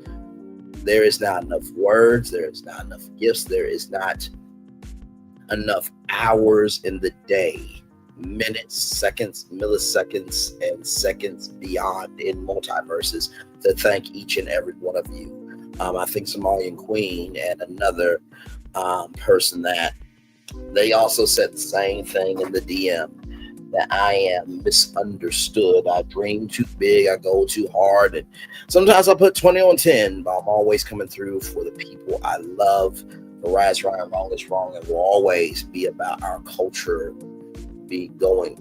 there is not enough words, there is not enough gifts, there is not enough hours in the day, minutes, seconds, milliseconds, and seconds beyond in multiverses to thank each and every one of you. I think Somalian Queen and another person that they also said the same thing in the DM, that I am misunderstood. I dream too big, I go too hard, and sometimes I put 20 on 10, but I'm always coming through for the people I love. The right is right and wrong is wrong, and will always be about our culture, be going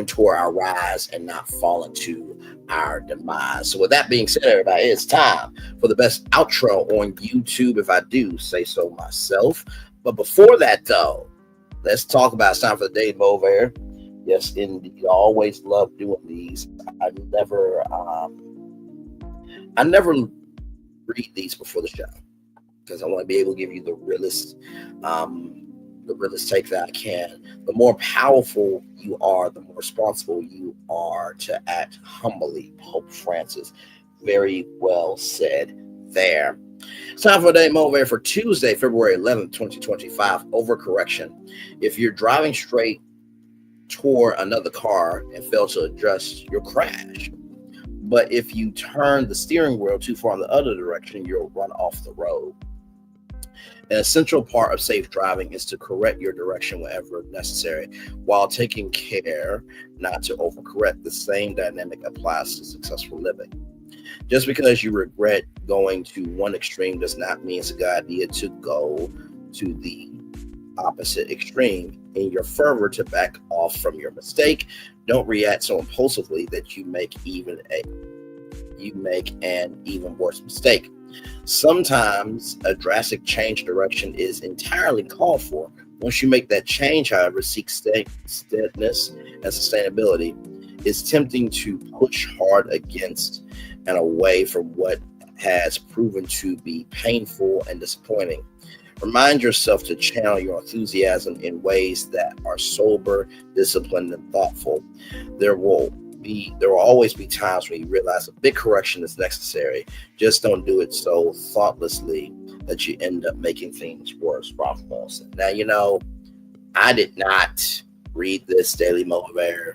toward our rise and not falling to our demise. So with that being said, everybody, it's time for the best outro on YouTube, if I do say so myself. But before that, though, let's talk about it's time for the Dave Mover. Yes, indeed. I always love doing these. I never read these before the show because I want to be able to give you the realest take that I can. The more powerful you are, the more responsible you are to act humbly. Pope Francis, very well said there. It's time for a day mover for Tuesday, February 11th, 2025. Overcorrection. If you're driving straight toward another car and fail to adjust, you'll crash. But if you turn the steering wheel too far in the other direction, you'll run off the road. An essential part of safe driving is to correct your direction whenever necessary, while taking care not to overcorrect. The same dynamic applies to successful living. Just because you regret going to one extreme does not mean it's a good idea to go to the opposite extreme. In your fervor to back off from your mistake, don't react so impulsively that you make an even worse mistake. Sometimes a drastic change direction is entirely called for. Once you make that change, however, seek steadiness and sustainability. It's tempting to push hard against and away from what has proven to be painful and disappointing. Remind yourself to channel your enthusiasm in ways that are sober, disciplined, and thoughtful. There will always be times when you realize a big correction is necessary. Just don't do it so thoughtlessly that you end up making things worse. Ralph Wilson. Now, I did not read this Daily Motivator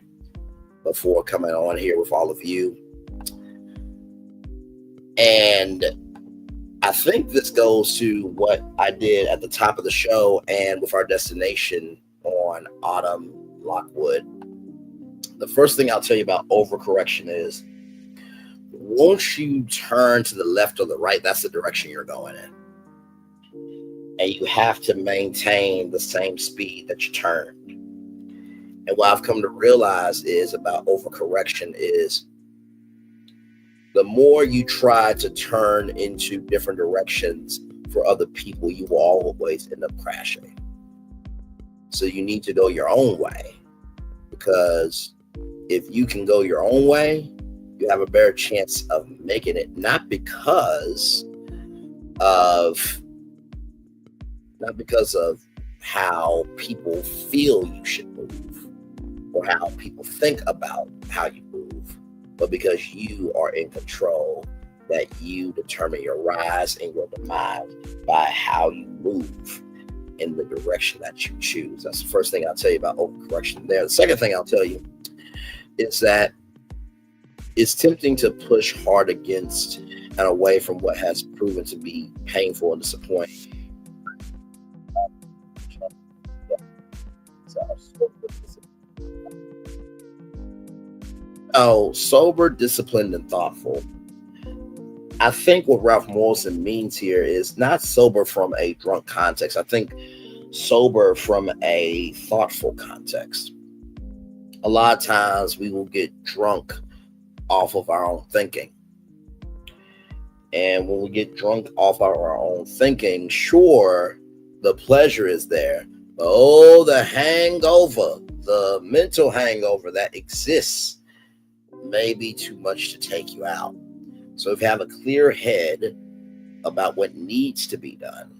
before coming on here with all of you. And I think this goes to what I did at the top of the show and with our destination on Autumn Lockwood. The first thing I'll tell you about overcorrection is once you turn to the left or the right, that's the direction you're going in. And you have to maintain the same speed that you turned. And what I've come to realize is about overcorrection is the more you try to turn into different directions for other people, you will always end up crashing. So you need to go your own way, because if you can go your own way, you have a better chance of making it, not because of how people feel you should move or how people think about how you move, but because you are in control, that you determine your rise and your demise by how you move in the direction that you choose. That's the first thing I'll tell you about overcorrection there. The second thing I'll tell you is that it's tempting to push hard against and away from what has proven to be painful and disappointing. Sober, disciplined, and thoughtful. I think what Ralph Morrison means here is not sober from a drunk context. I think sober from a thoughtful context. A lot of times we will get drunk off of our own thinking. And when we get drunk off of our own thinking, sure, the pleasure is there. But the hangover, the mental hangover that exists may be too much to take you out. So if you have a clear head about what needs to be done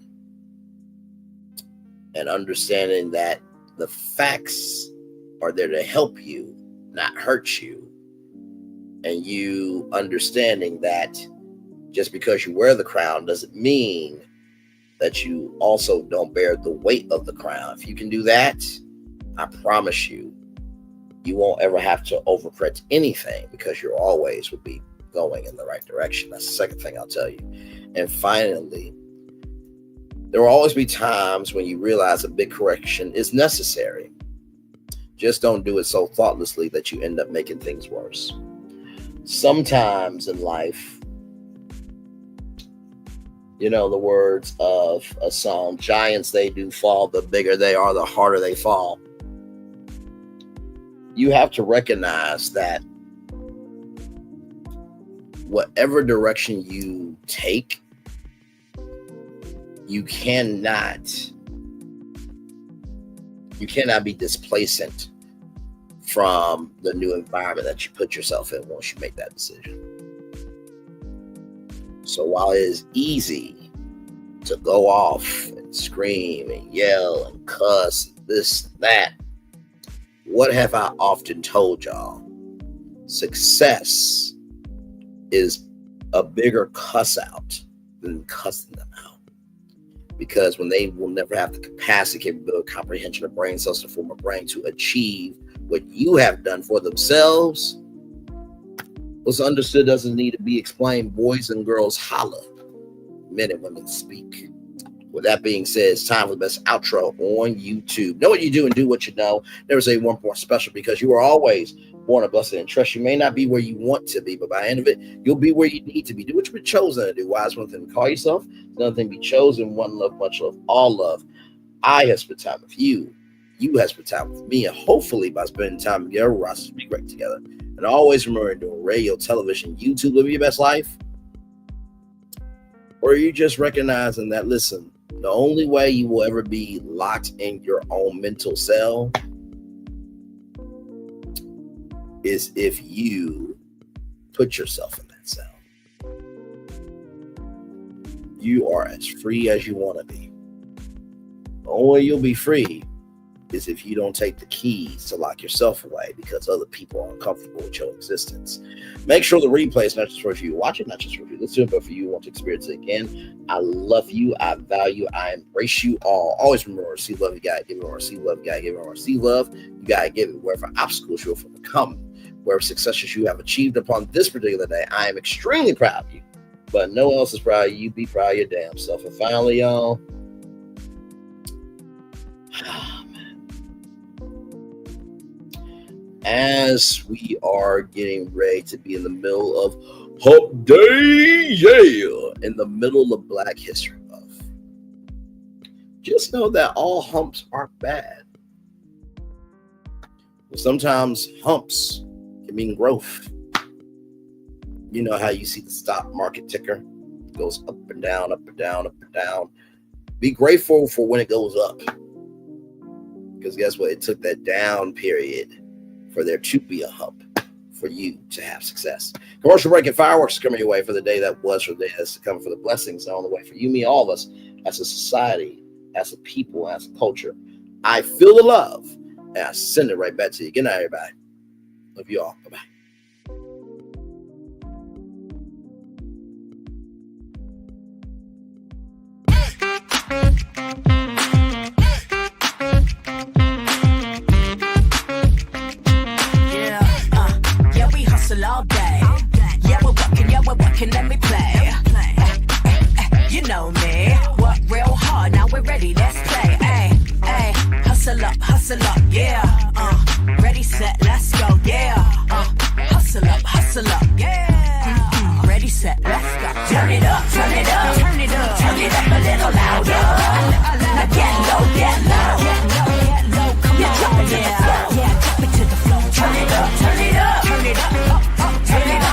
and understanding that the facts are there to help you, not hurt you, and you understanding that just because you wear the crown doesn't mean that you also don't bear the weight of the crown. If you can do that, I promise you, you won't ever have to overcorrect anything because you always will be going in the right direction. That's the second thing I'll tell you. And finally, there will always be times when you realize a big correction is necessary. Just don't do it so thoughtlessly that you end up making things worse. Sometimes in life, you know the words of a song, giants they do fall, the bigger they are, the harder they fall. You have to recognize that whatever direction you take, you cannot be displacent from the new environment that you put yourself in once you make that decision. So while it is easy to go off and scream and yell and cuss, and this, that, what have I often told y'all? Success is a bigger cuss out than cussing them out. Because when they will never have the capacity, capability, comprehension of brain cells to form a brain to achieve what you have done for themselves, what's understood doesn't need to be explained. Boys and girls holla. Men and women speak. With that being said, it's time for the best outro on YouTube. Know what you do and do what you know. Never say one more special because you are always born a blessing and trust. You may not be where you want to be, but by the end of it, you'll be where you need to be. Do what you've been chosen to do. Why is one thing to call yourself? Another thing to be chosen. One love, much love, all love. I have spent time with you. You have spent time with me. And hopefully by spending time together, we'll be great together. And always remember, doing radio, television, YouTube, living your best life. Or are you just recognizing that, listen, the only way you will ever be locked in your own mental cell is if you put yourself in that cell. You are as free as you want to be. The only way you'll be free is if you don't take the keys to lock yourself away because other people are uncomfortable with your existence. Make sure the replay is not just for you watch it, not just for you listen to it, but for you who want to experience it again. I love you. I value. I embrace you all. Always remember, receive love. You gotta give it, or receive love. You gotta give it, or receive love. You gotta give it. Wherever obstacles you have overcome, wherever successes you have achieved upon this particular day, I am extremely proud of you. But no one else is proud of you. Be proud of your damn self. And finally, y'all. As we are getting ready to be in the middle of Hump Day, in the middle of Black History Month, just know that all humps aren't bad. Sometimes humps can mean growth. You know how you see the stock market ticker? It goes up and down, up and down, up and down. Be grateful for when it goes up. Because guess what? It took that down period for there to be a hump for you to have success. Commercial break and fireworks coming your way for the day that was, for the day that's to come, for the blessings on the way for you, me, all of us, as a society, as a people, as a culture. I feel the love, and I send it right back to you. Good night, everybody. Love you all. Bye-bye. All day. Yeah, we're working, let me play. You know me, work real hard, now we're ready, let's play. Hey, hustle up, yeah. Ready, set, let's go, yeah. Hustle up, yeah. Ready, set, let's go. Turn it up, turn it up, turn it up, turn it up a little louder. Now get low, get low, come on, drop it to the floor, yeah, drop it to the floor. Turn it up, turn it up, turn it up. Turn it up.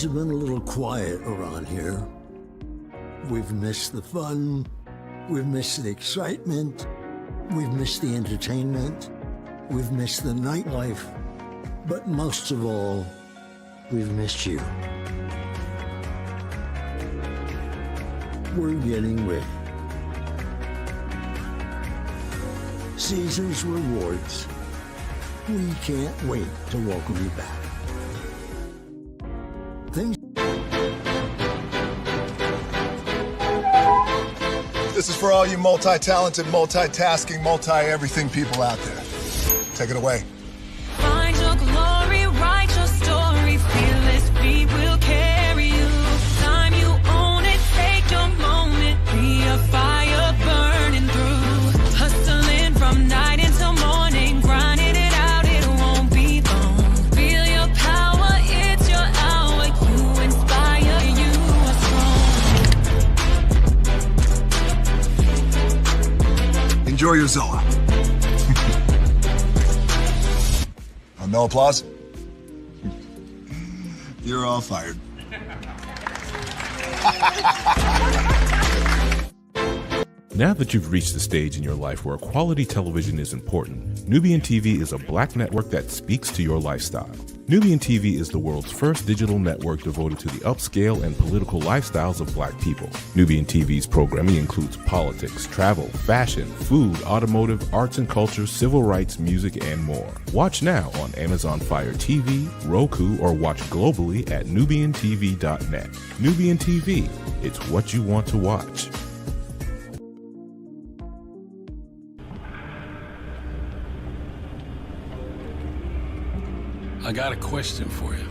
Things have been a little quiet around here. We've missed the fun, we've missed the excitement, we've missed the entertainment, we've missed the nightlife, but most of all, we've missed you. We're getting ready. Caesar's Rewards. We can't wait to welcome you back. This is for all you multi-talented, multitasking, multi-everything people out there. Take it away. Find your glory, write your story, fearless feet will carry you. Time you own it, take your moment, be a fire burning through. Hustling from night until morning, grinding it out, it won't be long. Feel your power, it's your hour, you inspire, you are strong. Enjoy your Zoa. No applause? You're all fired. Now that you've reached the stage in your life where quality television is important, Nubian TV is a black network that speaks to your lifestyle. Nubian TV is the world's first digital network devoted to the upscale and political lifestyles of black people. Nubian TV's programming includes politics, travel, fashion, food, automotive, arts and culture, civil rights, music, and more. Watch now on Amazon Fire TV, Roku, or watch globally at nubiantv.net. Nubian TV, it's what you want to watch. I got a question for you.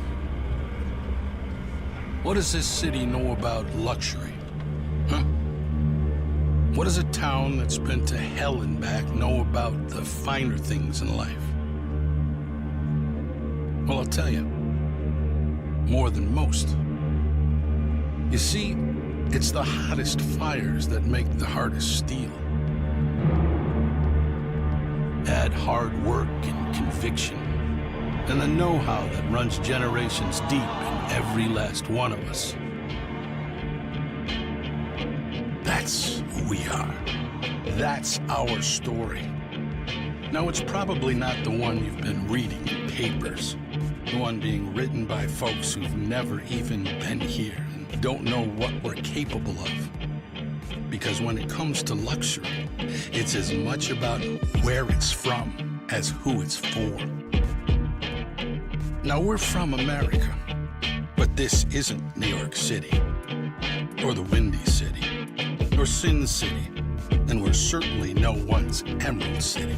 What does this city know about luxury? Huh? What does a town that's been to hell and back know about the finer things in life? Well, I'll tell you. More than most. You see, it's the hottest fires that make the hardest steel. Add hard work and conviction, and the know-how that runs generations deep in every last one of us. That's who we are. That's our story. Now, it's probably not the one you've been reading in papers, the one being written by folks who've never even been here and don't know what we're capable of. Because when it comes to luxury, it's as much about where it's from as who it's for. Now, we're from America, but this isn't New York City, or the Windy City, or Sin City, and we're certainly no one's Emerald City.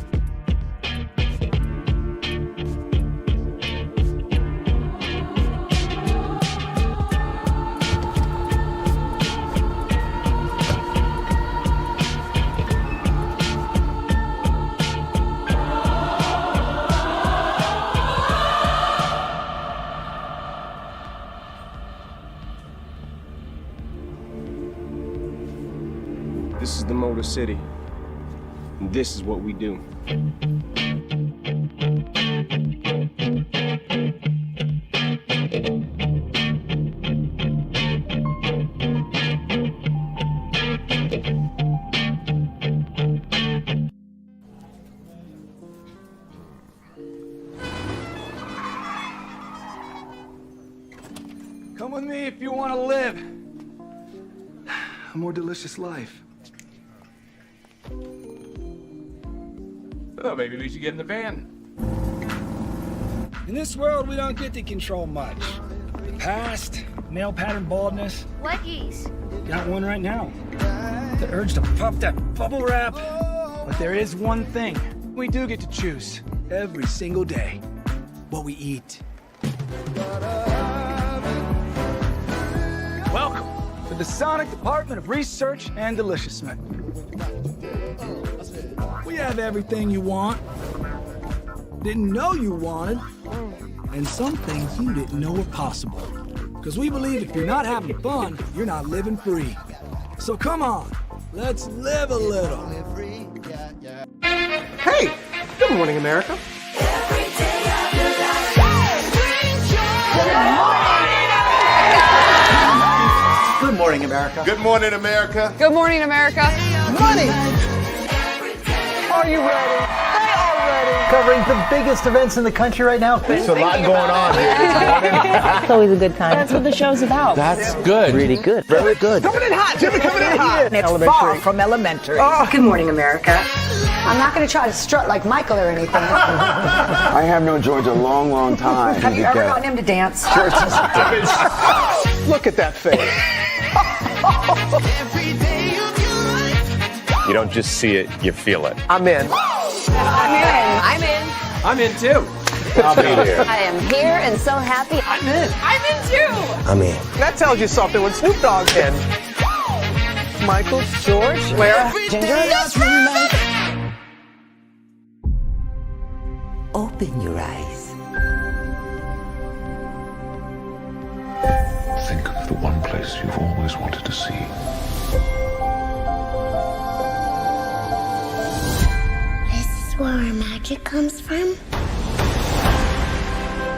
This is the Motor City, and this is what we do. Come with me if you want to live a more delicious life. Oh, maybe we should get in the van. In this world, we don't get to control much. The past, male pattern baldness. Leggies. Got one right now. The urge to puff that bubble wrap. But there is one thing we do get to choose every single day. What we eat. Welcome to the Sonic Department of Research and Deliciousness. We have everything you want, didn't know you wanted, and some things you didn't know were possible. Because we believe if you're not having fun, you're not living free. So come on, let's live a little. Hey, good morning, America. Good morning, morning, America. Good morning, America. Good morning, America. Money. Are you ready? They are ready. Covering the biggest events in the country right now. There's a lot going on here this morning. It's always a good time. That's what the show's about. That's good. Really good. Very good. Coming in hot, Jimmy, coming in hot. It's far from elementary. Good morning, America. I'm not going to try to strut like Michael or anything. I have known George a long, long time. Have you ever gotten him to dance? Look at that face. You don't just see it, you feel it. I'm in. I'm in. I'm in too. I'll be there. I am here and so happy. I'm in. I'm in too. I'm in. That tells you something when Snoop Dogg's in. Michael, George, Lara, Ginger. Open your eyes. Think of the one place you've always wanted to see. This is where our magic comes from.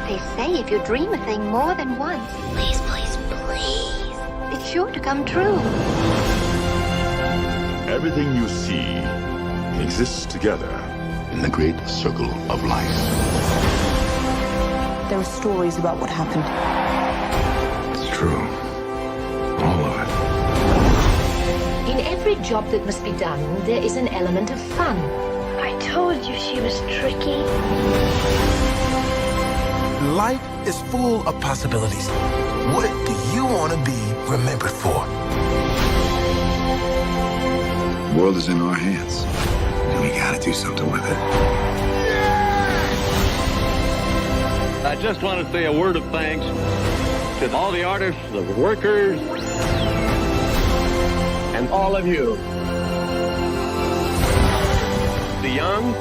They say if you dream a thing more than once, Please, please, please. it's sure to come true. Everything you see exists together in the great circle of life. There are stories about what happened. It's true. All of it. In every job that must be done, there is an element of fun. I told you she was tricky. Life is full of possibilities. What do you want to be remembered for? The world is in our hands, and we gotta do something with it. I just want to say a word of thanks to all the artists, the workers, and all of you. The young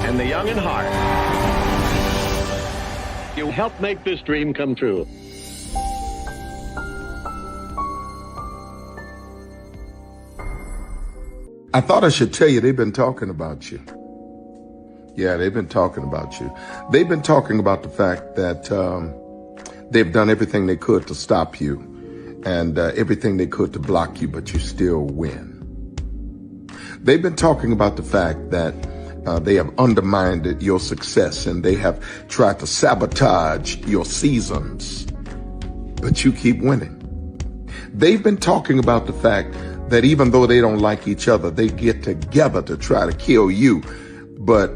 and the young in heart. You helped make this dream come true. I thought I should tell you they've been talking about you. Yeah, they've been talking about you. They've been talking about the fact that they've done everything they could to stop you and everything they could to block you, but you still win. They've been talking about the fact that they have undermined your success and they have tried to sabotage your seasons, but you keep winning. They've been talking about the fact that even though they don't like each other, they get together to try to kill you, but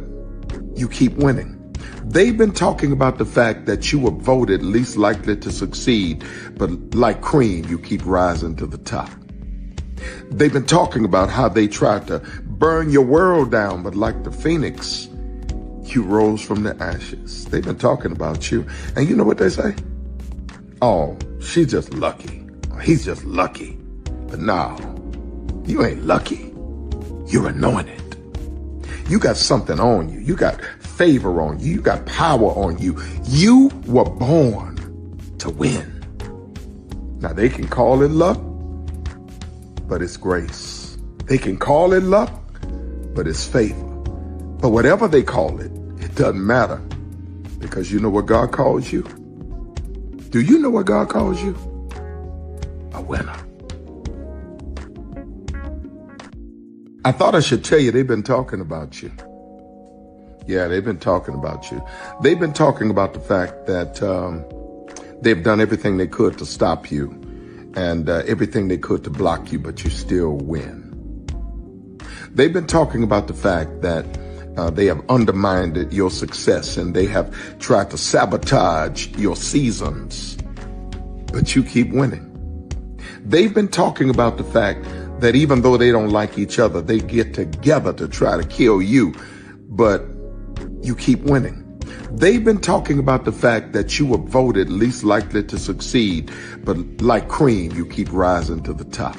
you keep winning. They've been talking about the fact that you were voted least likely to succeed, but like cream, you keep rising to the top. They've been talking about how they tried to burn your world down, but like the phoenix, you rose from the ashes. They've been talking about you. And you know what they say? Oh, she's just lucky. He's just lucky. But no, you ain't lucky. You're anointed. You got something on you. You got favor on you. You got power on you. You were born to win. Now they can call it luck, but it's grace. They can call it luck, but it's favor. But whatever they call it, it doesn't matter, because you know what God calls you? Do you know what God calls you? A winner. I thought I should tell you they've been talking about you. Yeah, they've been talking about you. They've been talking about the fact that they've done everything they could to stop you and everything they could to block you, but you still win. They've been talking about the fact that they have undermined your success and they have tried to sabotage your seasons, but you keep winning. They've been talking about the fact that even though they don't like each other, they get together to try to kill you, but you keep winning. They've been talking about the fact that you were voted least likely to succeed, but like cream, you keep rising to the top.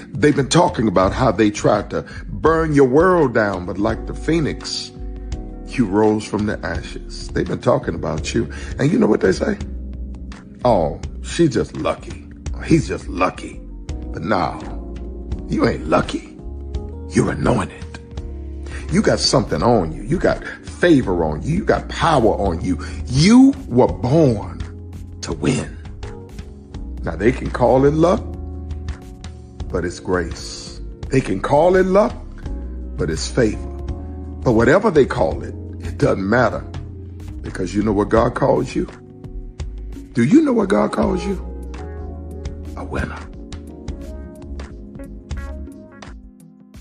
They've been talking about how they tried to burn your world down, but like the phoenix, you rose from the ashes. They've been talking about you. And you know what they say? Oh, she's just lucky. He's just lucky. But no, you ain't lucky. You're anointed. You got something on you. You got favor on you. You got power on you. You were born to win. Now, they can call it luck, but it's grace. They can call it luck, but it's favor. But whatever they call it, it doesn't matter, because you know what God calls you? Do you know what God calls you? A winner.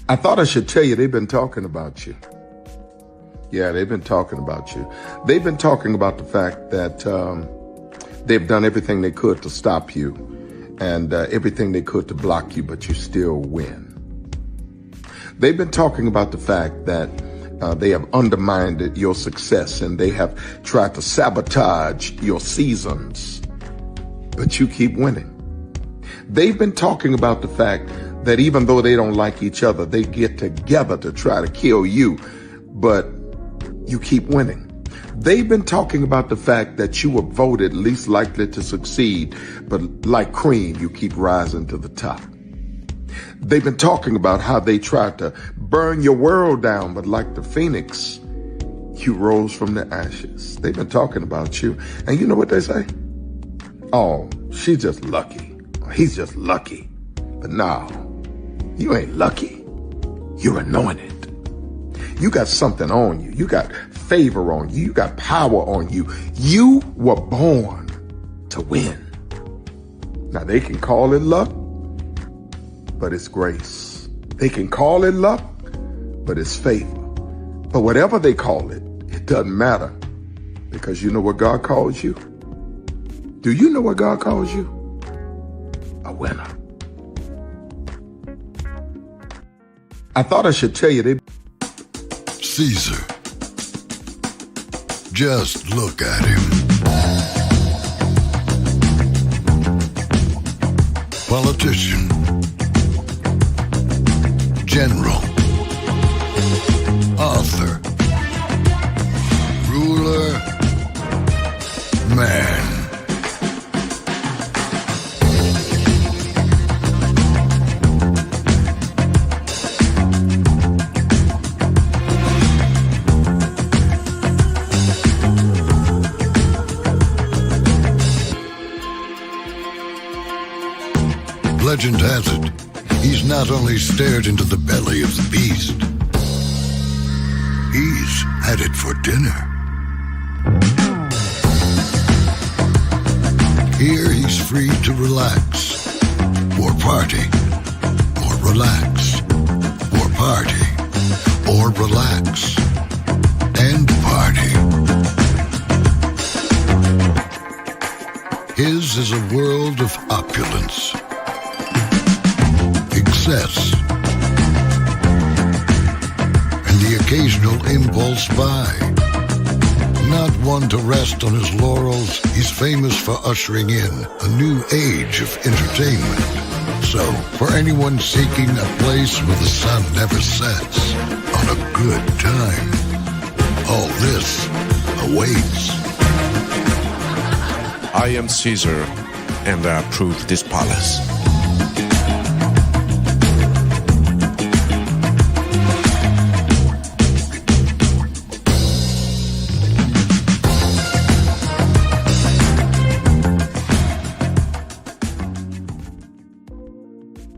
I thought I should tell you, they've been talking about you. Yeah, they've been talking about you. They've been talking about the fact that they've done everything they could to stop you and everything they could to block you, but you still win. They've been talking about the fact that they have undermined your success and they have tried to sabotage your seasons, but you keep winning. They've been talking about the fact that even though they don't like each other, they get together to try to kill you, but you keep winning. They've been talking about the fact that you were voted least likely to succeed, but like cream, you keep rising to the top. They've been talking about how they tried to burn your world down, but like the phoenix, you rose from the ashes. They've been talking about you. And you know what they say? Oh, she's just lucky. He's just lucky. But no, you ain't lucky. You're anointed. You got something on you. You got favor on you. You got power on you. You were born to win. Now, they can call it luck, but it's grace. They can call it luck, but it's favor. But whatever they call it, it doesn't matter, because you know what God calls you? Do you know what God calls you? A winner. I thought I should tell you, they... Caesar. Just look at him. Politician. General. Author. Ruler. Man. Legend has it, he's not only stared into the belly of the beast, he's had it for dinner. Here he's free to relax, or party, or relax, or party, or relax, and party. His is a world of opulence, excess, and the occasional impulse buy. Not one to rest on his laurels, he's famous for ushering in a new age of entertainment. So, for anyone seeking a place where the sun never sets on a good time, all this awaits. I am Caesar, and I approve this palace.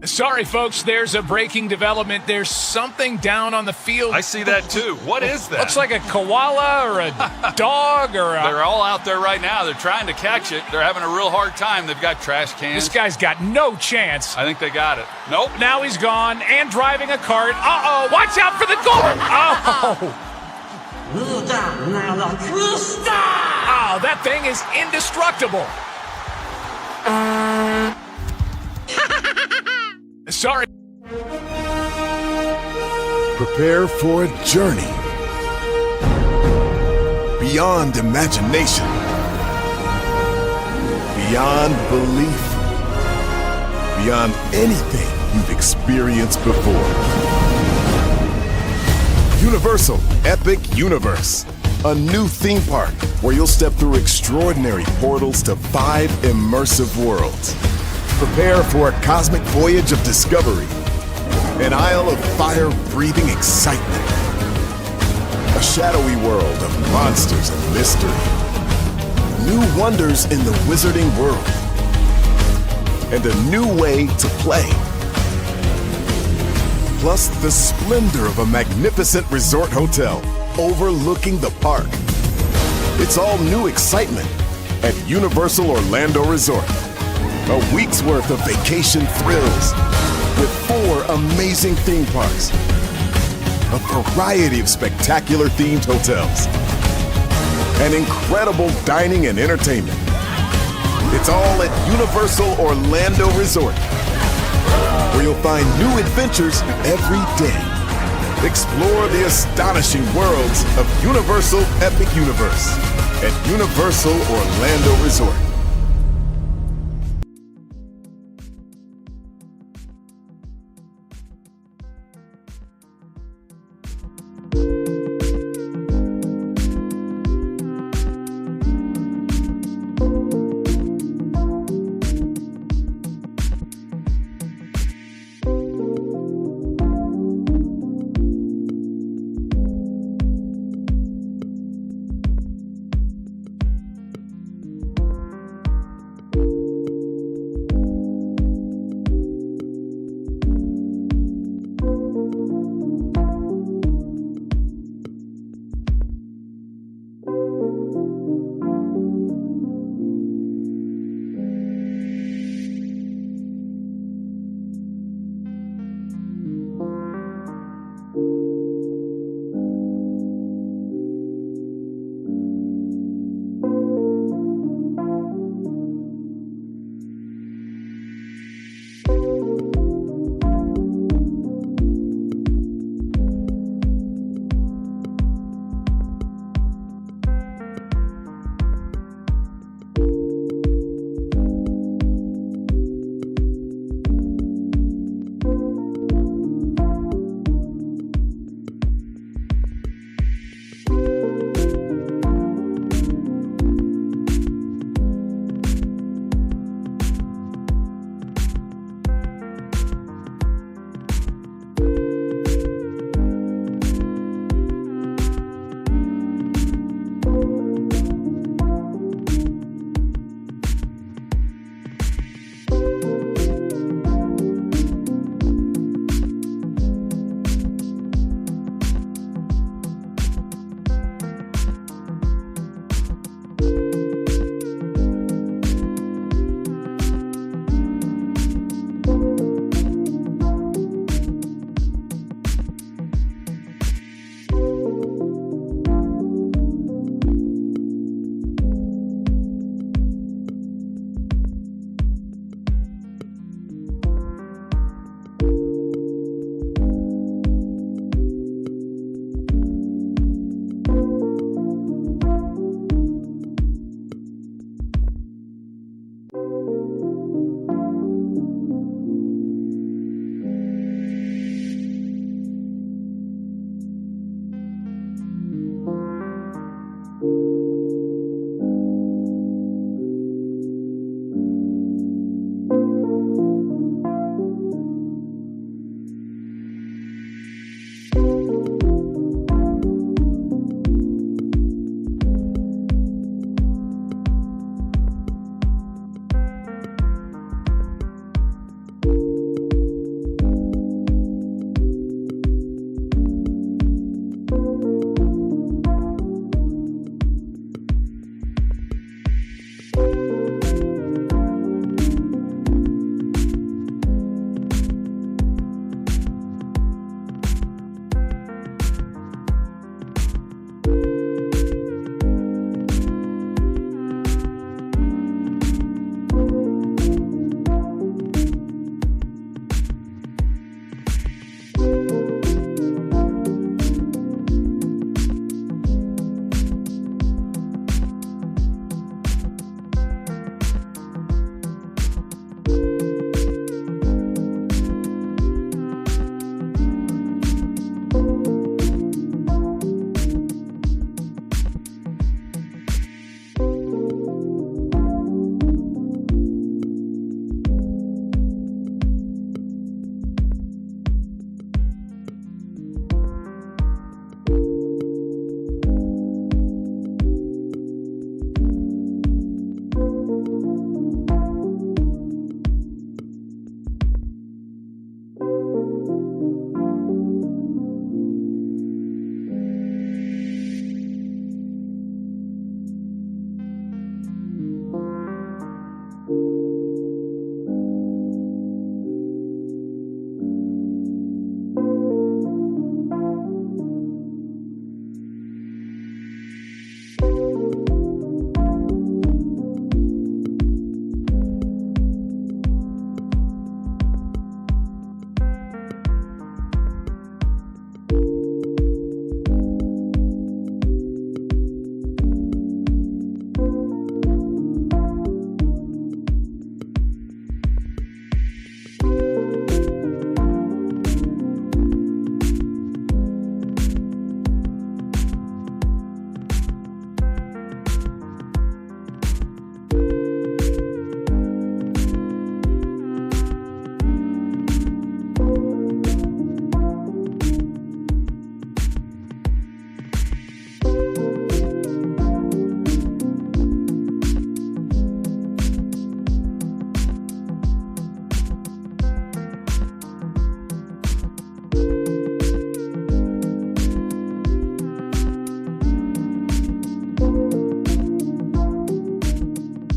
Sorry, folks, there's a breaking development. There's something down on the field. I see that, too. What is that? Looks like a koala or a dog or a... They're all out there right now. They're trying to catch it. They're having a real hard time. They've got trash cans. This guy's got no chance. I think they got it. Nope. Now he's gone and driving a cart. Uh-oh, watch out for the goal. Oh. Oh, that thing is indestructible. Sorry. Prepare for a journey beyond imagination, beyond belief, beyond anything you've experienced before. Universal Epic Universe, a new theme park where you'll step through extraordinary portals to 5 immersive worlds. Prepare for a cosmic voyage of discovery, an isle of fire-breathing excitement, a shadowy world of monsters and mystery, new wonders in the wizarding world, and a new way to play. Plus the splendor of a magnificent resort hotel overlooking the park. It's all new excitement at Universal Orlando Resort. A week's worth of vacation thrills with 4 amazing theme parks, a variety of spectacular themed hotels, and incredible dining and entertainment. It's all at Universal Orlando Resort, where you'll find new adventures every day. Explore the astonishing worlds of Universal Epic Universe at Universal Orlando Resort.